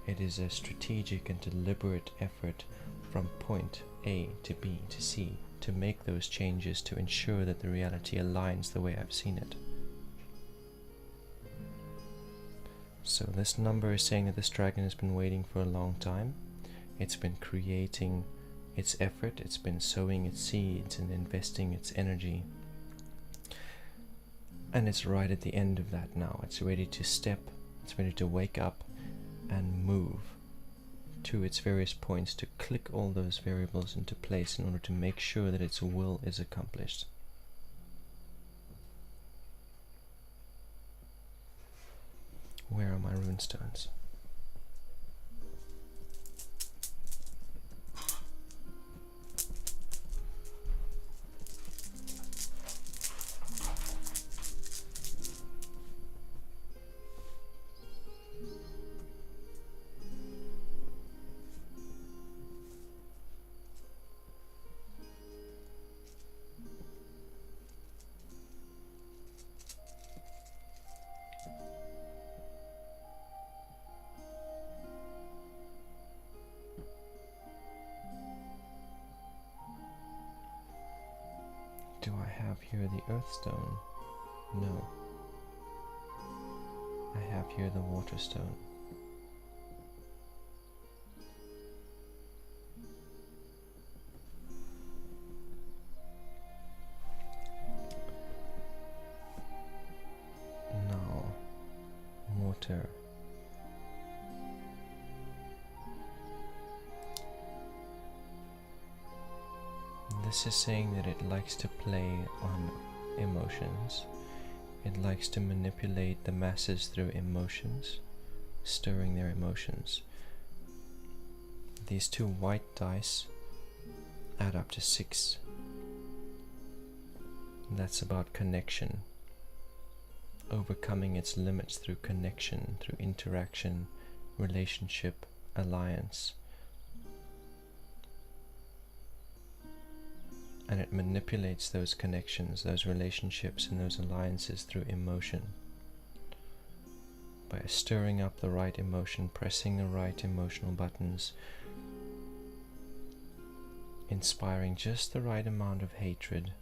it is a strategic and deliberate effort from point A to B to C to make those changes to ensure that the reality aligns the way I've seen it. So this number is saying that this dragon has been waiting for a long time. It's been creating its effort, it's been sowing its seeds and investing its energy. And it's right at the end of that now. It's ready to step, it's ready to wake up and move to its various points to click all those variables into place in order to make sure that its will is accomplished. Where are my runestones? Do I have here the Earthstone? No. I have here the Waterstone. Now, water. This is saying that it likes to play on emotions. It likes to manipulate the masses through emotions, stirring their emotions. These 2 white dice add up to 6. And that's about connection. Overcoming its limits through connection, through interaction, relationship, alliance. And it manipulates those connections, those relationships, and those alliances through emotion. By stirring up the right emotion, pressing the right emotional buttons, inspiring just the right amount of hatred.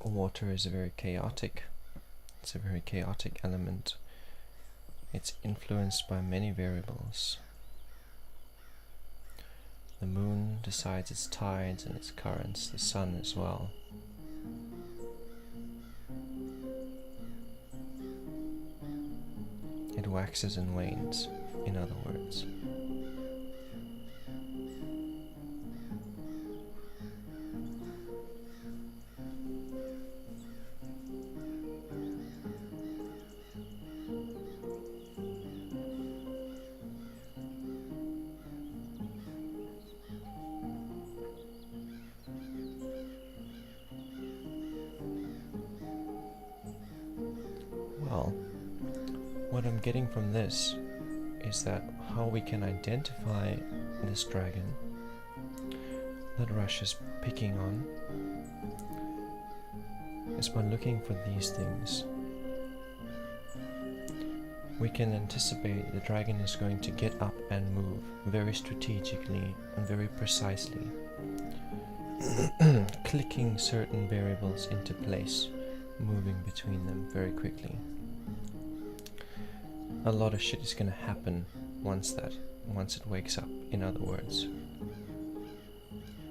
Water is very chaotic. It's a very chaotic element. It's influenced by many variables. The moon decides its tides and its currents, the sun as well. It waxes and wanes, in other words. Well, what I'm getting from this is that how we can identify this dragon that Rush is picking on is by looking for these things. We can anticipate the dragon is going to get up and move very strategically and very precisely, clicking certain variables into place, moving between them very quickly. A lot of shit is going to happen once it wakes up, in other words.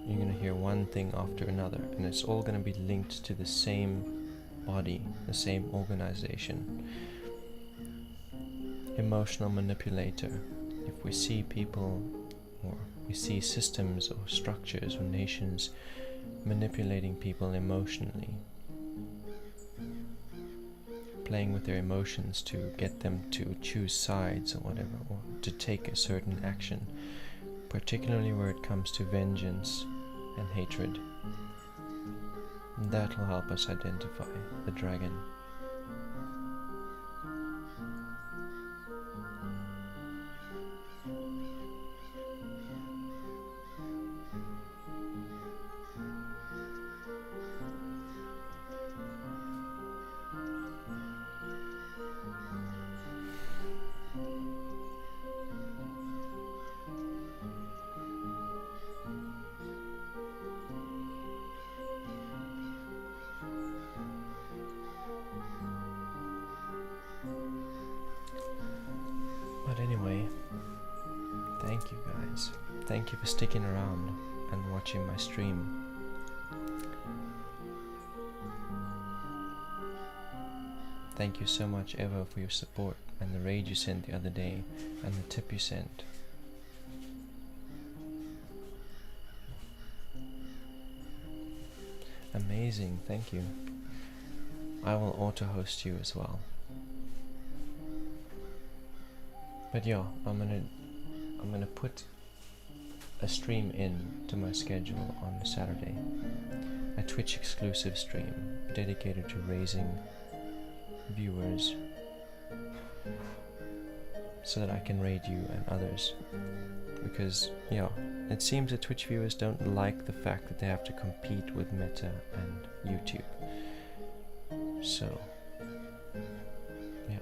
You're going to hear one thing after another, and it's all going to be linked to the same body, the same organization. Emotional manipulator. If we see people, or we see systems or structures or nations manipulating people emotionally, playing with their emotions to get them to choose sides or whatever, or to take a certain action, particularly where it comes to vengeance and hatred. That will help us identify the dragon. But anyway, thank you guys. Thank you for sticking around and watching my stream. Thank you so much, Eva, for your support and the raid you sent the other day and the tip you sent. Amazing, thank you. I will auto-host you as well. But yeah, I'm gonna put a stream in to my schedule on Saturday. A Twitch exclusive stream dedicated to raising viewers so that I can raid you and others. Because yeah, it seems that Twitch viewers don't like the fact that they have to compete with Meta and YouTube. So yeah.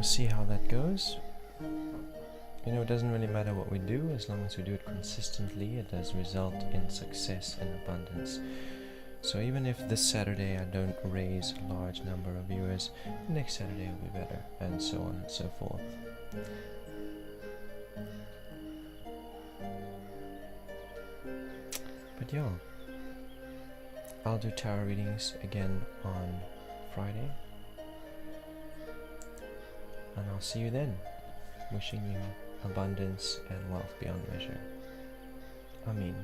see how that goes. You know, it doesn't really matter what we do, as long as we do it consistently, it does result in success and abundance. So even if this Saturday I don't raise a large number of viewers, next Saturday will be better, and so on and so forth. But yeah, I'll do tarot readings again on Friday, and I'll see you then. Wishing you abundance and wealth beyond measure. Amen.